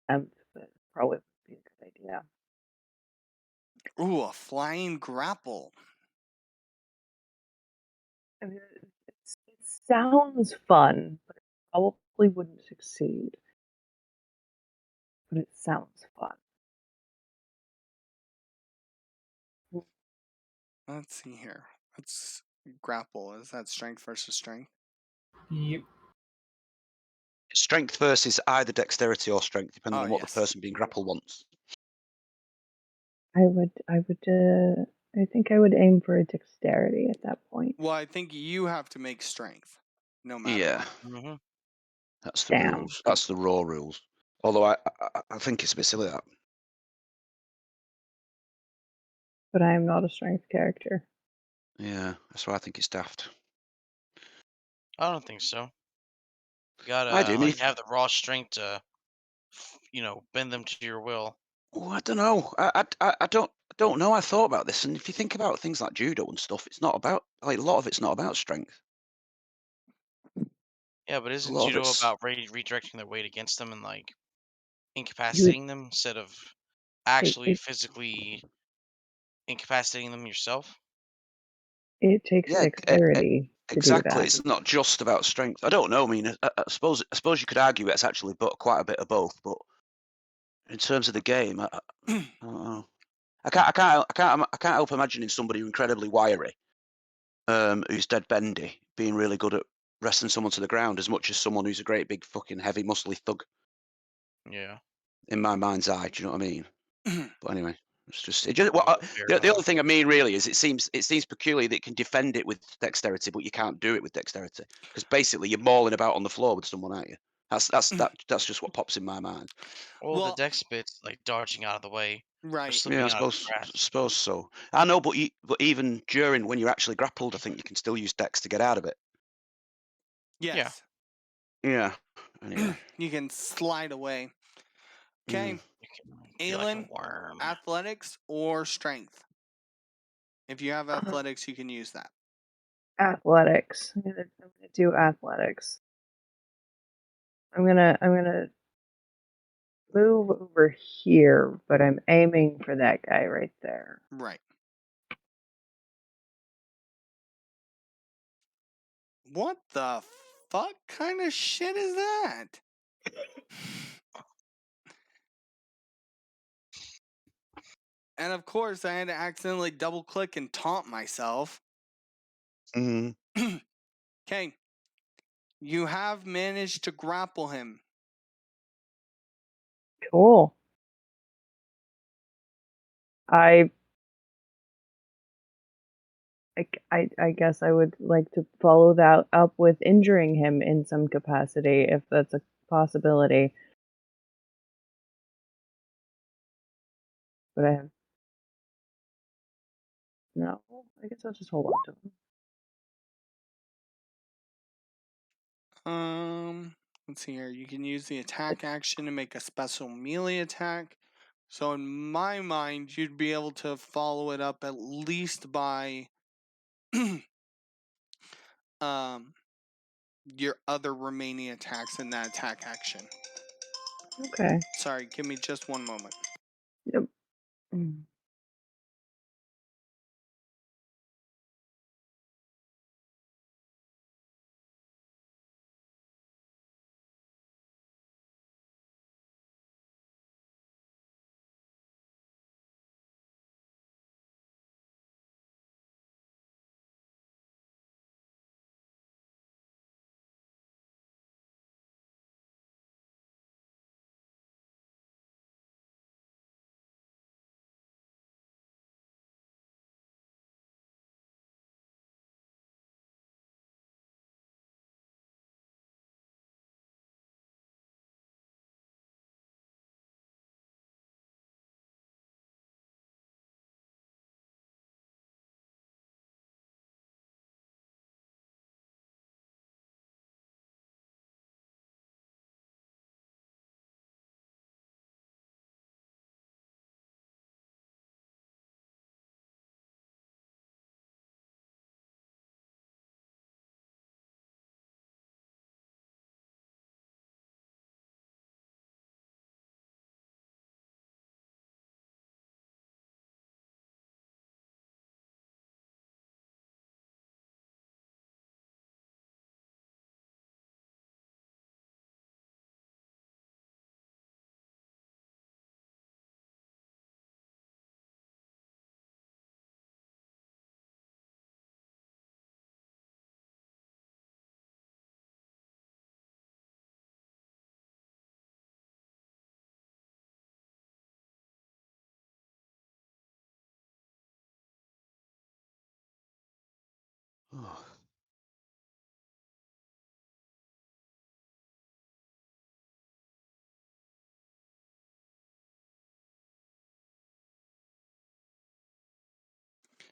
That probably would be a good idea. Ooh, a flying grapple. I mean, it sounds fun, but it probably wouldn't succeed. But it sounds fun. Let's see here. Let's grapple. Is that strength versus strength? Yep. Strength versus either dexterity or strength, depending Oh, on what yes. the person being grappled wants. I think I would aim for a dexterity at that point. Well, I think you have to make strength, no matter Yeah, what. Mm-hmm. that's the Damn. rules. That's the raw rules. Although I think it's a bit silly that. But I am not a strength character. Yeah, that's why I think it's daft. I don't think so. You gotta I do. like have the raw strength to, bend them to your will. Oh, I don't know. I don't know. I thought about this, and if you think about things like judo and stuff, it's not about like a lot of it's not about strength. Yeah, but A isn't lot of judo it's about redirecting their weight against them and like incapacitating them instead of actually It physically incapacitating them yourself? takes yeah, dexterity to do exactly. that. It's not just about strength. I don't know. I mean, I suppose you could argue it's actually quite a bit of both. But in terms of the game, I don't know. I can't help imagining somebody incredibly wiry, who's dead bendy, being really good at wrestling someone to the ground as much as someone who's a great big fucking heavy muscly thug. Yeah. In my mind's eye, do you know what I mean? But anyway, Fair the enough. only thing I mean really is it seems peculiar that it can defend it with dexterity, but you can't do it with dexterity because basically you're mauling about on the floor with someone, aren't you? That's just what pops in my mind. Well, the Well, dex bit's like dodging out of the way or right. Yeah, slipping I out of the suppose grasp. so. I know, but even during when you're actually grappled, I think you can still use dex to get out of it. Yes. Yeah. Anyway. You can slide away. Okay. Mm. You can be like a Aelin, worm. athletics or strength? If you have athletics, you can use that. Athletics. I'm gonna do athletics. I'm gonna move over here, but I'm aiming for that guy right there. Right. What the fuck kind of shit is that? And of course, I had to accidentally double click and taunt myself. Mm. Okay. You have managed to grapple him. Cool. I guess I would like to follow that up with injuring him in some capacity, if that's a possibility. But I have no. I guess I'll just hold on to him. Let's see here. You can use the attack action to make a special melee attack. So in my mind, you'd be able to follow it up at least by your other remaining attacks in that attack action. Okay. Sorry, give me just one moment. Yep. Mm. Oh.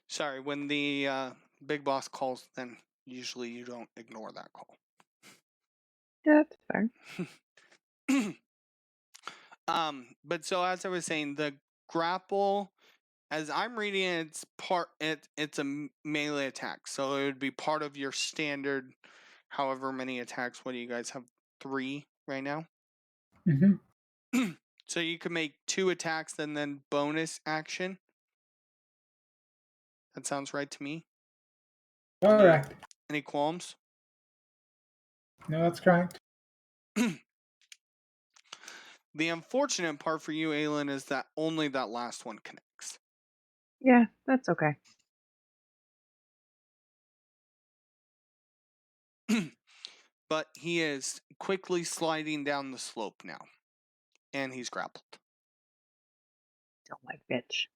Sorry, when the big boss calls, then usually you don't ignore that call. That's fair. But so as I was saying, the grapple, as I'm reading it, it's a melee attack, so it would be part of your standard, however many attacks. What do you guys have? 3 right now. Mm-hmm. So you can make 2 attacks and then bonus action. That sounds right to me. Correct. Any qualms? No, that's correct. The unfortunate part for you, Aelin, is that only that last one connects. Yeah, that's okay. But he is quickly sliding down the slope now. And he's grappled. Don't like bitch.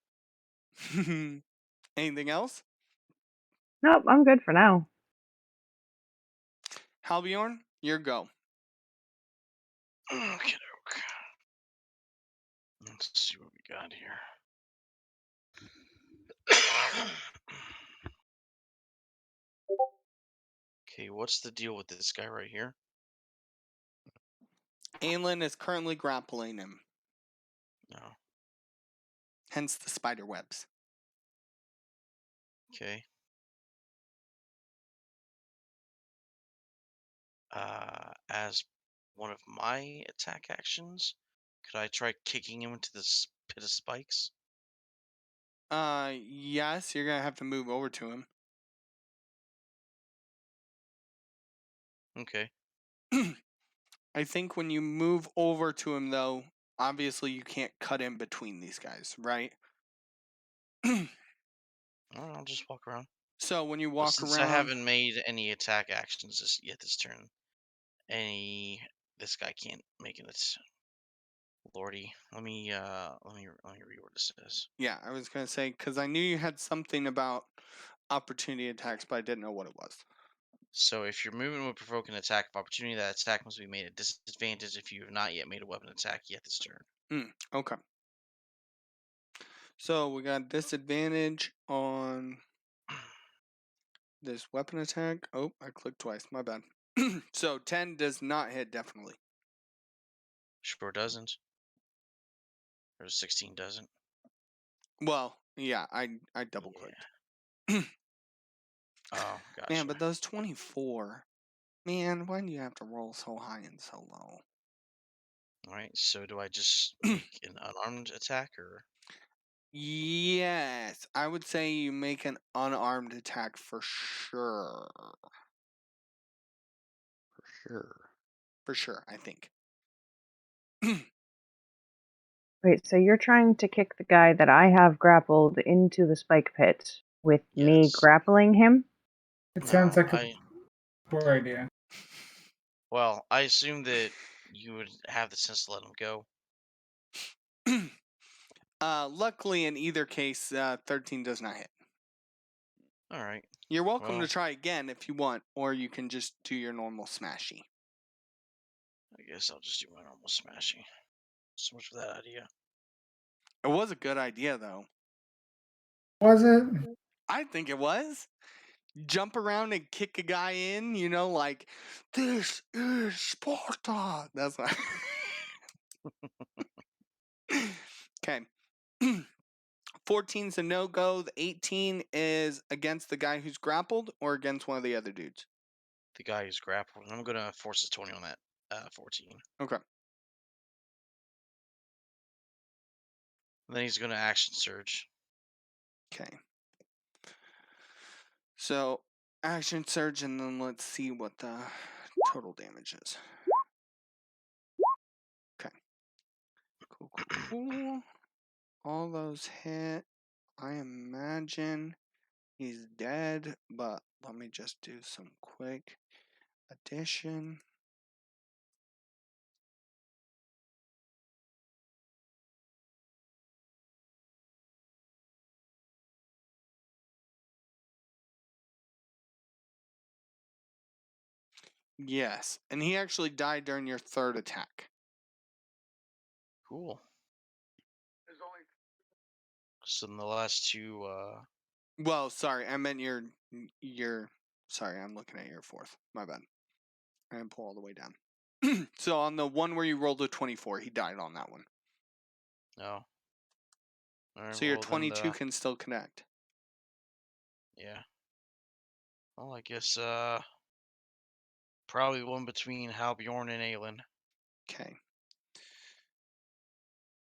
Anything else? Nope, I'm good for now. Halbjorn, your go. Okay. Let's see what we got here. Okay, what's the deal with this guy right here? Aelin is currently grappling him. No. Hence the spider webs. Okay. As one of my attack actions, could I try kicking him into this pit of spikes? Yes, you're gonna have to move over to him. Okay. I think when you move over to him, though, obviously you can't cut in between these guys, right? Alright, I'll just walk around. So when you But walk since around, I haven't made any attack actions this turn, this guy can't make it. Lordy, let me read what this says. yeah, I was gonna say because I knew you had something about opportunity attacks, but I didn't know what it was. So if your movement would provoke an attack of opportunity, that attack must be made at disadvantage if you have not yet made a weapon attack yet this turn. Okay. So we got disadvantage on this weapon attack. Oh, I clicked twice. My bad. So 10 does not hit, definitely. Sure doesn't. Or 16 doesn't. Well, yeah, I double clicked. Oh, gotcha. Man, but those 24. Man, why do you have to roll so high and so low? Alright, so do I just make an unarmed attack or? Yes, I would say you make an unarmed attack for sure. For sure. For sure, I think. Wait, so you're trying to kick the guy that I have grappled into the spike pit with me Yes. grappling him? It sounds No, like a poor idea. Well, I assume that you would have the sense to let him go. Luckily, in either case, 13 does not hit. Alright. You're welcome Well. to try again if you want, or you can just do your normal smashy. I guess I'll just do my normal smashing. So much for that idea. It was a good idea, though. Was it? I think it was. Jump around and kick a guy in, like, this is Sparta. That's what. Okay. 14's a no-go. The 18 is against the guy who's grappled or against one of the other dudes. The guy who's grappled. I'm gonna force his 20 on that 14. Okay. And then he's gonna action surge. Okay. So, action surge, and then let's see what the total damage is. Okay. Cool. All those hit. I imagine he's dead, but let me just do some quick addition. Yes, and he actually died during your third attack. Cool. So in the last two, Well, sorry, I meant your. Sorry, I'm looking at your fourth. My bad. I didn't pull all the way down. So on the one where you rolled a 24, he died on that one. no. Alright, So your well, then 22 can still connect. yeah. Well, I guess probably one between Halbjorn and Aelin. Okay.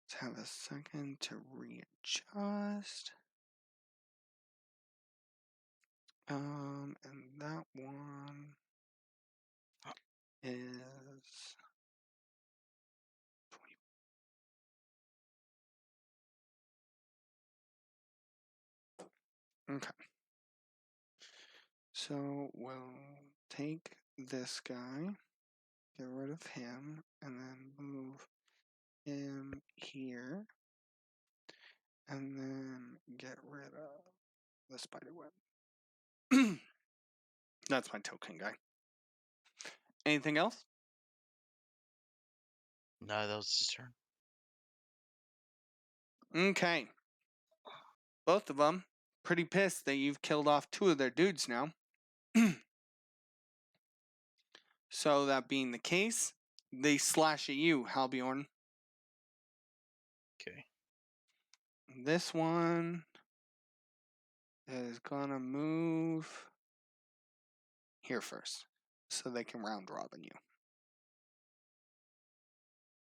Let's have a second to readjust. And that one is 20. Okay. So we'll take this guy, get rid of him, and then move him here, and then get rid of the spider web. That's my token guy. Anything else? No, that was his turn. Okay. Both of them pretty pissed that you've killed off 2 of their dudes now. So that being the case, they slash at you, Halbjorn. Okay. This one is gonna move here first, so they can round robin you.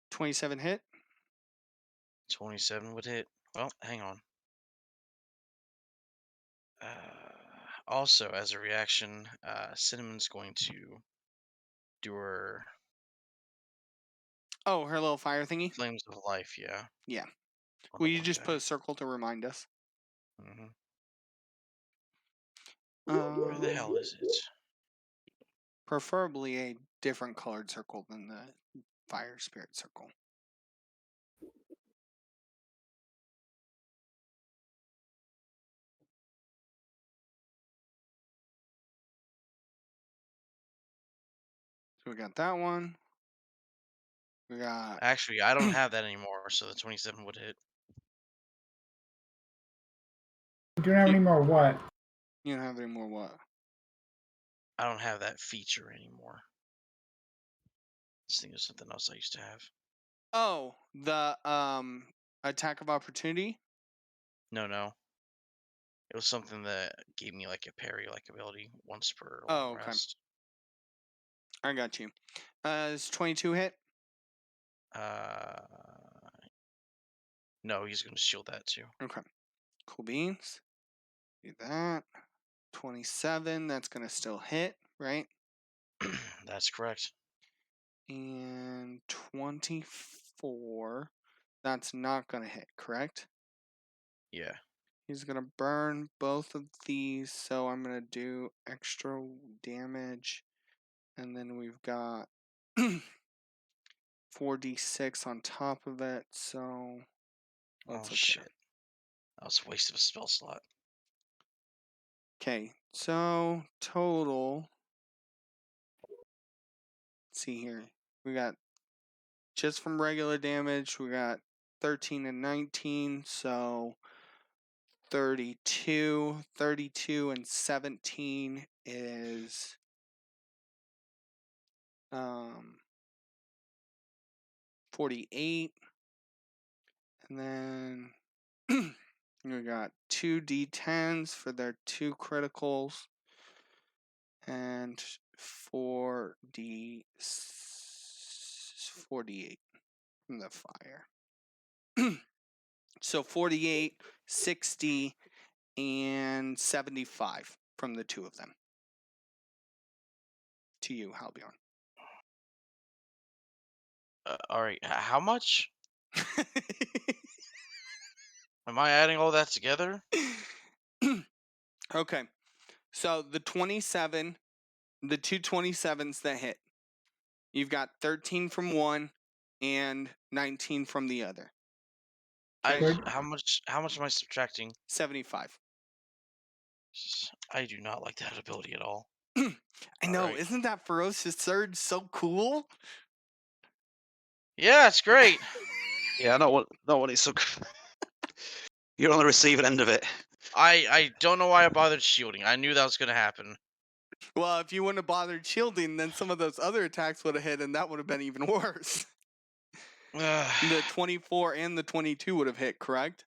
27 hit. 27 would hit. Well, hang on. Also, as a reaction, Cinnamon's going to do her Oh, her little fire thingy. flames of life. Yeah. Yeah. on the Will you one just guy. put a circle to remind us? Mhm. Where the hell is it? Preferably a different colored circle than the fire spirit circle. So we got that one. We got Actually, I don't have that anymore, so the 27 would hit. We don't have any more what? you don't have any more what? I don't have that feature anymore. This thing is something else I used to have. Oh, the attack of opportunity. No. It was something that gave me like a parry-like ability once per Oh, long okay. rest. I got you. Is 22 hit? No, he's going to shield that too. Okay. Cool beans. Do that. 27. That's gonna still hit, right? That's correct. And 24. That's not gonna hit, correct? Yeah. He's gonna burn both of these, so I'm gonna do extra damage, and then we've got 4d6 on top of it. So let's Oh look shit. here. That was a waste of a spell slot. Okay, so total. Let's see here. We got just from regular damage. We got 13 and 19, so 32. 32 and 17 is 48. And then we got 2 d10s for their 2 criticals and 48 from the fire. So 48, 60, and 75 from the 2 of them. To you, Halbjorn. All right. How much? Am I adding all that together? Okay. So the 27, the 2 27s that hit. You've got 13 from one and 19 from the other. Okay. How much am I subtracting? 75. I do not like that ability at all. I know, Alright. isn't that Ferocious Surge so cool? Yeah, it's great. Yeah, not what it's so. You're on the receiving end of it. I don't know why I bothered shielding. I knew that was gonna happen. Well, if you wouldn't have bothered shielding, then some of those other attacks would have hit, and that would have been even worse. The 24 and the 22 would have hit, correct?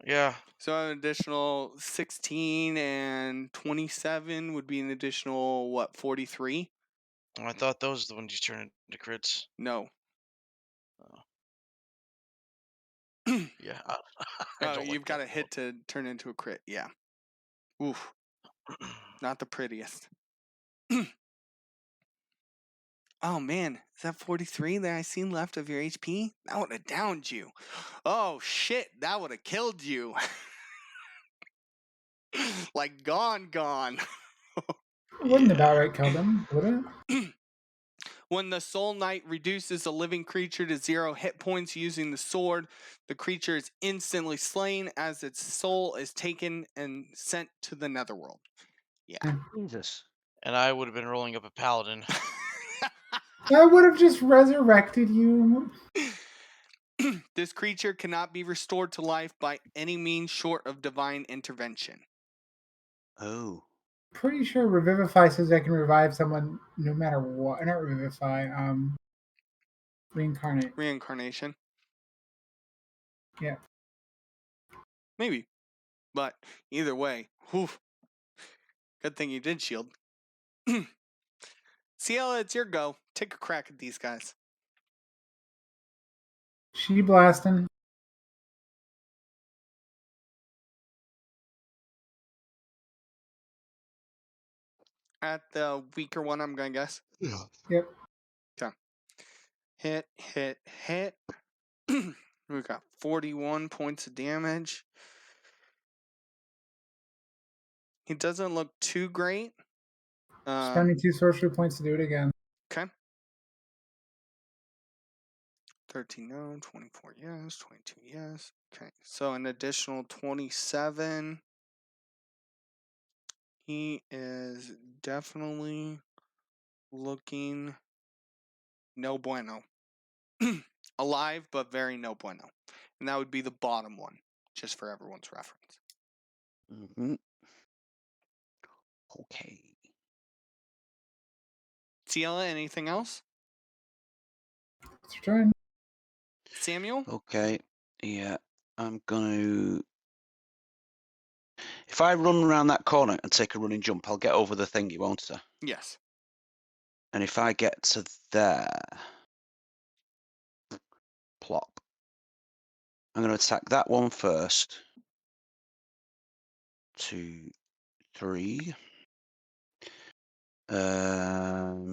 Yeah. So an additional 16 and 27 would be an additional, what, 43? I thought those are the ones you turn into crits. No. Yeah. I Oh, don't you've like got that a hit to turn into a crit. Yeah. Oof. though. Not the prettiest. Oh man, is that 43 that I seen left of your HP? That would have downed you. Oh shit, that would have killed you. Like gone. Wouldn't about right kill them, would it? When the Soul Knight reduces a living creature to 0 hit points using the sword, the creature is instantly slain as its soul is taken and sent to the netherworld. Yeah. Jesus. And I would have been rolling up a paladin. I would have just resurrected you. This creature cannot be restored to life by any means short of divine intervention. Oh. Pretty sure Revivify says I can revive someone no matter what. Not Revivify, Reincarnate. Reincarnation. Yeah. Maybe. But either way, whew, good thing you did shield. Ciela, it's your go. Take a crack at these guys. She blasting. At the weaker one, I'm going to guess. Yeah. Yep. Hit. We got 41 points of damage. He doesn't look too great. Spending 2 sorcery points to do it again. Okay. 13 no, 24 yes, 22 yes. Okay, so an additional 27. He is definitely looking no bueno. Alive, but very no bueno. And that would be the bottom one, just for everyone's reference. Mm-hmm. Okay. Ciela, anything else? It's your turn. Samuel? Okay. Yeah. I'm gonna. If I run around that corner and take a running jump, I'll get over the thingy, won't I? Yes. And if I get to there, plop. I'm going to attack that one first. 2, 3. There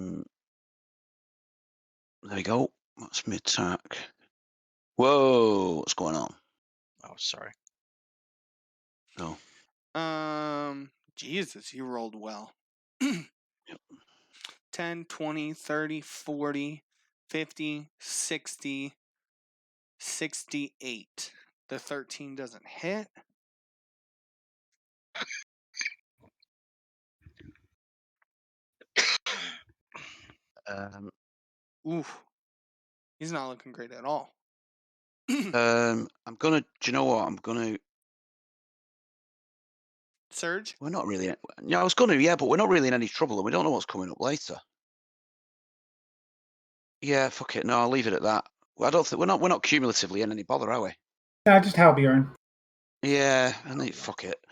we go. That's my attack. Whoa, what's going on? Oh, sorry. Oh. Jesus, you rolled well. 10, 20, 30, 40, 50, 60, 68. The 13 doesn't hit. Oof. He's not looking great at all. I'm gonna. Do you know what? I'm gonna. Surge? We're not really. Yeah, I was gonna. Yeah, but we're not really in any trouble, and we don't know what's coming up later. Yeah, fuck it. No, I'll leave it at that. I don't think we're not cumulatively in any bother, are we? Just Halbjorn. Yeah, and fuck it.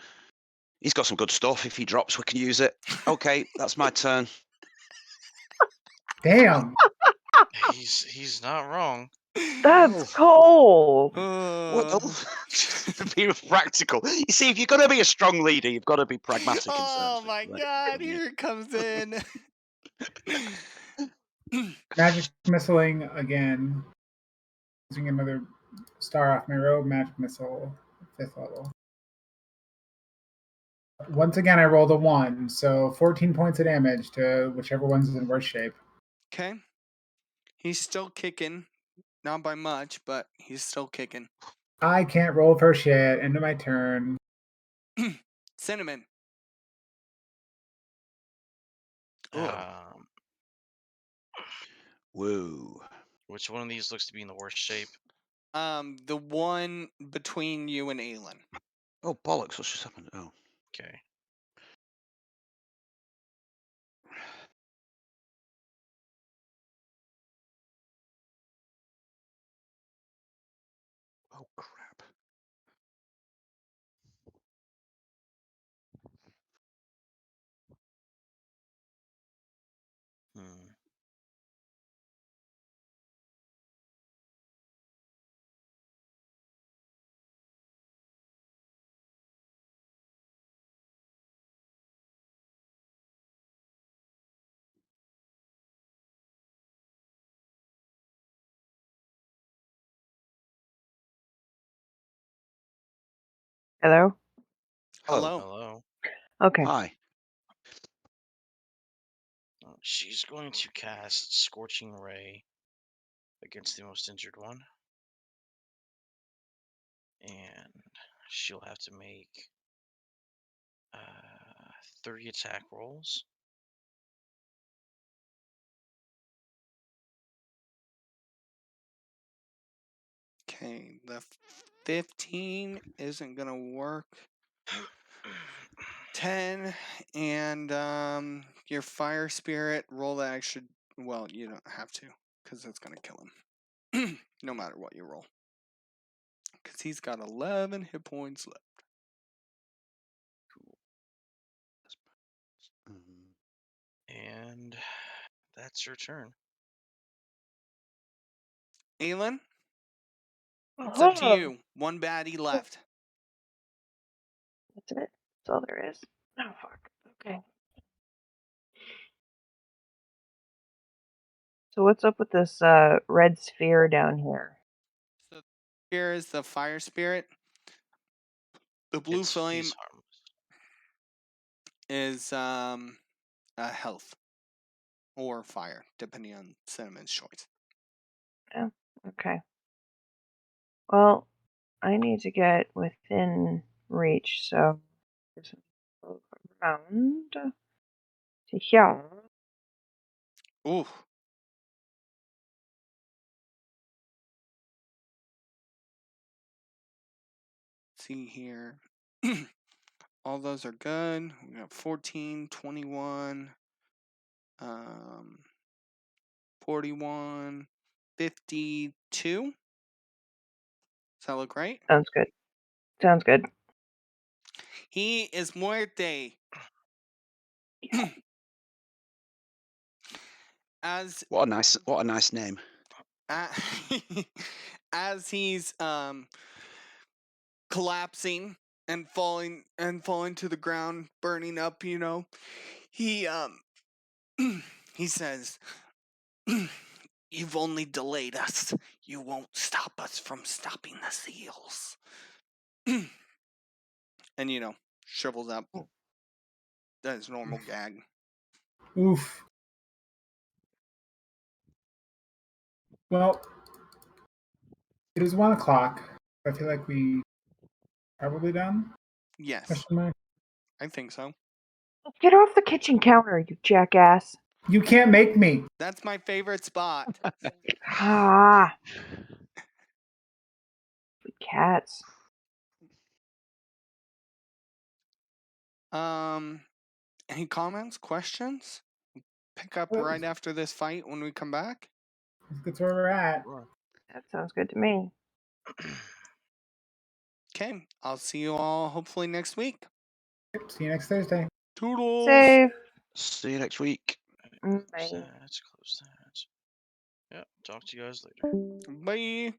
He's got some good stuff. If he drops, we can use it. Okay, that's my turn. Damn. He's not wrong. That's cold. Well, be practical. You see, if you're going to be a strong leader, you've got to be pragmatic. Oh my god, here it comes in. Magic missiling again. Using another star off my robe. Magic missile, 5th level. Once again, I rolled a 1, so 14 points of damage to whichever one's in worse shape. Okay. He's still kicking. Not by much, but he's still kicking. I can't roll for shit. End of my turn. Cinnamon. Oh. Um, Whoa. which one of these looks to be in the worst shape? The one between you and Aelin. Oh, bollocks. What's just happened? Oh. Okay. Oh, crap. Hmm. Hello? Hello. Hello. Hello. Okay. Hi. She's going to cast Scorching Ray against the most injured one. And she'll have to make 30 attack rolls. Okay, the 15 isn't gonna work. 10 and your fire spirit, roll that extra. Well, you don't have to, because it's gonna kill him. No matter what you roll. Because he's got 11 hit points left. Mm. And that's her turn. Aelin, it's up to Oh, you. One baddie left. that's it. That's all there is. Oh, fuck. Okay. So what's up with this red sphere down here? So here is the fire spirit. The blue He's flame harmless. is a health or fire, depending on Cinnamon's choice. Okay. Well, I need to get within reach, so just go around to here. Ooh. See here. All those are good. We got 14, 21, 41, 52. Does that look right? Sounds good. Sounds good. He is muerte. As What a nice name. as he's collapsing and falling to the ground, burning up, he he says, "You've only delayed us. You won't stop us from stopping the seals." And shrivels up. That is normal gag. Oof. Well, it is 1:00. I feel like we probably done. Yes, Question mark. I think so. Get off the kitchen counter, you jackass. You can't make me. That's my favorite spot. Ah. Cats. Any comments, questions? Pick up Well, right after this fight when we come back. That's where we're at. Sure. That sounds good to me. Okay, I'll see you all hopefully next week. Yep, see you next Thursday. Toodles. Safe. See you next week. Close Bye. that. Close that. Yep. Talk to you guys later. Bye.